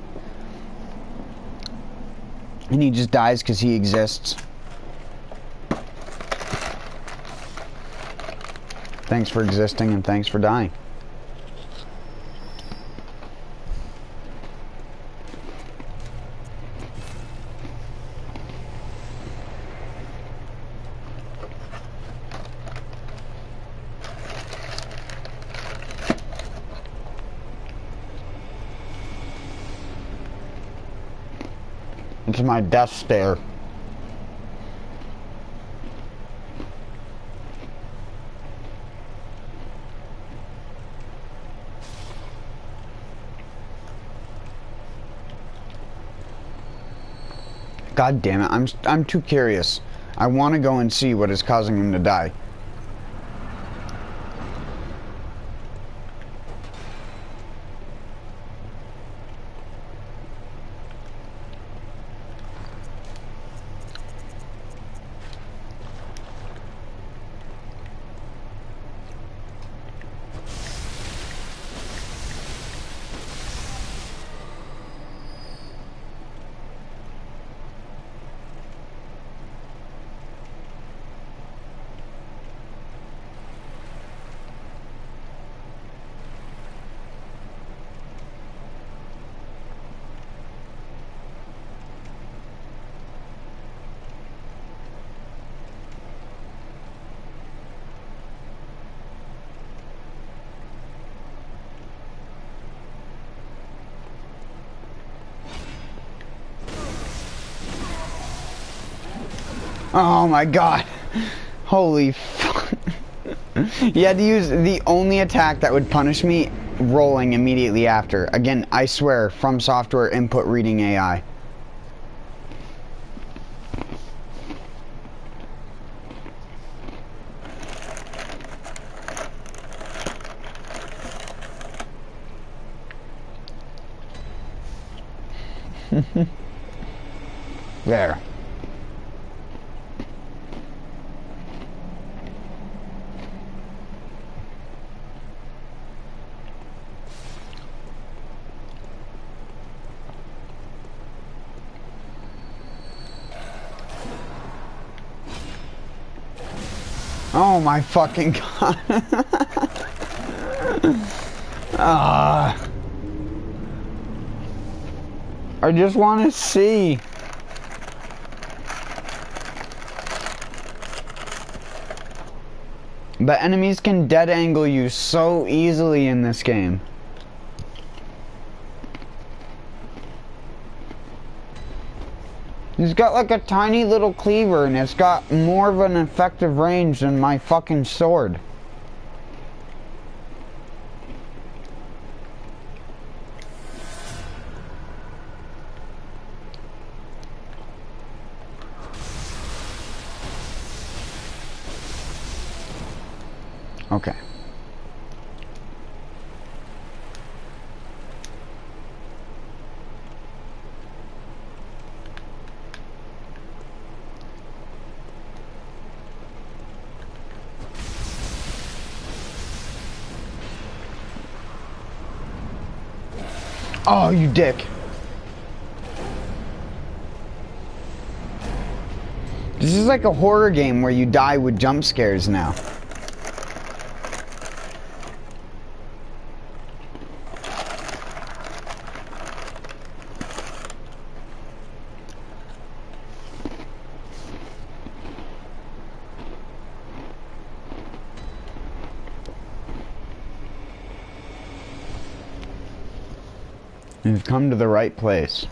Speaker 1: And he just dies because he exists. Thanks for existing and thanks for dying. It's my death stare. God damn it, I'm too curious. I want to go and see what is causing him to die. Oh my god. Holy fuck. You had to use the only attack that would punish me rolling immediately after. Again, I swear, from software input reading AI. There. Oh my fucking god. I just want to see. But enemies can dead angle you so easily in this game. He's got like a tiny little cleaver and it's got more of an effective range than my fucking sword. Okay. Oh, you dick. This is like a horror game where you die with jump scares now. You've come to the right place.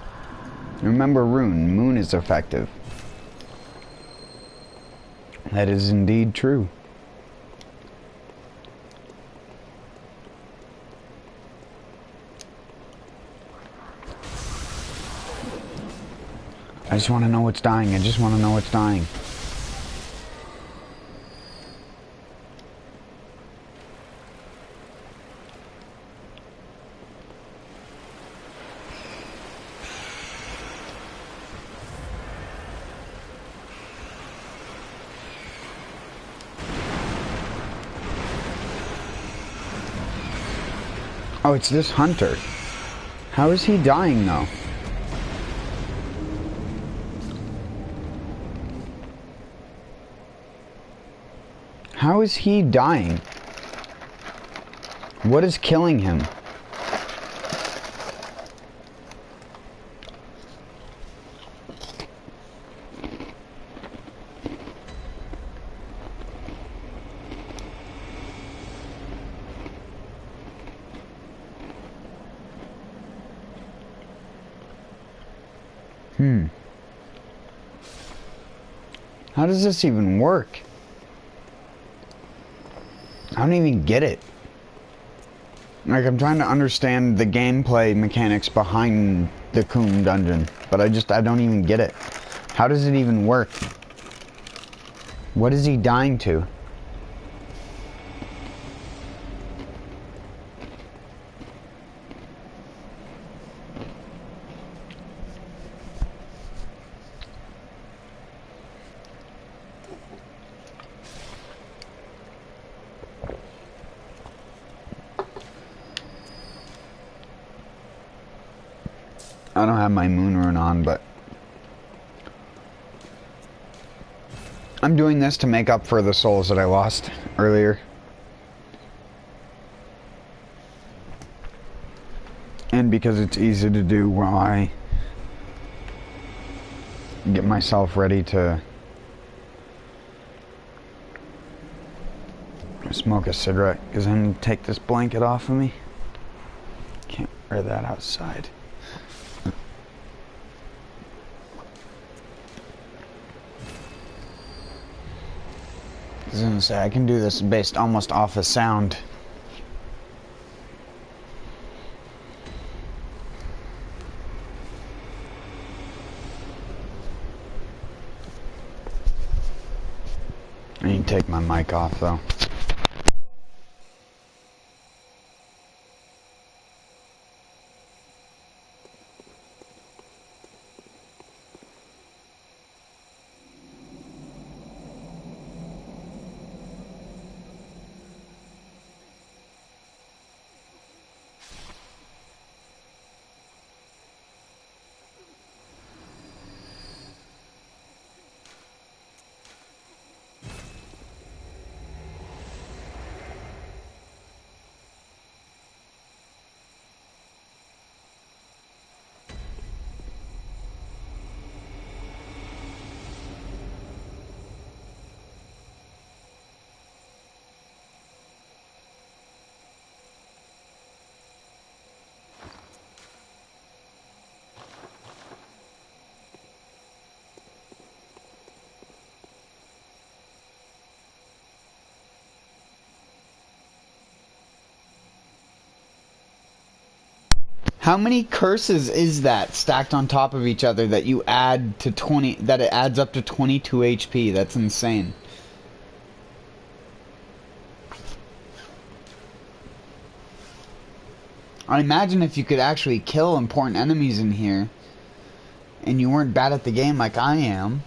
Speaker 1: Remember Rune, Moon is effective. That is indeed true. I just want to know what's dying. I just want to know what's dying. Oh, it's this hunter. How is he dying, though? How is he dying? What is killing him? How does this even work? I don't even get it. Like, I'm trying to understand the gameplay mechanics behind the Coom dungeon, but I don't even get it. How does it even work? What is he dying to? I don't have my moon rune on, but I'm doing this to make up for the souls that I lost earlier. And because it's easy to do while I get myself ready to smoke a cigarette, because I'm going to take this blanket off of me. Can't wear that outside. I was gonna say, I can do this based almost off of sound. I need to take my mic off though. How many curses is that stacked on top of each other that you add to 20, that it adds up to 22 HP? That's insane. I imagine if you could actually kill important enemies in here, and you weren't bad at the game like I am,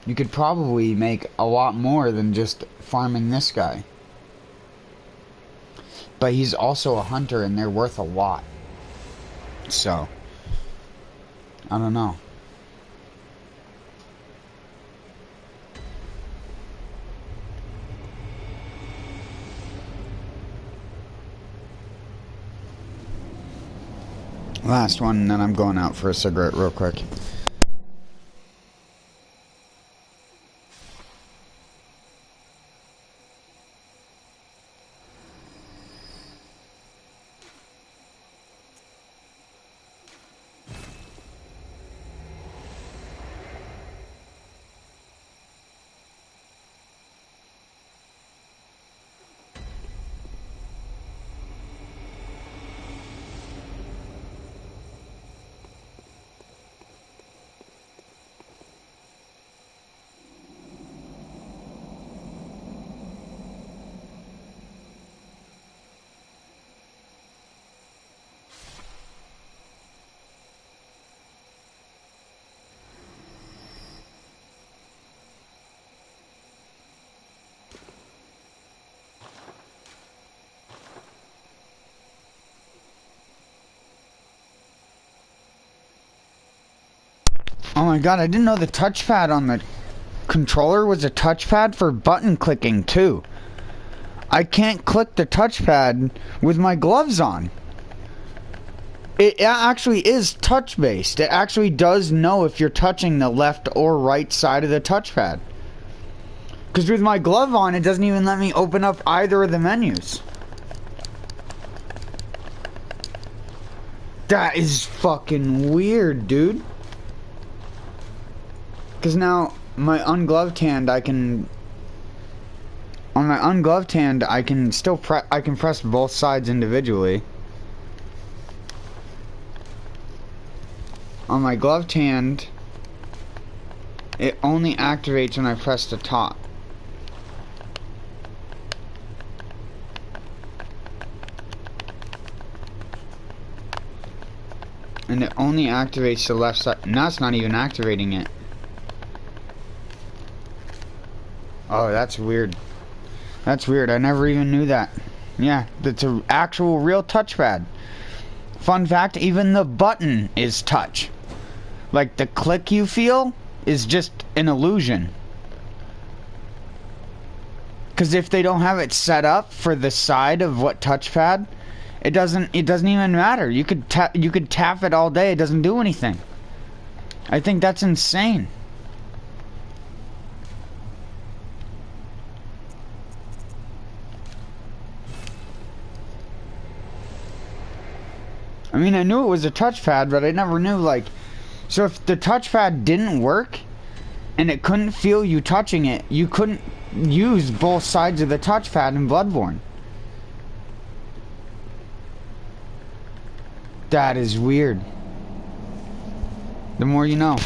Speaker 1: you could probably make a lot more than just farming this guy. But he's also a hunter, and they're worth a lot. So, I don't know. Last one, and then I'm going out for a cigarette real quick. Oh my god, I didn't know the touchpad on the controller was a touchpad for button clicking too. I can't click the touchpad with my gloves on. It actually is touch based. It actually does know if you're touching the left or right side of the touchpad. Because with my glove on, it doesn't even let me open up either of the menus. That is fucking weird, dude. Because now, my ungloved hand, I can... On my ungloved hand, I can still I can press both sides individually. On my gloved hand, it only activates when I press the top. And it only activates the left side. Now it's not even activating it. Oh, that's weird. That's weird. I never even knew that. Yeah, that's an actual real touchpad. Fun fact, even the button is touch. Like, the click you feel is just an illusion. Because if they don't have it set up for the side of what touchpad, it doesn't even matter. You could tap it all day, it doesn't do anything. I think that's insane. I mean, I knew it was a touchpad, but I never knew, like... So if the touchpad didn't work, and it couldn't feel you touching it, you couldn't use both sides of the touchpad in Bloodborne. That is weird. The more you know.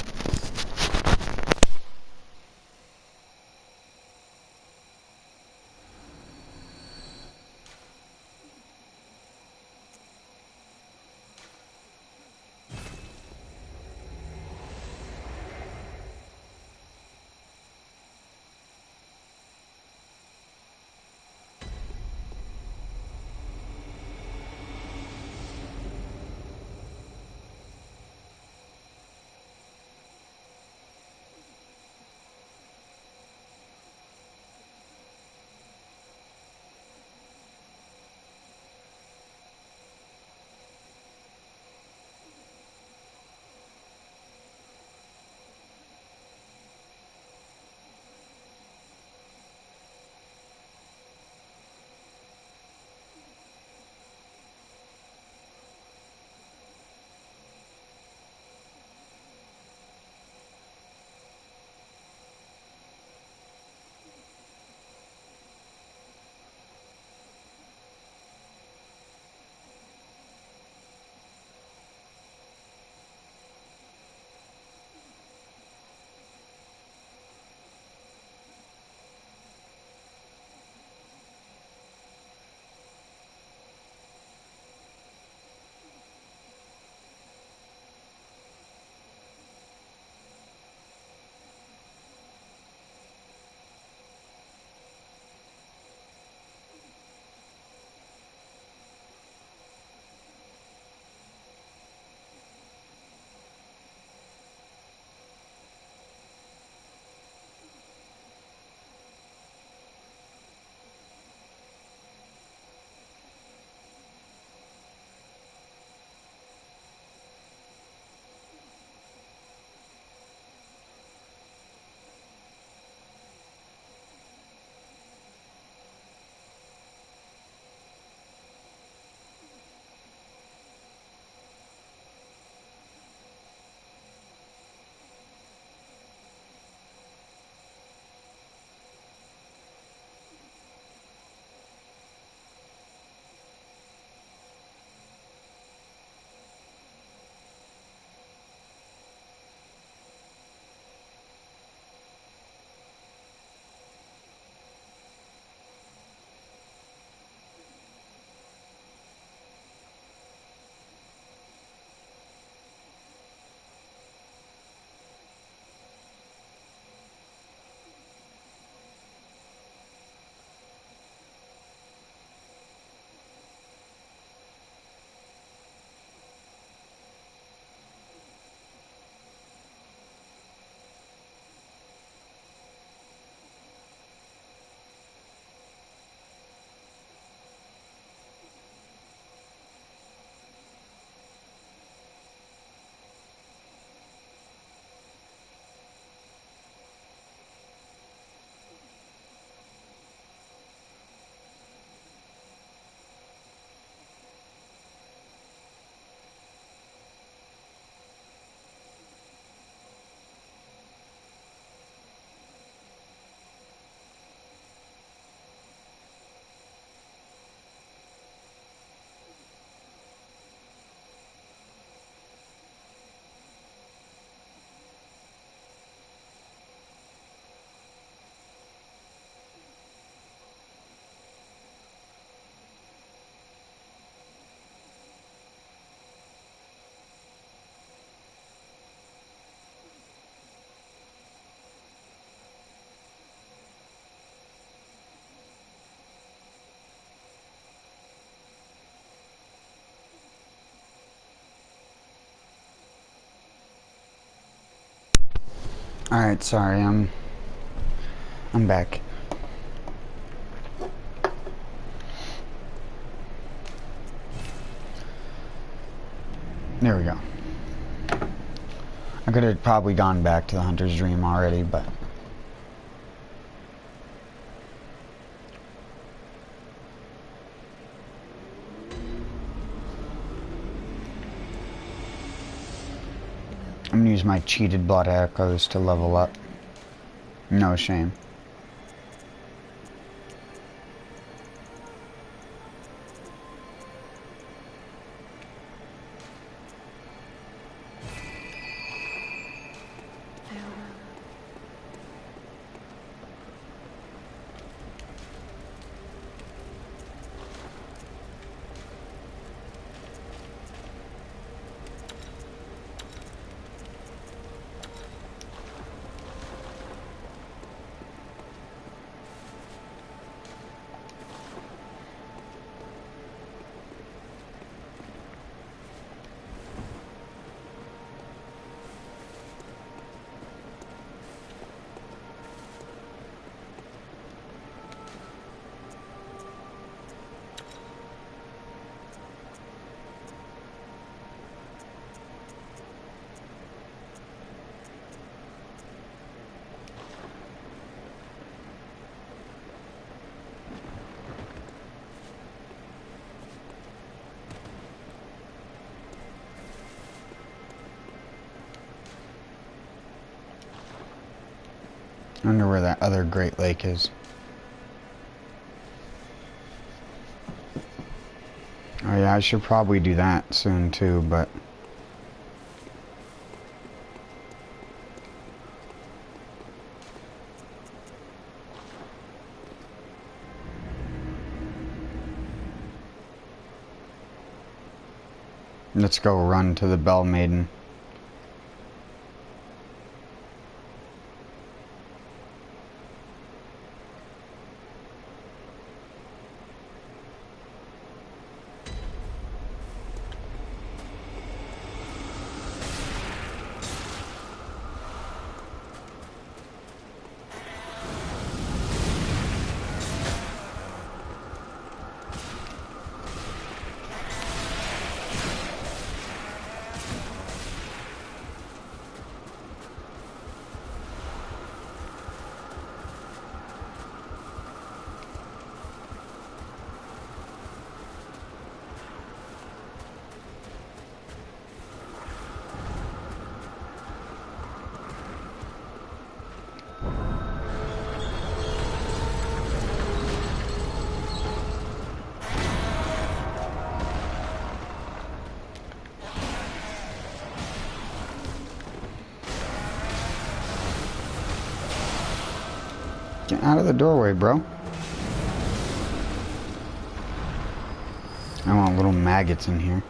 Speaker 1: Alright, sorry, I'm back. There we go. I could have probably gone back to the Hunter's Dream already, but... I'm gonna use my cheated blood echoes to level up. No shame. I wonder where that other Great Lake is. Oh yeah, I should probably do that soon too, but... Let's go run to the Bell Maiden. Get out of the doorway, bro. I want little maggots in here.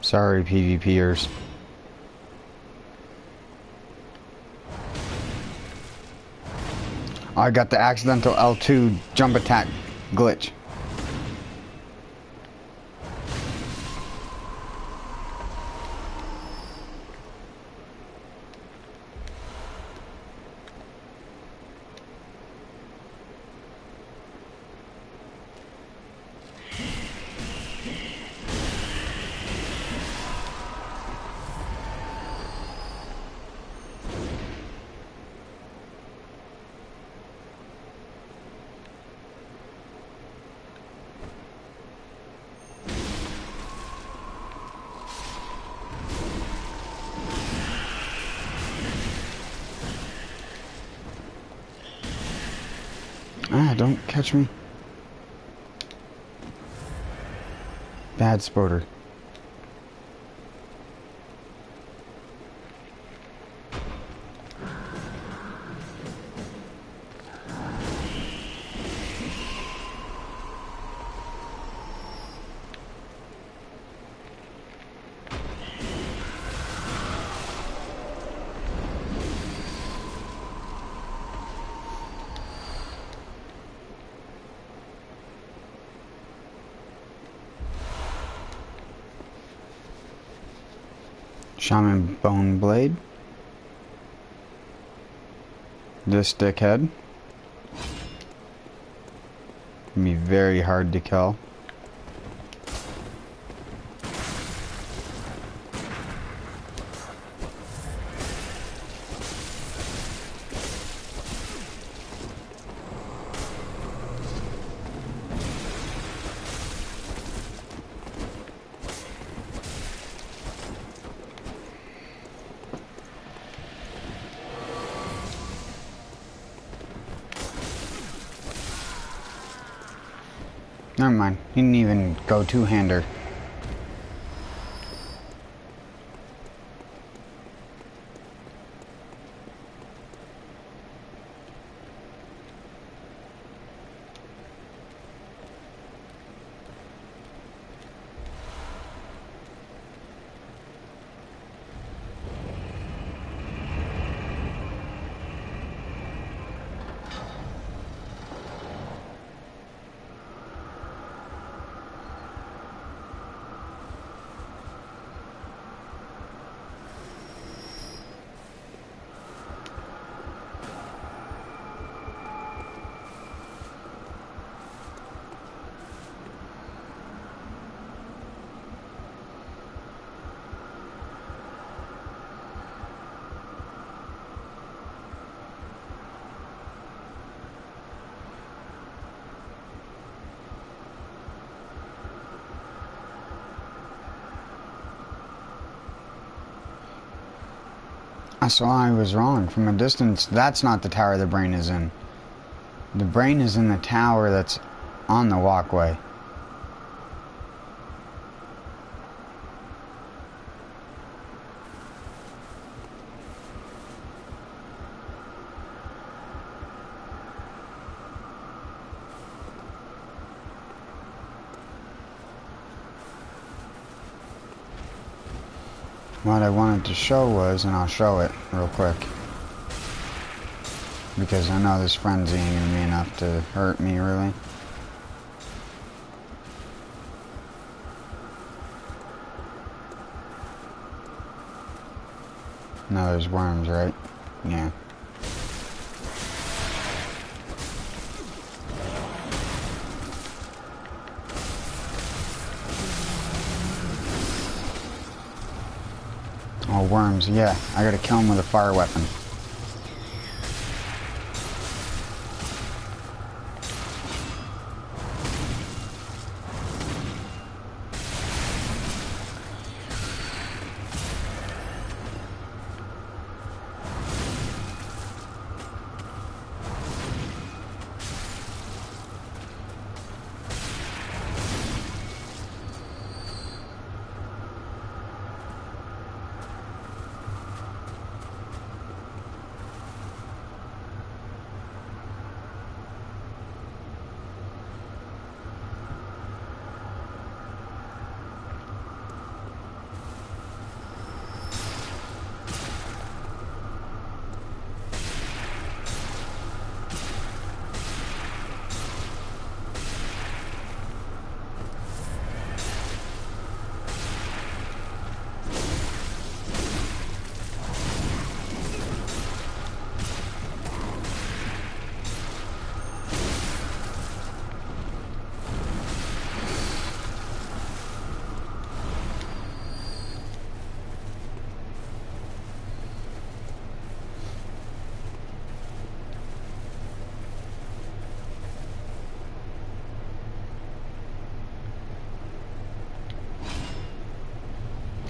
Speaker 1: Sorry, PvPers. I got the accidental L2 jump attack glitch. Ah, don't catch me. Bad spotter. Shaman Bone Blade. This dickhead. Can be very hard to kill. Never mind. He didn't even go two-hander. So I was wrong. From a distance, that's not the tower the brain is in. The brain is in the tower that's on the walkway. What I wanted to show was, and I'll show it real quick, because I know this frenzy ain't gonna be enough to hurt me, really. No, there's worms, right? Yeah. Oh, worms, yeah. I gotta kill him with a fire weapon.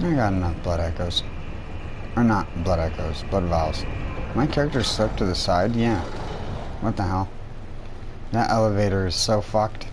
Speaker 1: I got enough blood echoes. Or not blood echoes, blood vials. My character slipped to the side? Yeah. What the hell? That elevator is so fucked.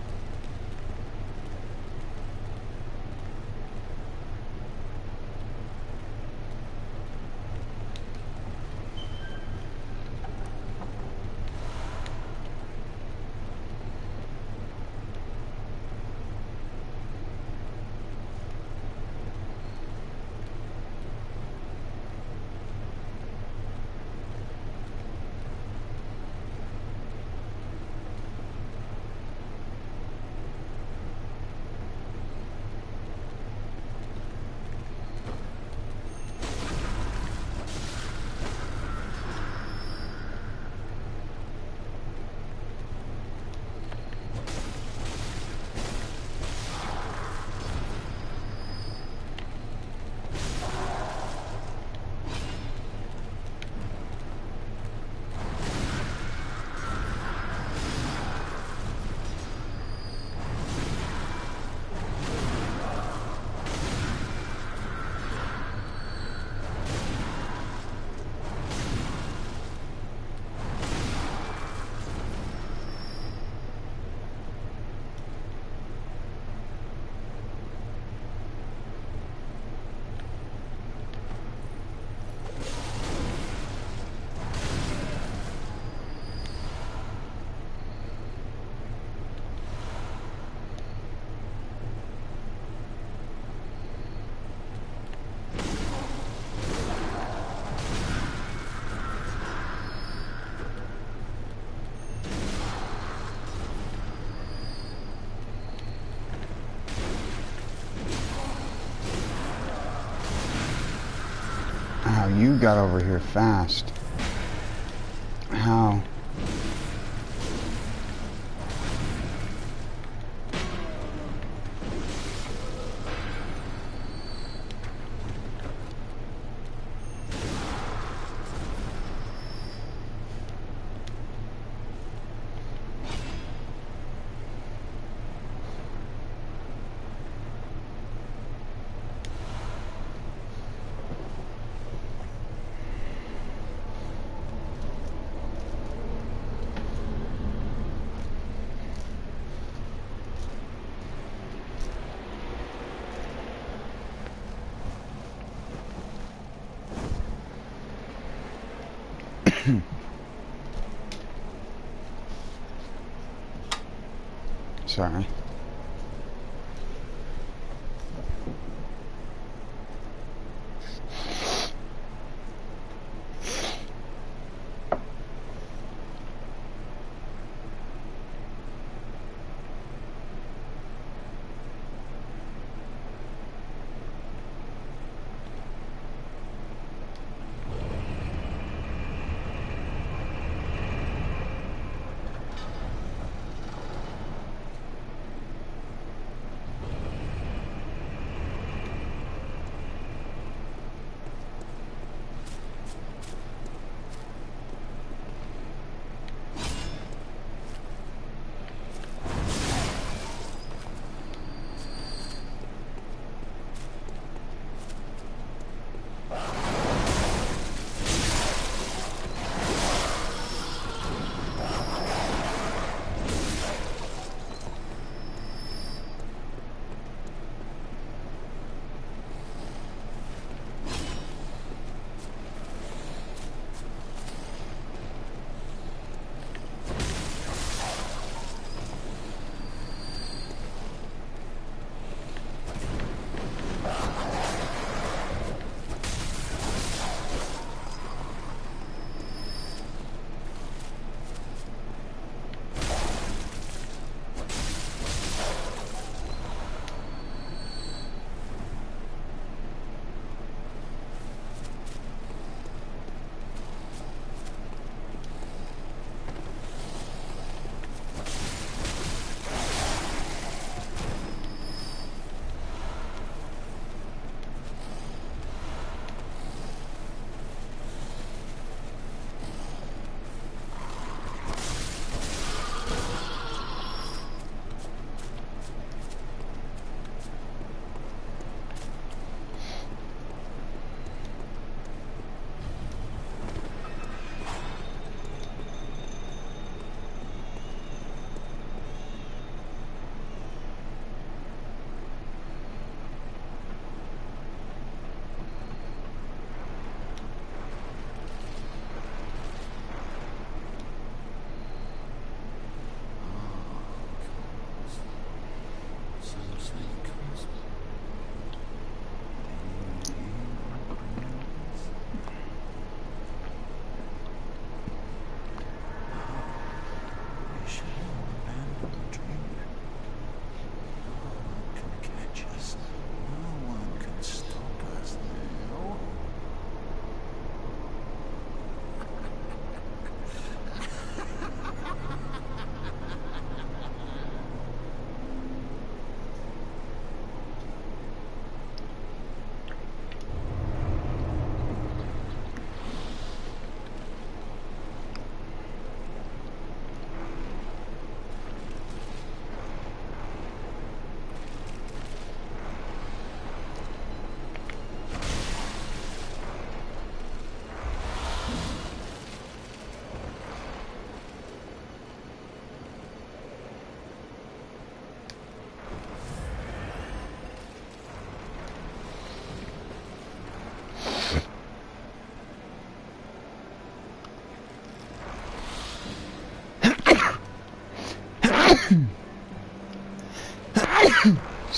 Speaker 1: you got over here fast. How? Sorry.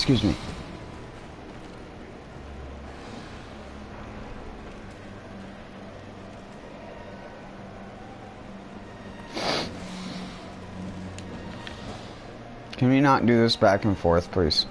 Speaker 1: Excuse me. Can we not do this back and forth, please?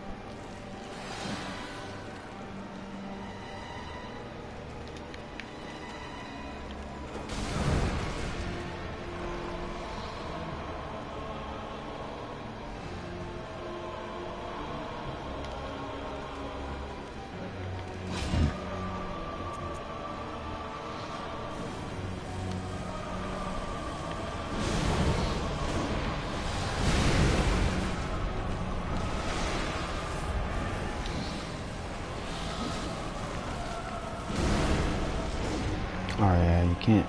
Speaker 1: Oh yeah, you can't.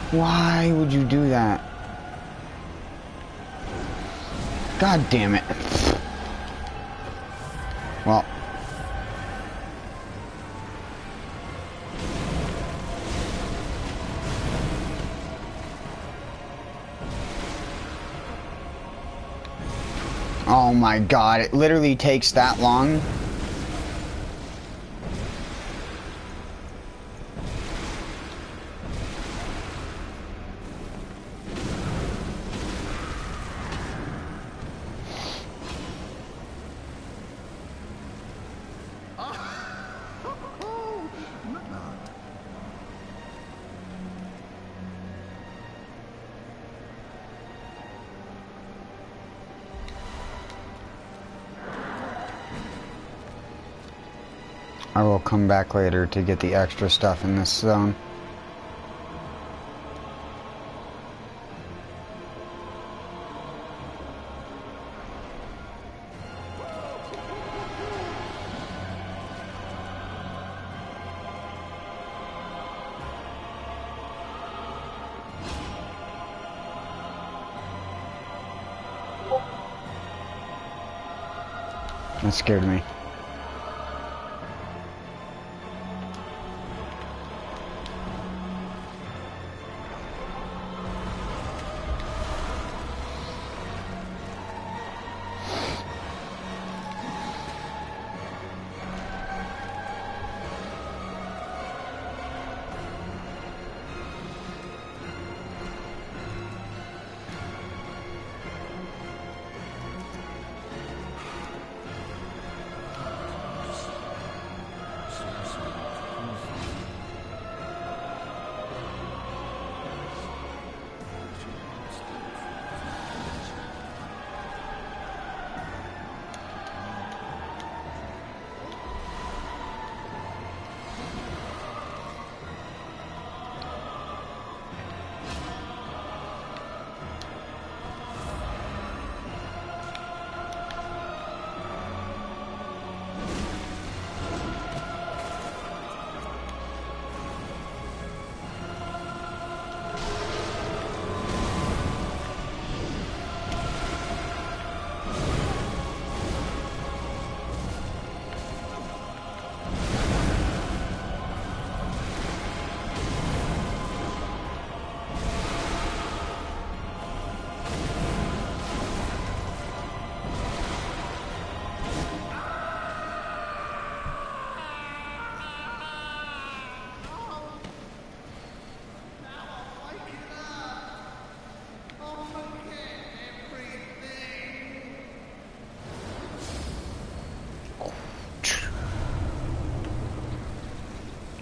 Speaker 1: Why would you do that? God damn it. Well. Oh my god, it literally takes that long. I will come back later to get the extra stuff in this zone. That scared me.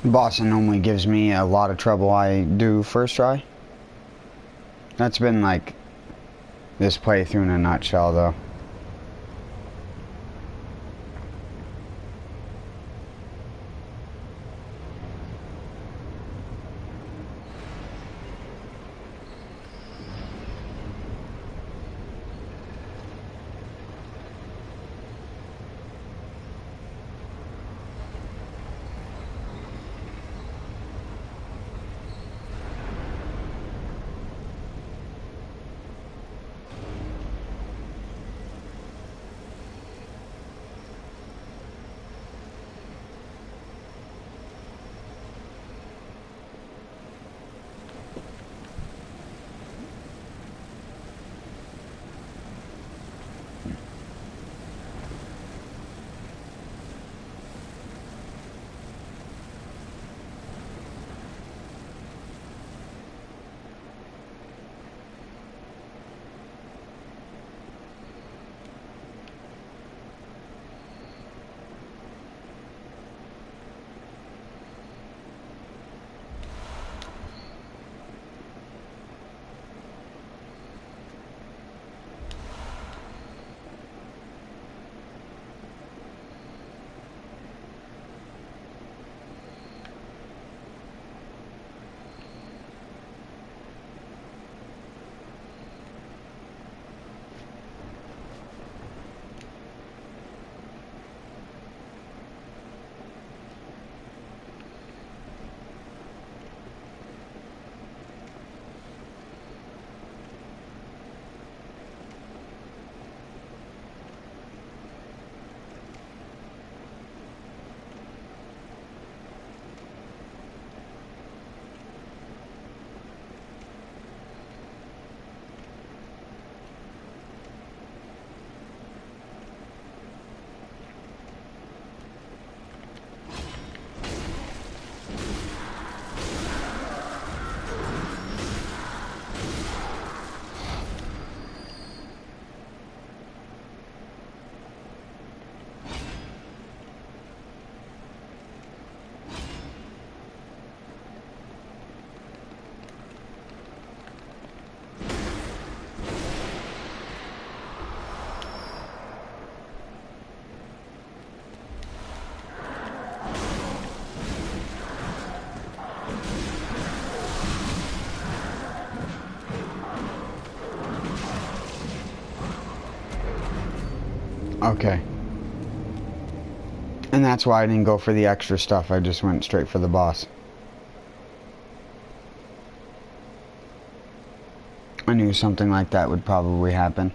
Speaker 1: Bossing normally gives me a lot of trouble. I do first try. That's been like this playthrough in a nutshell though. Okay. And that's why I didn't go for the extra stuff. I just went straight for the boss. I knew something like that would probably happen.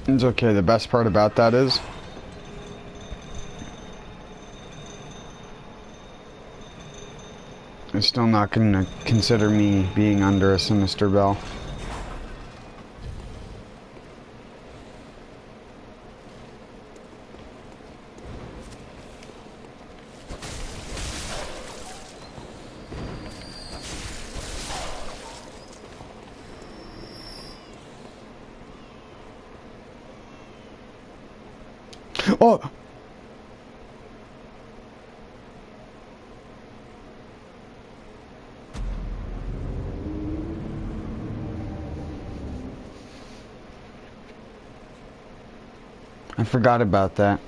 Speaker 1: It's okay. The best part about that is it's still not going to consider me being under a sinister bell. Oh! I forgot about that.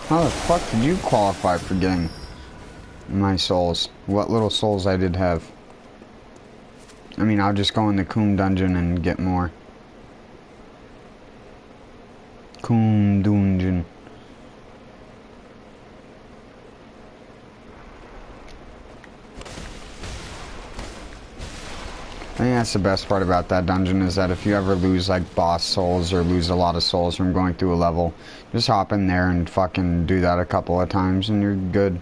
Speaker 1: How the fuck did you qualify for getting my souls? What little souls I did have. I mean, I'll just go in the Coom dungeon and get more. Coom Doongeon. I think that's the best part about that dungeon is that if you ever lose like boss souls or lose a lot of souls from going through a level, just hop in there and fucking do that a couple of times and you're good.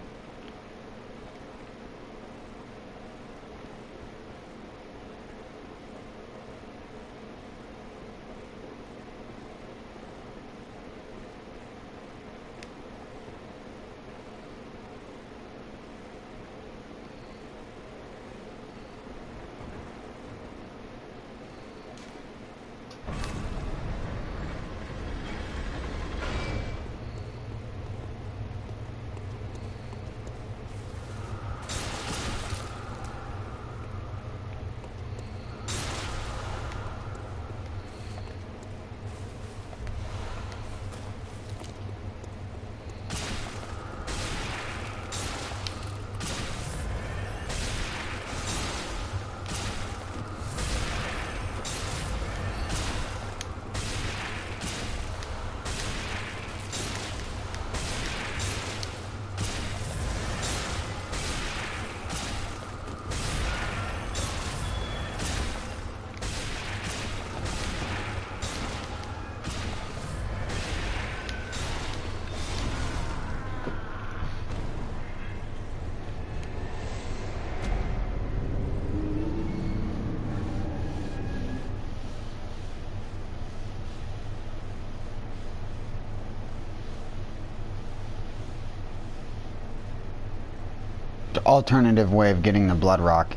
Speaker 1: Alternative way of getting the blood rock.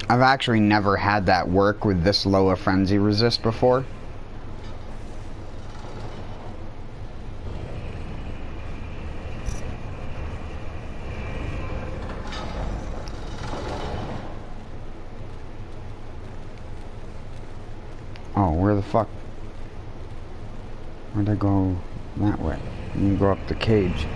Speaker 1: I've actually never had that work with this low a frenzy resist before. Oh, where the fuck? Where'd I go that way? You can go up the cage.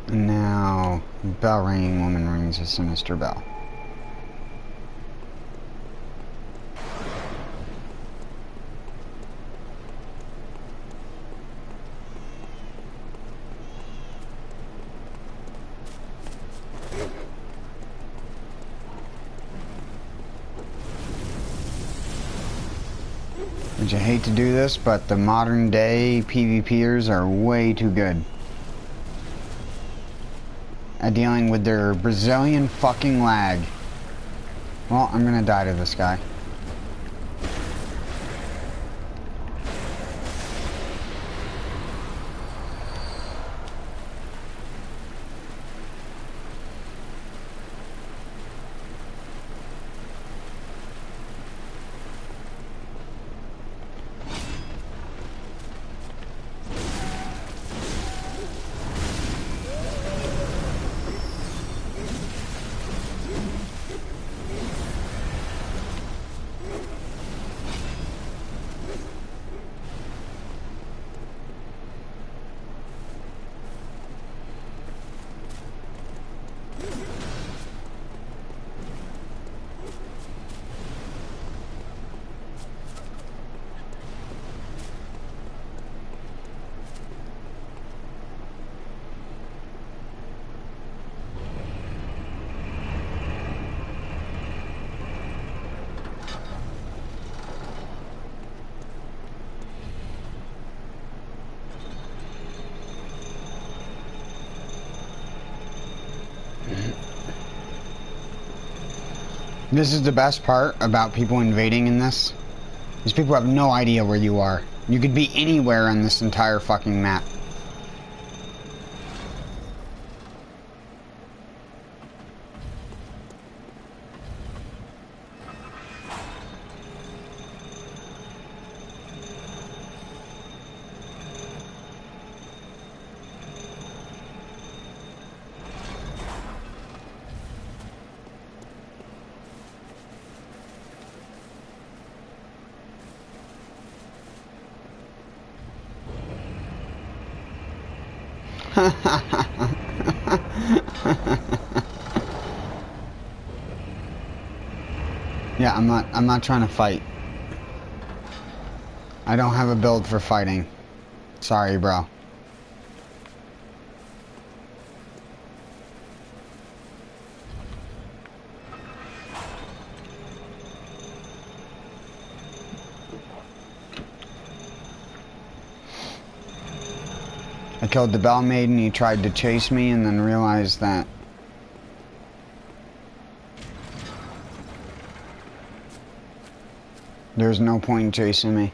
Speaker 1: Now, bell ringing woman rings a sinister bell. Would you hate to do this, but the modern day PvPers are way too good at dealing with their Brazilian fucking lag. Well, I'm gonna die to this guy. This is the best part about people invading in this. These people have no idea where you are. You could be anywhere on this entire fucking map. Yeah, I'm not trying to fight. I don't have a build for fighting. Sorry, bro. I killed the Bell Maiden, he tried to chase me and then realized that there's no point in chasing me.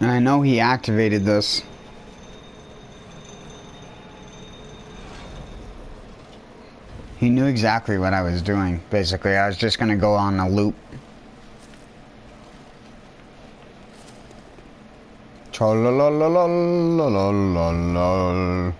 Speaker 1: And I know he activated this. He knew exactly what I was doing, basically. I was just gonna go on a loop. Cha-la-la-la-la-la-la-la.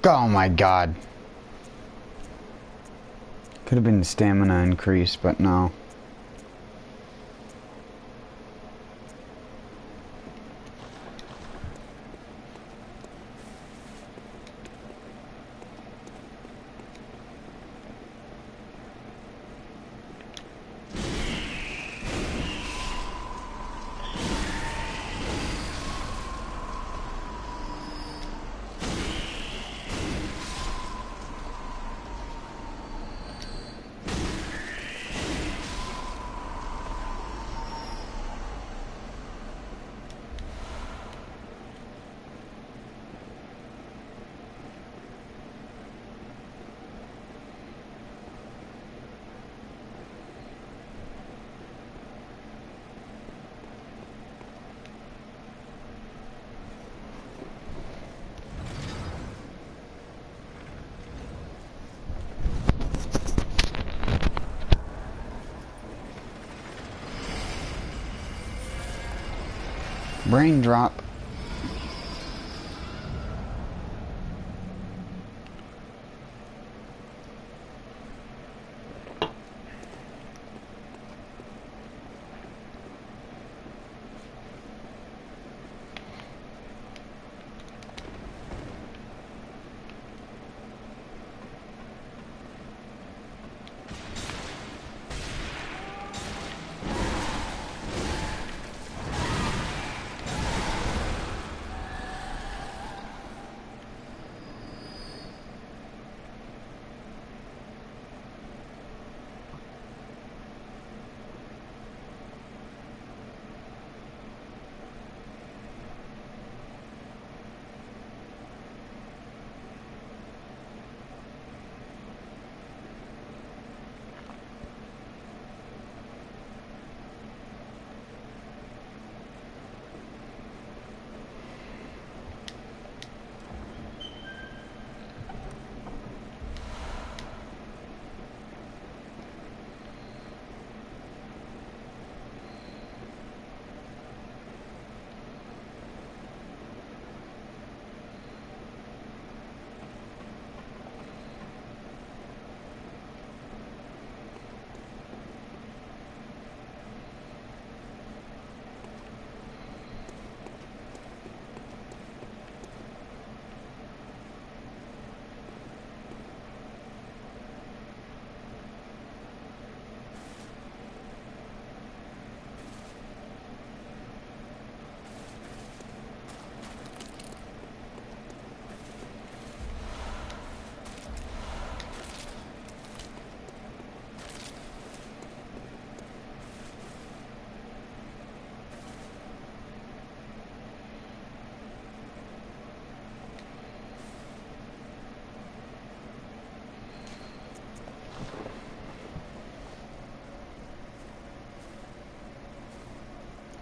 Speaker 1: Oh my god. Could have been stamina increase, but no. Brain drop.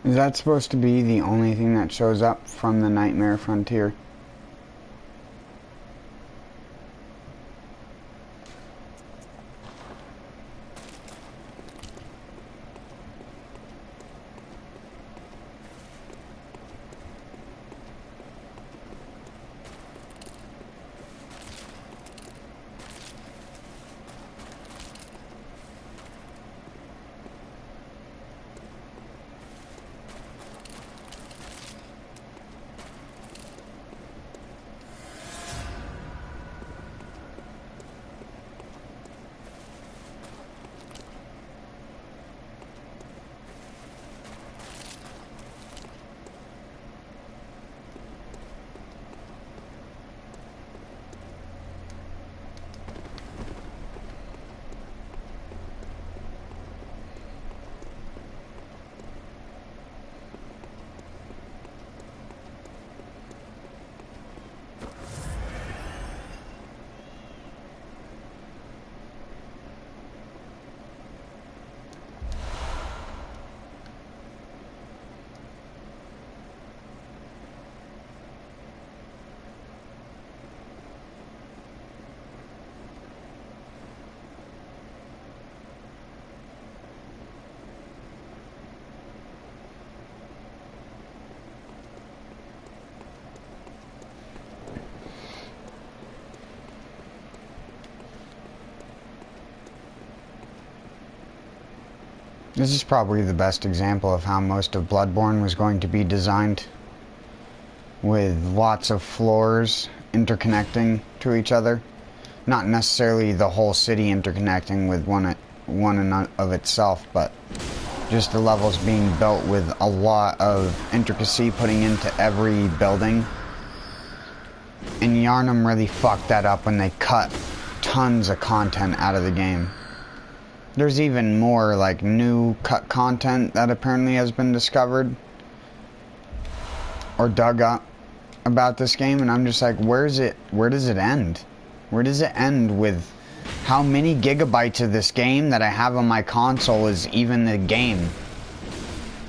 Speaker 1: Is that supposed to be the only thing that shows up from the Nightmare Frontier? This is probably the best example of how most of Bloodborne was going to be designed, with lots of floors interconnecting to each other. Not necessarily the whole city interconnecting with one in of itself, but just the levels being built with a lot of intricacy putting into every building. And Yarnum really fucked that up when they cut tons of content out of the game. There's even more, like, new cut content that apparently has been discovered or dug up about this game, and I'm just like, where does it end? Where does it end with how many gigabytes of this game that I have on my console is even the game?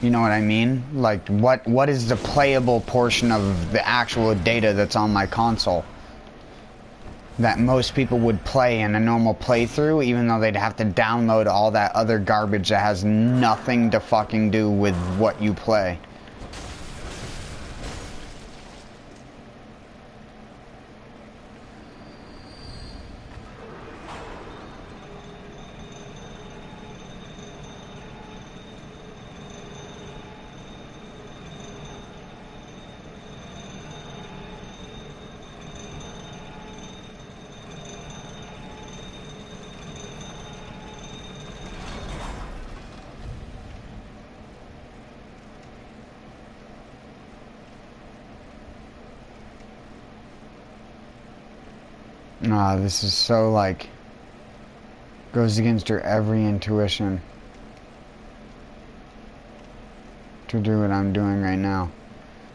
Speaker 1: You know what I mean? Like, what is the playable portion of the actual data that's on my console that most people would play in a normal playthrough, even though they'd have to download all that other garbage that has nothing to fucking do with what you play? Ah, this is so, like, goes against your every intuition to do what I'm doing right now.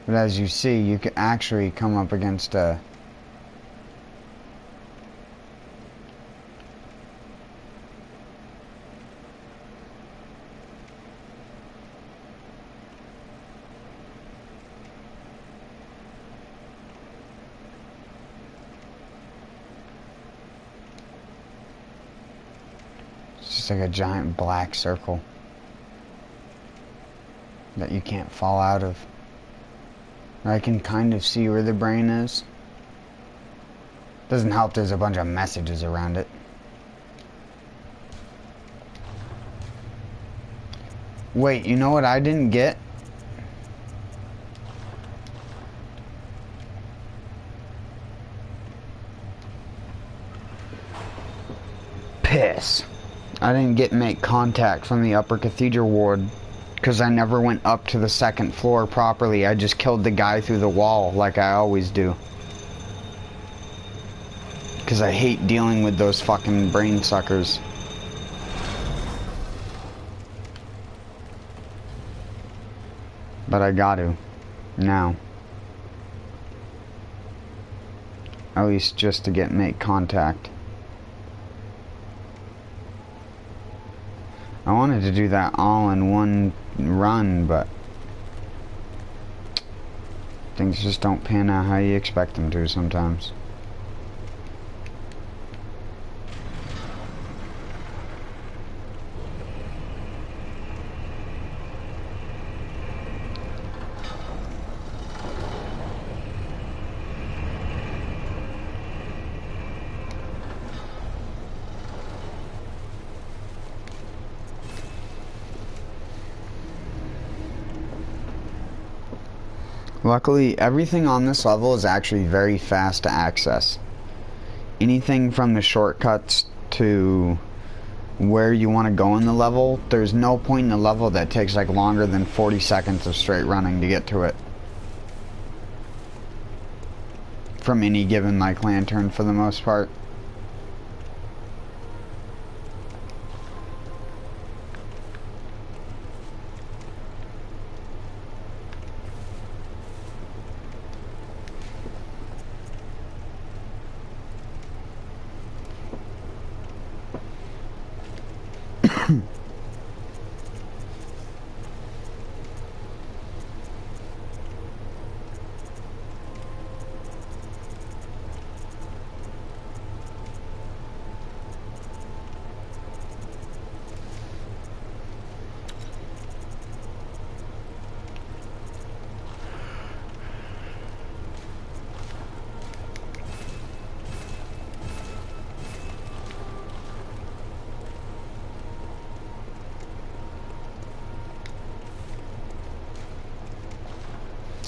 Speaker 1: But as you see, you can actually come up against a... It's just like a giant black circle that you can't fall out of. I can kind of see where the brain is. Doesn't help there's a bunch of messages around it. Wait, you know what I didn't get? Piss. I didn't get make contact from the upper cathedral ward because I never went up to the second floor properly. I just killed the guy through the wall like I always do. Because I hate dealing with those fucking brain suckers. But I got to. Now. At least just to make contact. I wanted to do that all in one run, but things just don't pan out how you expect them to sometimes. Luckily, everything on this level is actually very fast to access. Anything from the shortcuts to where you want to go in the level, there's no point in the level that takes like longer than 40 seconds of straight running to get to it. From any given like lantern for the most part.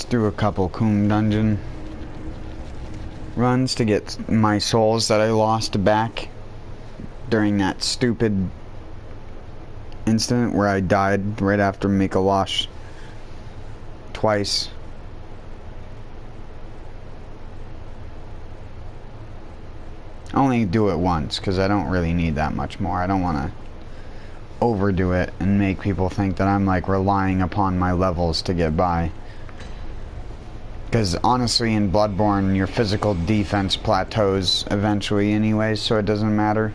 Speaker 1: Do a couple Coom dungeon runs to get my souls that I lost back during that stupid incident where I died right after Mikolash twice. I only do it once because I don't really need that much more. I don't want to overdo it and make people think that I'm like relying upon my levels to get by. Because honestly, in Bloodborne, your physical defense plateaus eventually anyway, so it doesn't matter.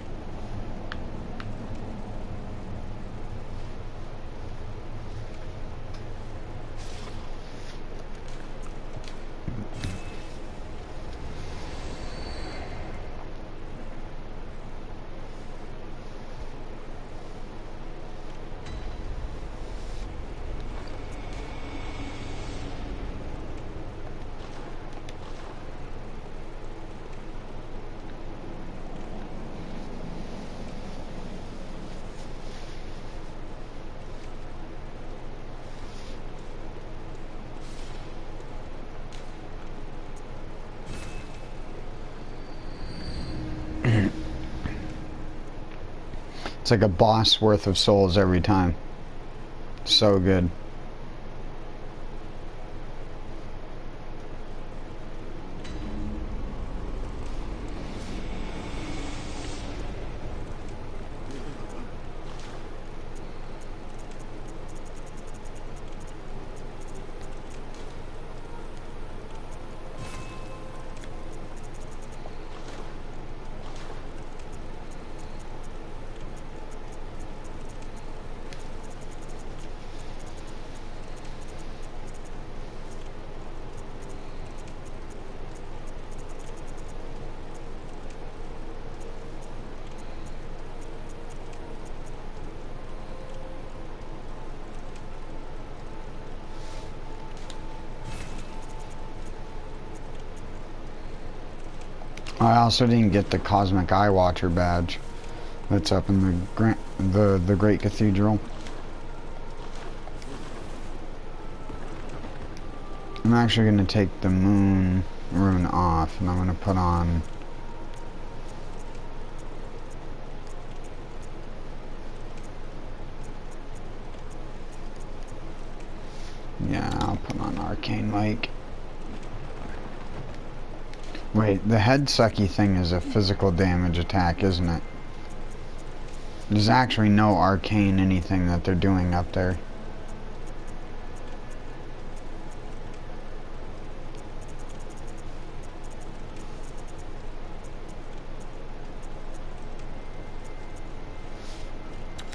Speaker 1: It's like a boss worth of souls every time. So good. I also didn't get the Cosmic Eye Watcher badge that's up in the Great Cathedral. I'm actually going to take the moon rune off, and I'm going to put on... Yeah, I'll put on Arcane Mic. Wait, the head sucky thing is a physical damage attack, isn't it? There's actually no arcane anything that they're doing up there.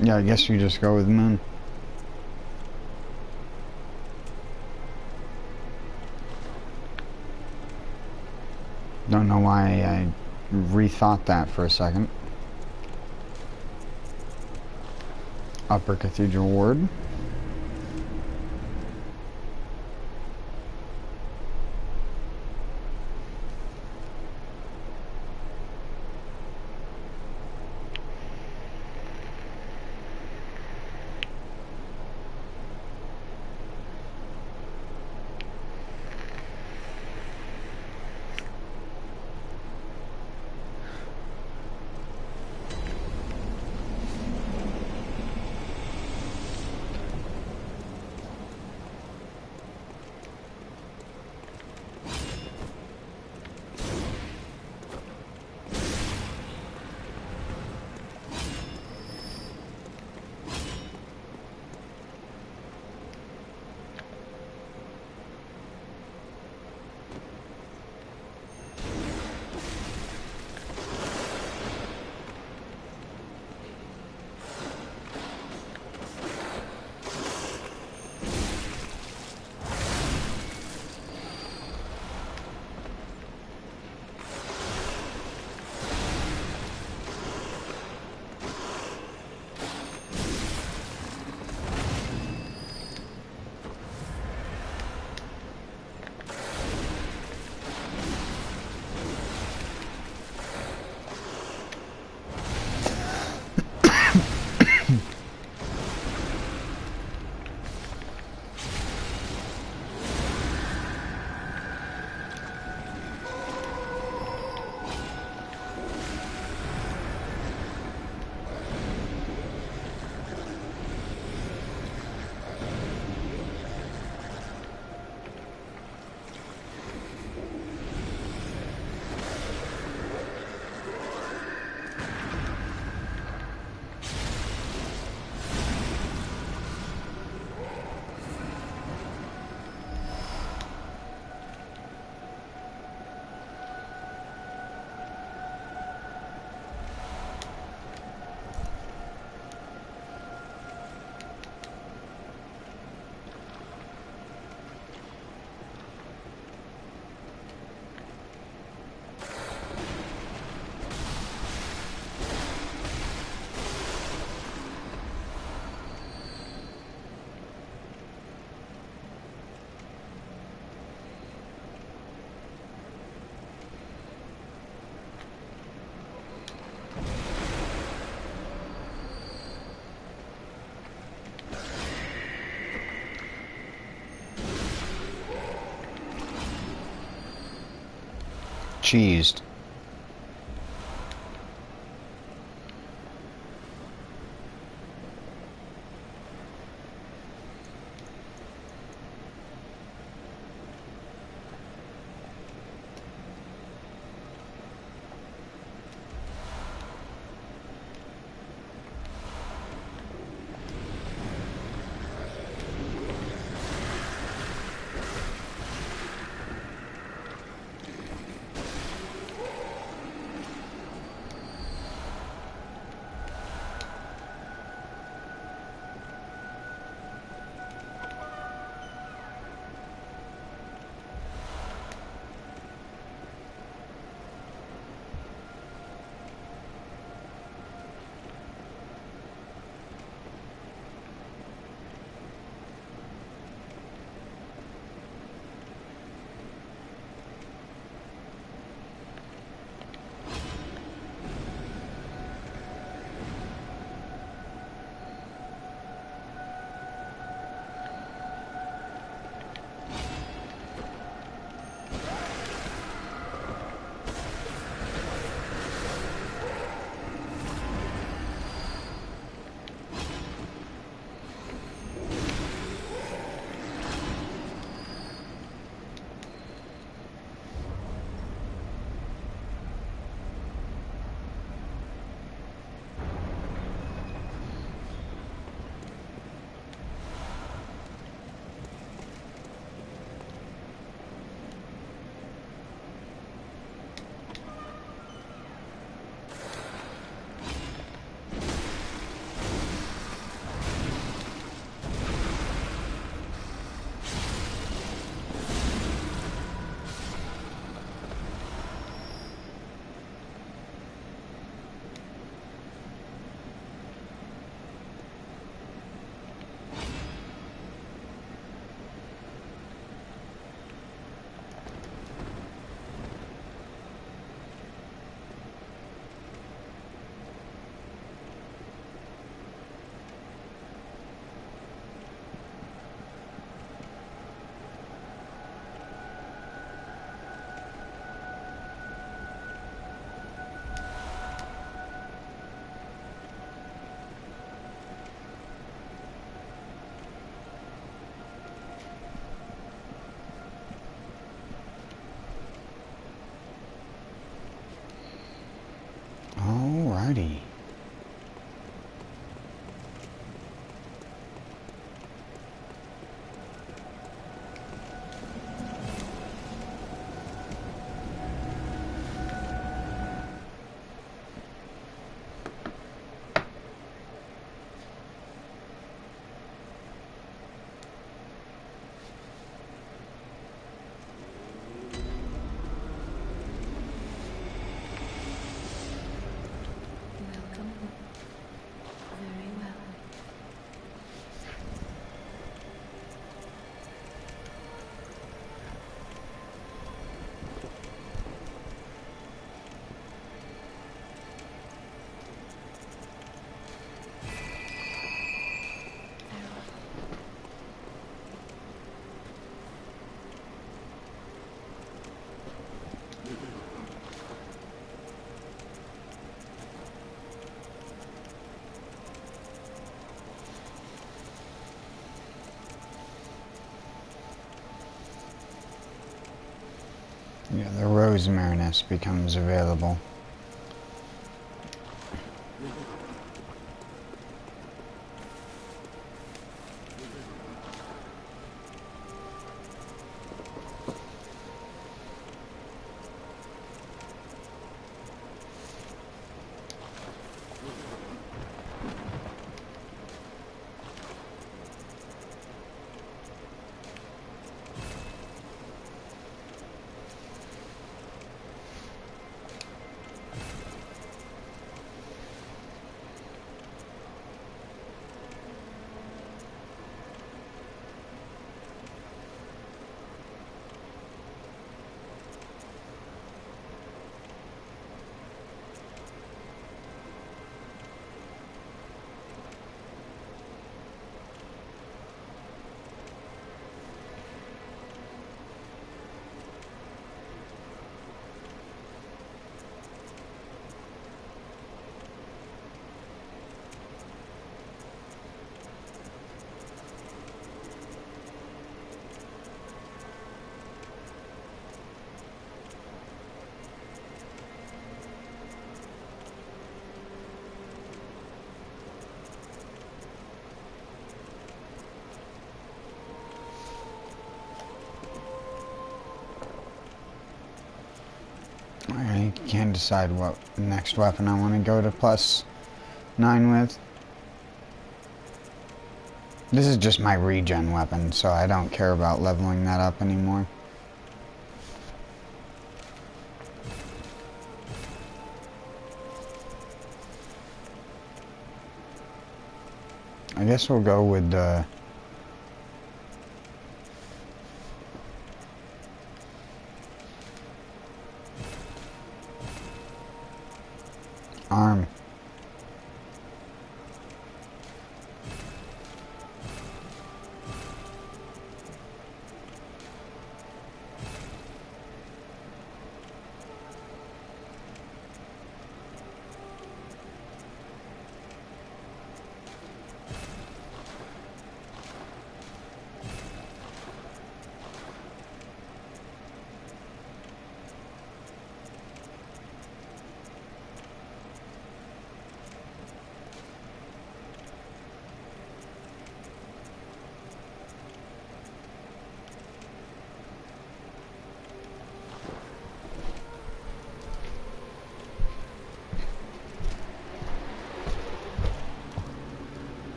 Speaker 1: Yeah, I guess you just go with moon. Don't know why I rethought that for a second. Upper Cathedral Ward. Cheesed. Yeah, the rosemarinus becomes available. I can't decide what next weapon I want to go to +9 with. This is just my regen weapon, so I don't care about leveling that up anymore. I guess we'll go with the arm.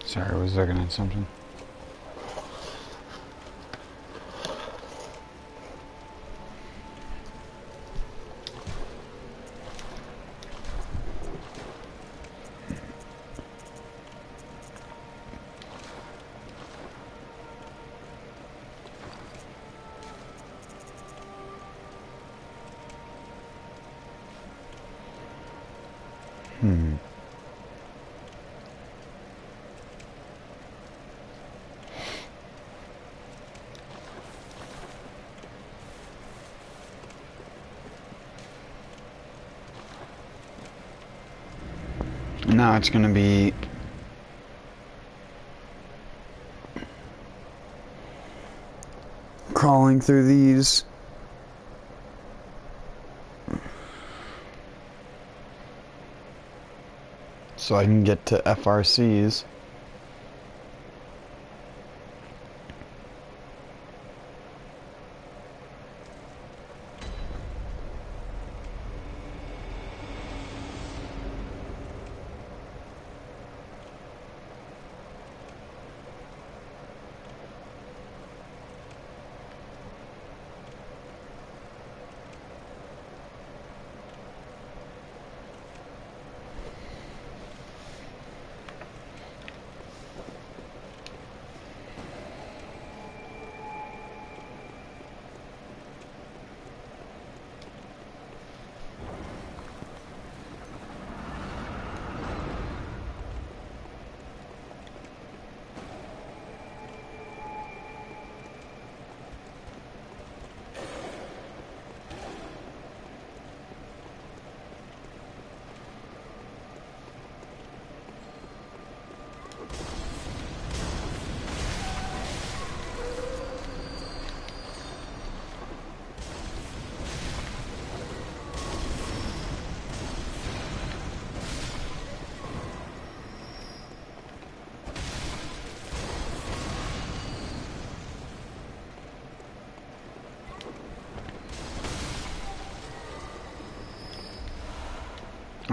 Speaker 1: Sorry, I was looking at something. Now it's gonna be crawling through these. So I can get to FRCs.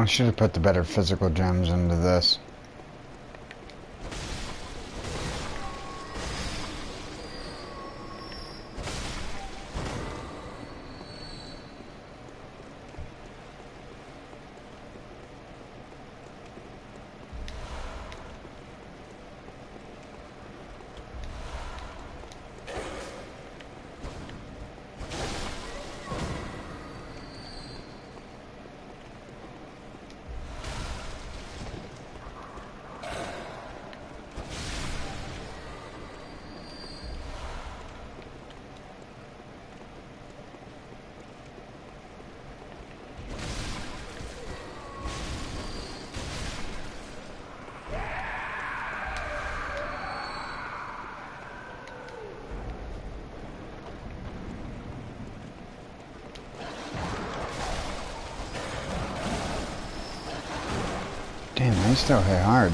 Speaker 1: I should have put the better physical gems into this. Damn, they still hit hard.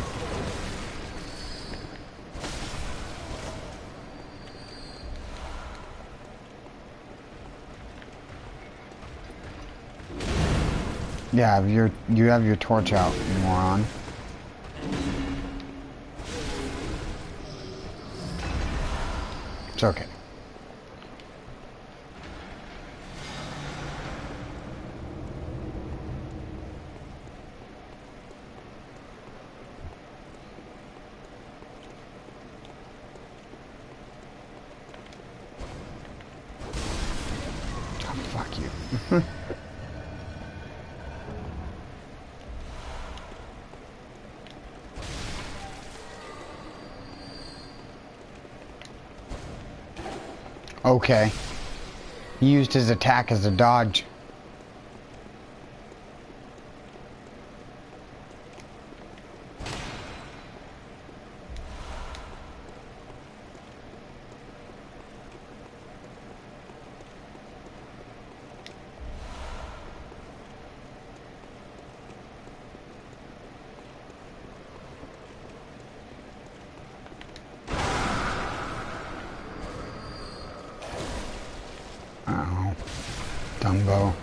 Speaker 1: Yeah, you have your torch out, you moron. It's okay. Oh, fuck you. Okay. He used his attack as a dodge. Uh-oh. Dumbo.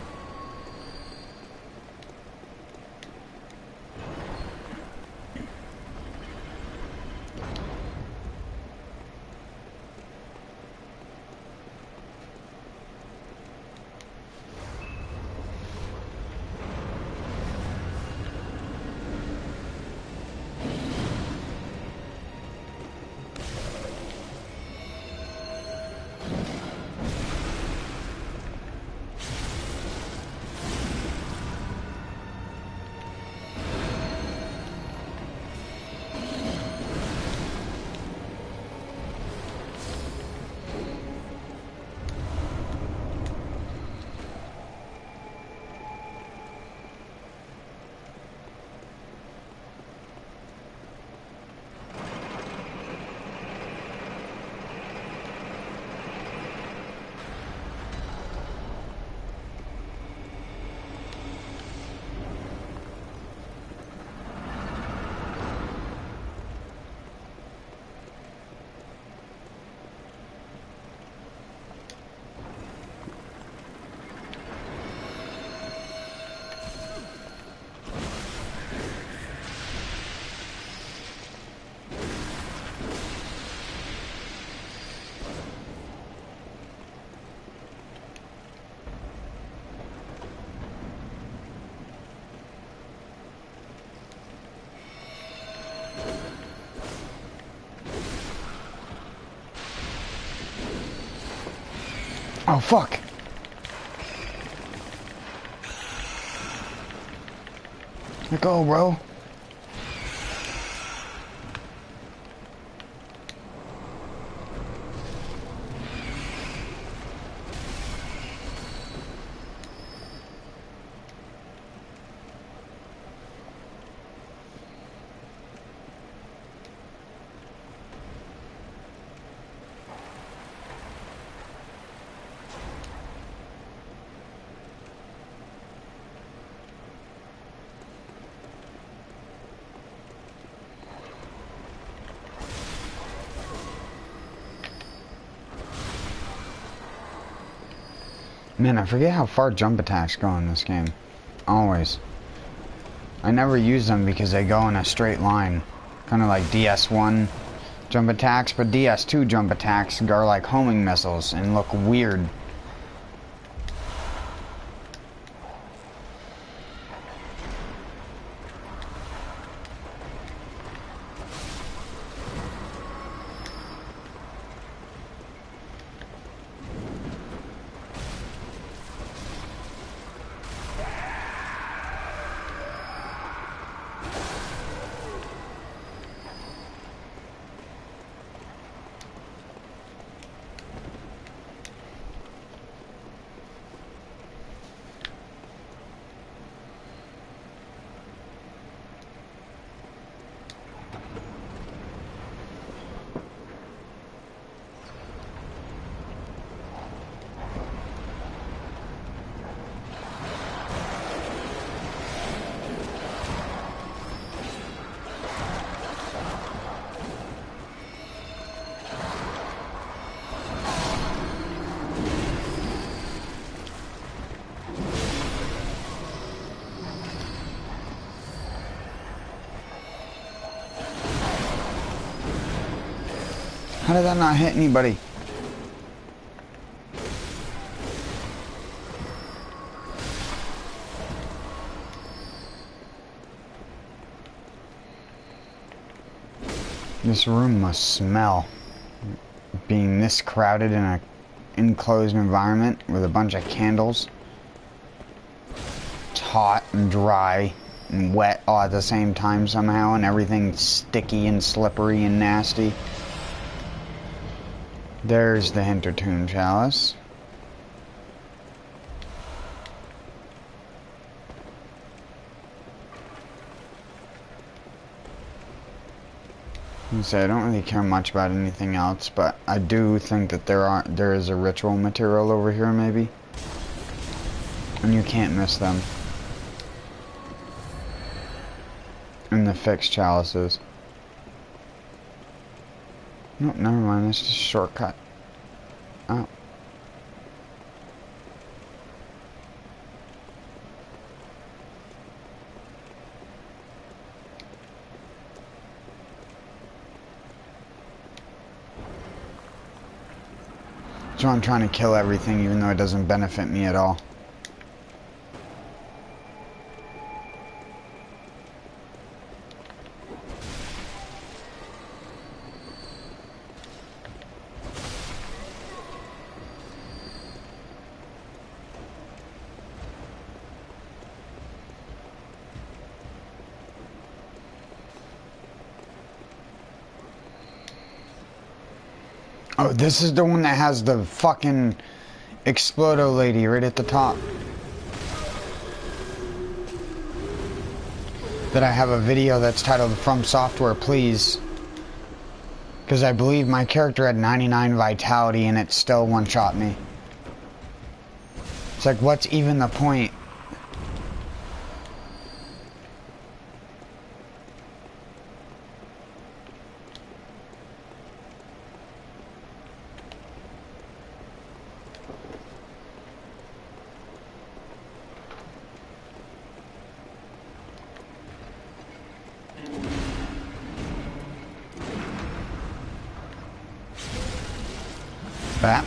Speaker 1: Oh, fuck. Let go, bro. Man, I forget how far jump attacks go in this game. Always. I never use them because they go in a straight line. Kind of like DS1 jump attacks, but DS2 jump attacks are like homing missiles and look weird. How did that not hit anybody? This room must smell. Being this crowded in an enclosed environment with a bunch of candles. It's hot and dry and wet all at the same time somehow, and everything's sticky and slippery and nasty. There's the Hintertune Chalice. I don't really care much about anything else, but I do think that there is a ritual material over here maybe. And you can't miss them. And the fixed chalices. Nope, never mind, it's just a shortcut. Oh. So I'm trying to kill everything even though it doesn't benefit me at all. Oh, this is the one that has the fucking Explodo lady right at the top. That I have a video that's titled From Software Please. Because I believe my character had 99 vitality and it still one-shot me. It's like, what's even the point? That.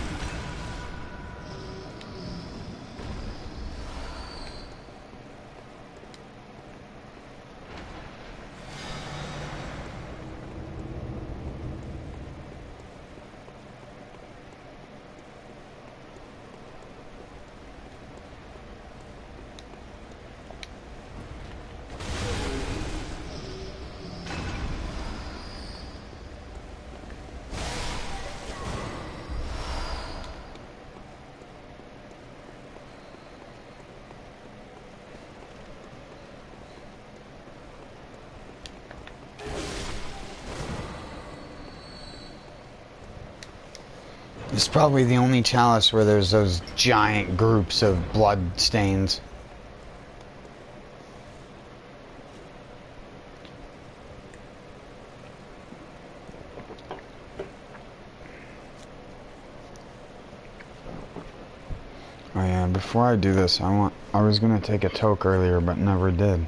Speaker 1: It's probably the only chalice where there's those giant groups of blood stains. Oh yeah, before I do this, I was gonna take a toke earlier, but never did.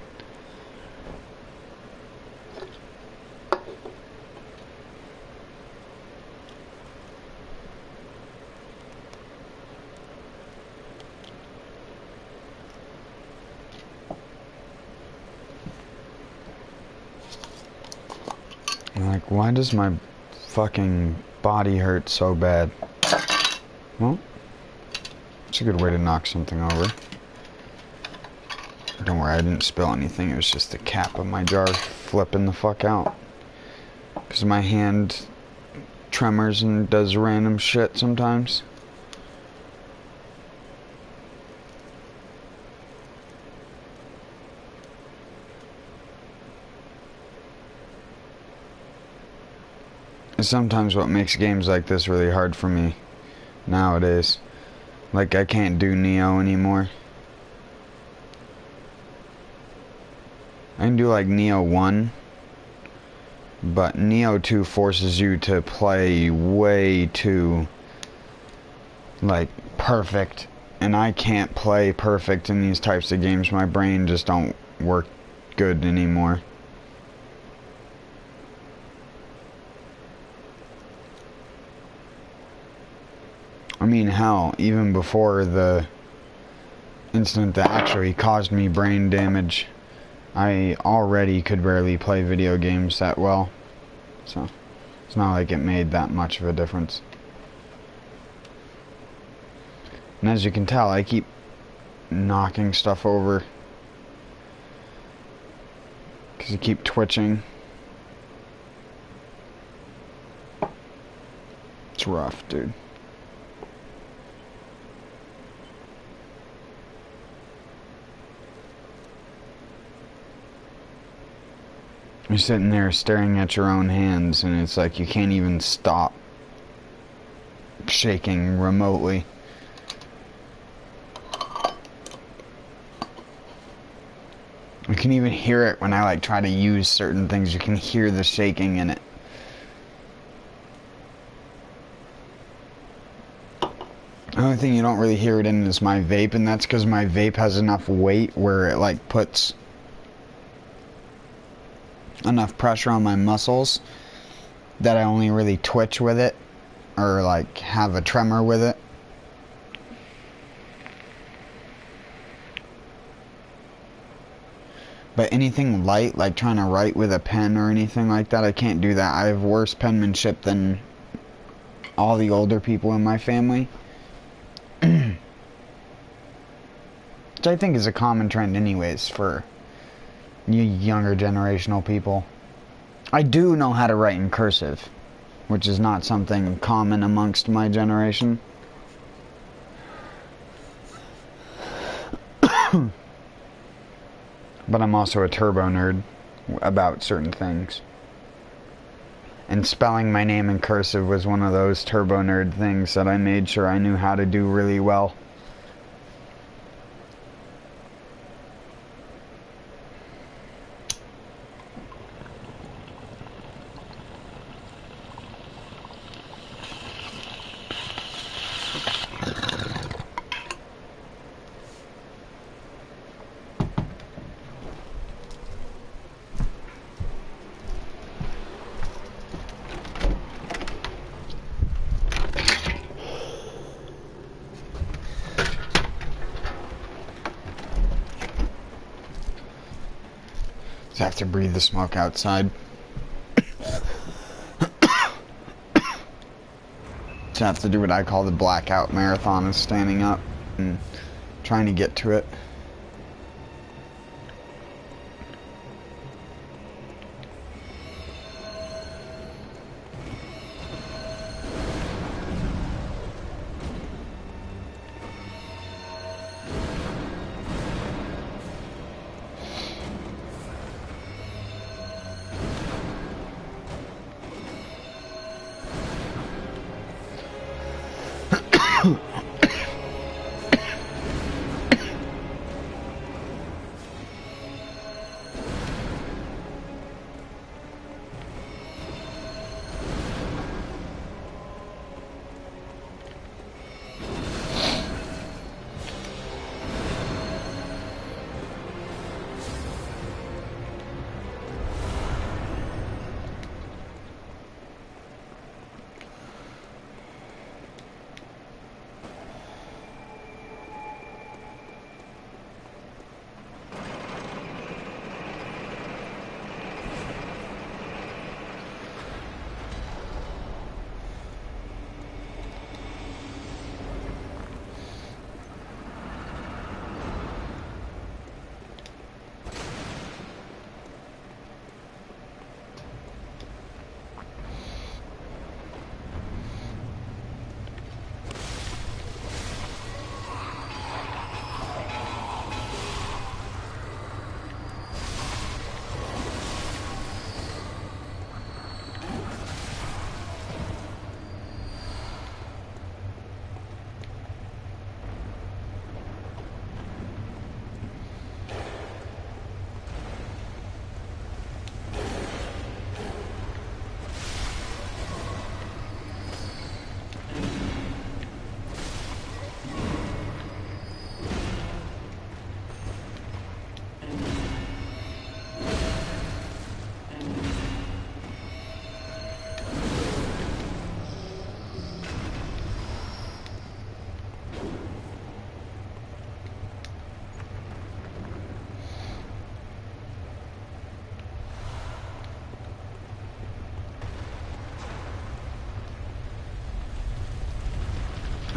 Speaker 1: Like, why does my fucking body hurt so bad? Well, it's a good way to knock something over. Don't worry, I didn't spill anything. It was just the cap of my jar flipping the fuck out. Because my hand tremors and does random shit sometimes. Sometimes what makes games like this really hard for me nowadays. Like, I can't do Neo anymore. I can do like Neo 1, but Neo 2 forces you to play way too, like, perfect. And I can't play perfect in these types of games. My brain just don't work good anymore. I mean, hell, even before the incident that actually caused me brain damage, I already could barely play video games that well. So, it's not like it made that much of a difference. And as you can tell, I keep knocking stuff over. Because I keep twitching. It's rough, dude. You're sitting there staring at your own hands, and it's like you can't even stop shaking remotely. You can even hear it when I like try to use certain things. You can hear the shaking in it. The only thing you don't really hear it in is my vape, and that's because my vape has enough weight where it like puts enough pressure on my muscles that I only really twitch with it or like have a tremor with it. But anything light, like trying to write with a pen or anything like that, I can't do that. I have worse penmanship than all the older people in my family. Which I think is a common trend anyways for you younger generational people. I do know how to write in cursive, which is not something common amongst my generation. But I'm also a turbo nerd about certain things. And spelling my name in cursive was one of those turbo nerd things that I made sure I knew how to do really well. I have to breathe the smoke outside. So I have to do what I call the blackout marathon, of standing up and trying to get to it.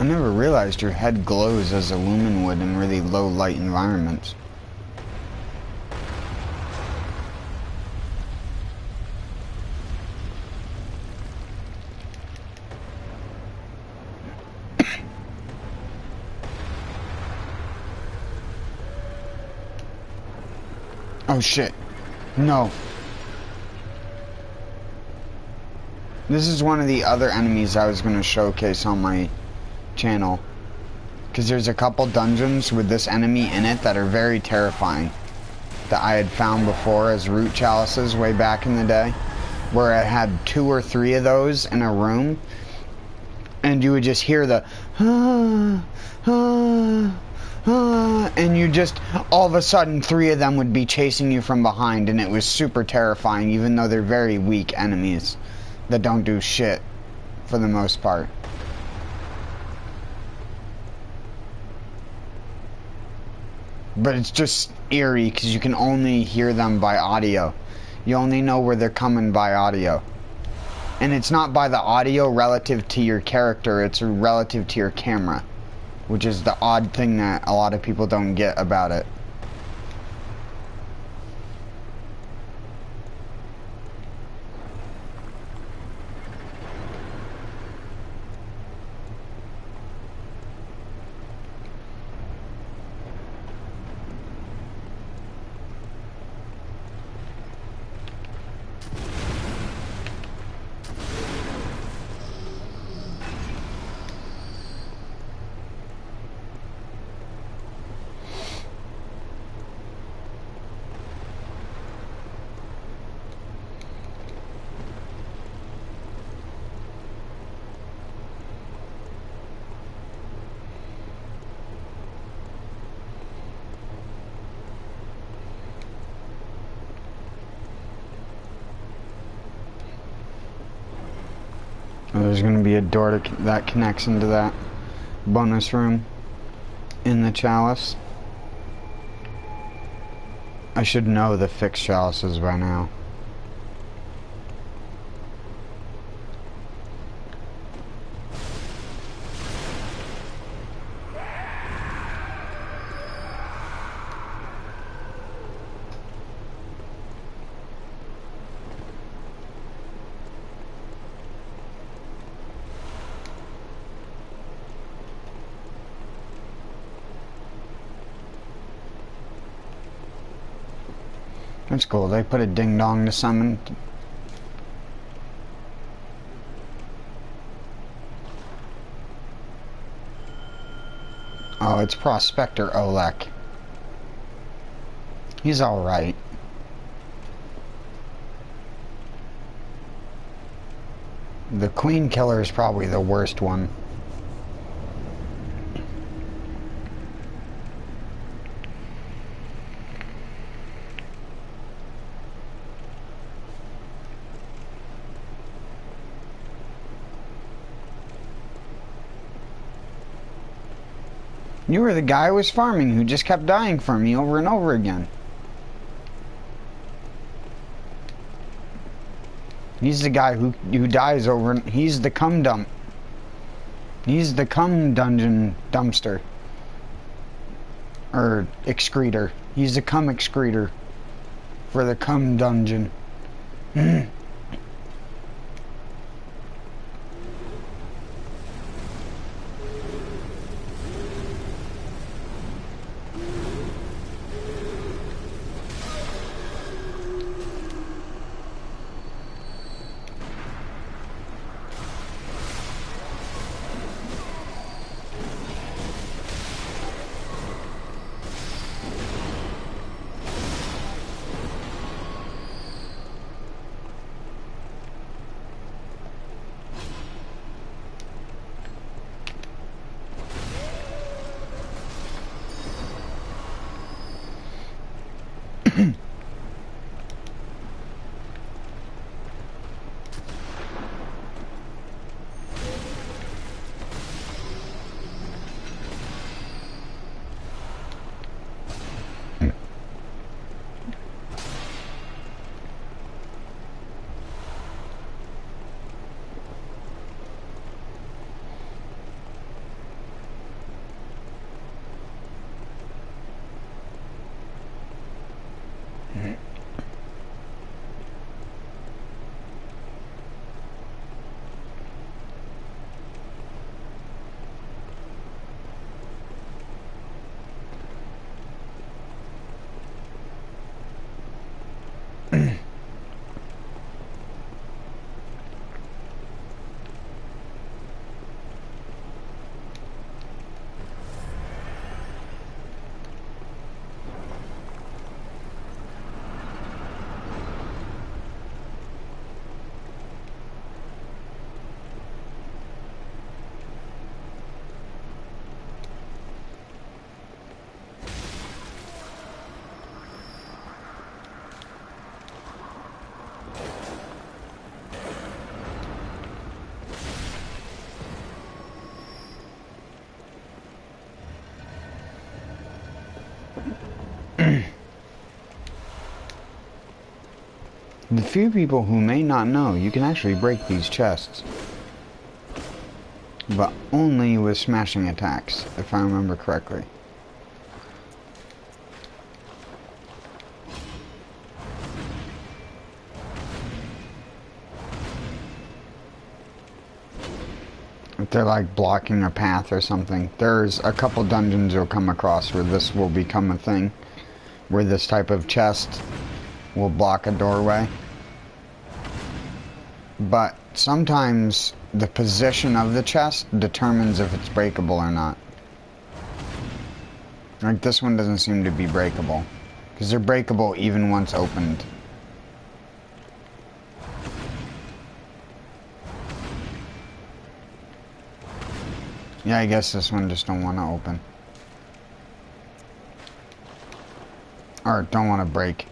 Speaker 1: I never realized your head glows as a lumen would in really low light environments. Oh shit. No. This is one of the other enemies I was going to showcase on my channel. Because there's a couple dungeons with this enemy in it that are very terrifying. That I had found before as root chalices way back in the day. Where I had 2 or 3 of those in a room. And you would just hear the and you just, all of a sudden 3 of them would be chasing you from behind, and it was super terrifying, even though they're very weak enemies that don't do shit for the most part. But it's just eerie because you can only hear them by audio. You only know where they're coming by audio. And it's not by the audio relative to your character, it's relative to your camera. Which is the odd thing that a lot of people don't get about it. There's going to be a door that connects into that bonus room in the chalice. I should know the fixed chalices by now. That's cool. They put a ding dong to summon. Oh, it's Prospector Olek. He's alright. The Queen Killer is probably the worst one. You were the guy who was farming who just kept dying from me over and over again. He's the guy who dies over and he's the cum dump. He's the cum dungeon dumpster. Or excreter. He's the cum excreter for the cum dungeon. The few people who may not know, you can actually break these chests. But only with smashing attacks, if I remember correctly. If they're like blocking a path or something. There's a couple dungeons you'll come across where this will become a thing. Where this type of chest will block a doorway. But sometimes the position of the chest determines if it's breakable or not. Like this one doesn't seem to be breakable. Because they're breakable even once opened. Yeah, I guess this one just don't want to open. Or don't want to break.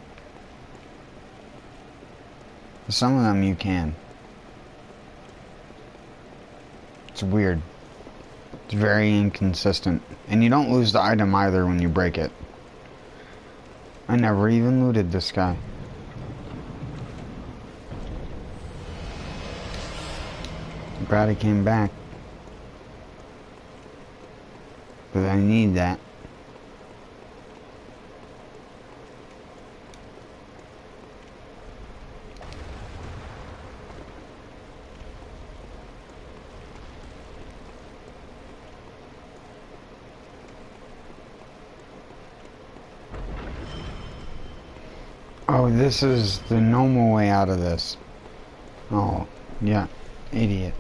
Speaker 1: Some of them you can. It's weird. It's very inconsistent. And you don't lose the item either when you break it. I never even looted this guy. I'm glad he came back. But I need that. Oh, this is the normal way out of this. Oh, yeah. Idiot.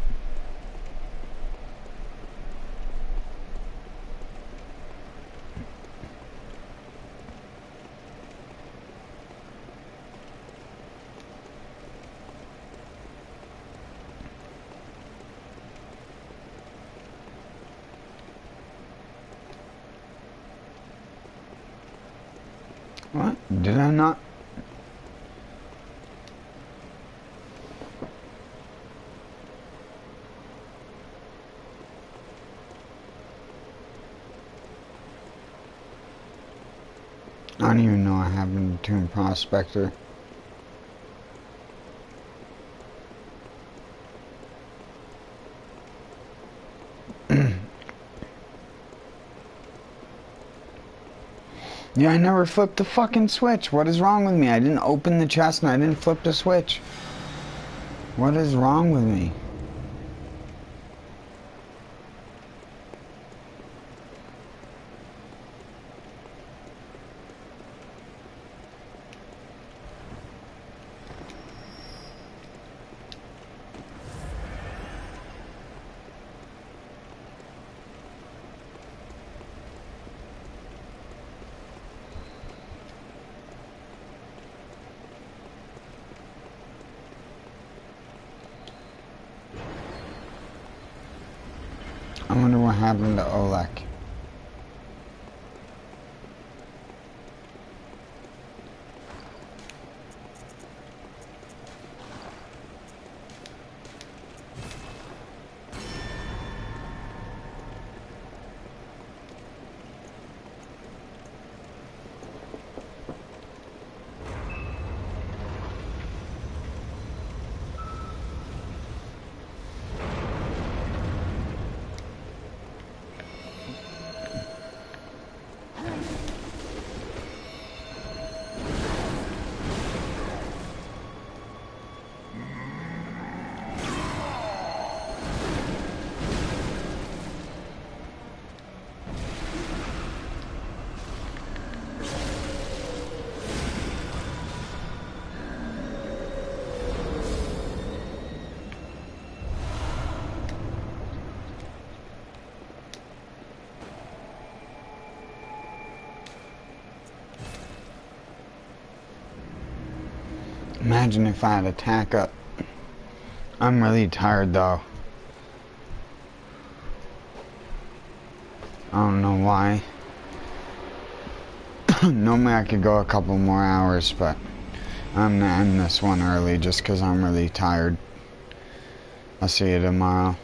Speaker 1: What? Did I not? I don't even know I happened to Prospector. Yeah, I never flipped the fucking switch. What is wrong with me? I didn't open the chest and I didn't flip the switch. What is wrong with me? I wonder what happened to Olek. Imagine if I had attack up. I'm really tired though. I don't know why. Normally I could go a couple more hours, but I'm gonna end this one early just because I'm really tired. I'll see you tomorrow.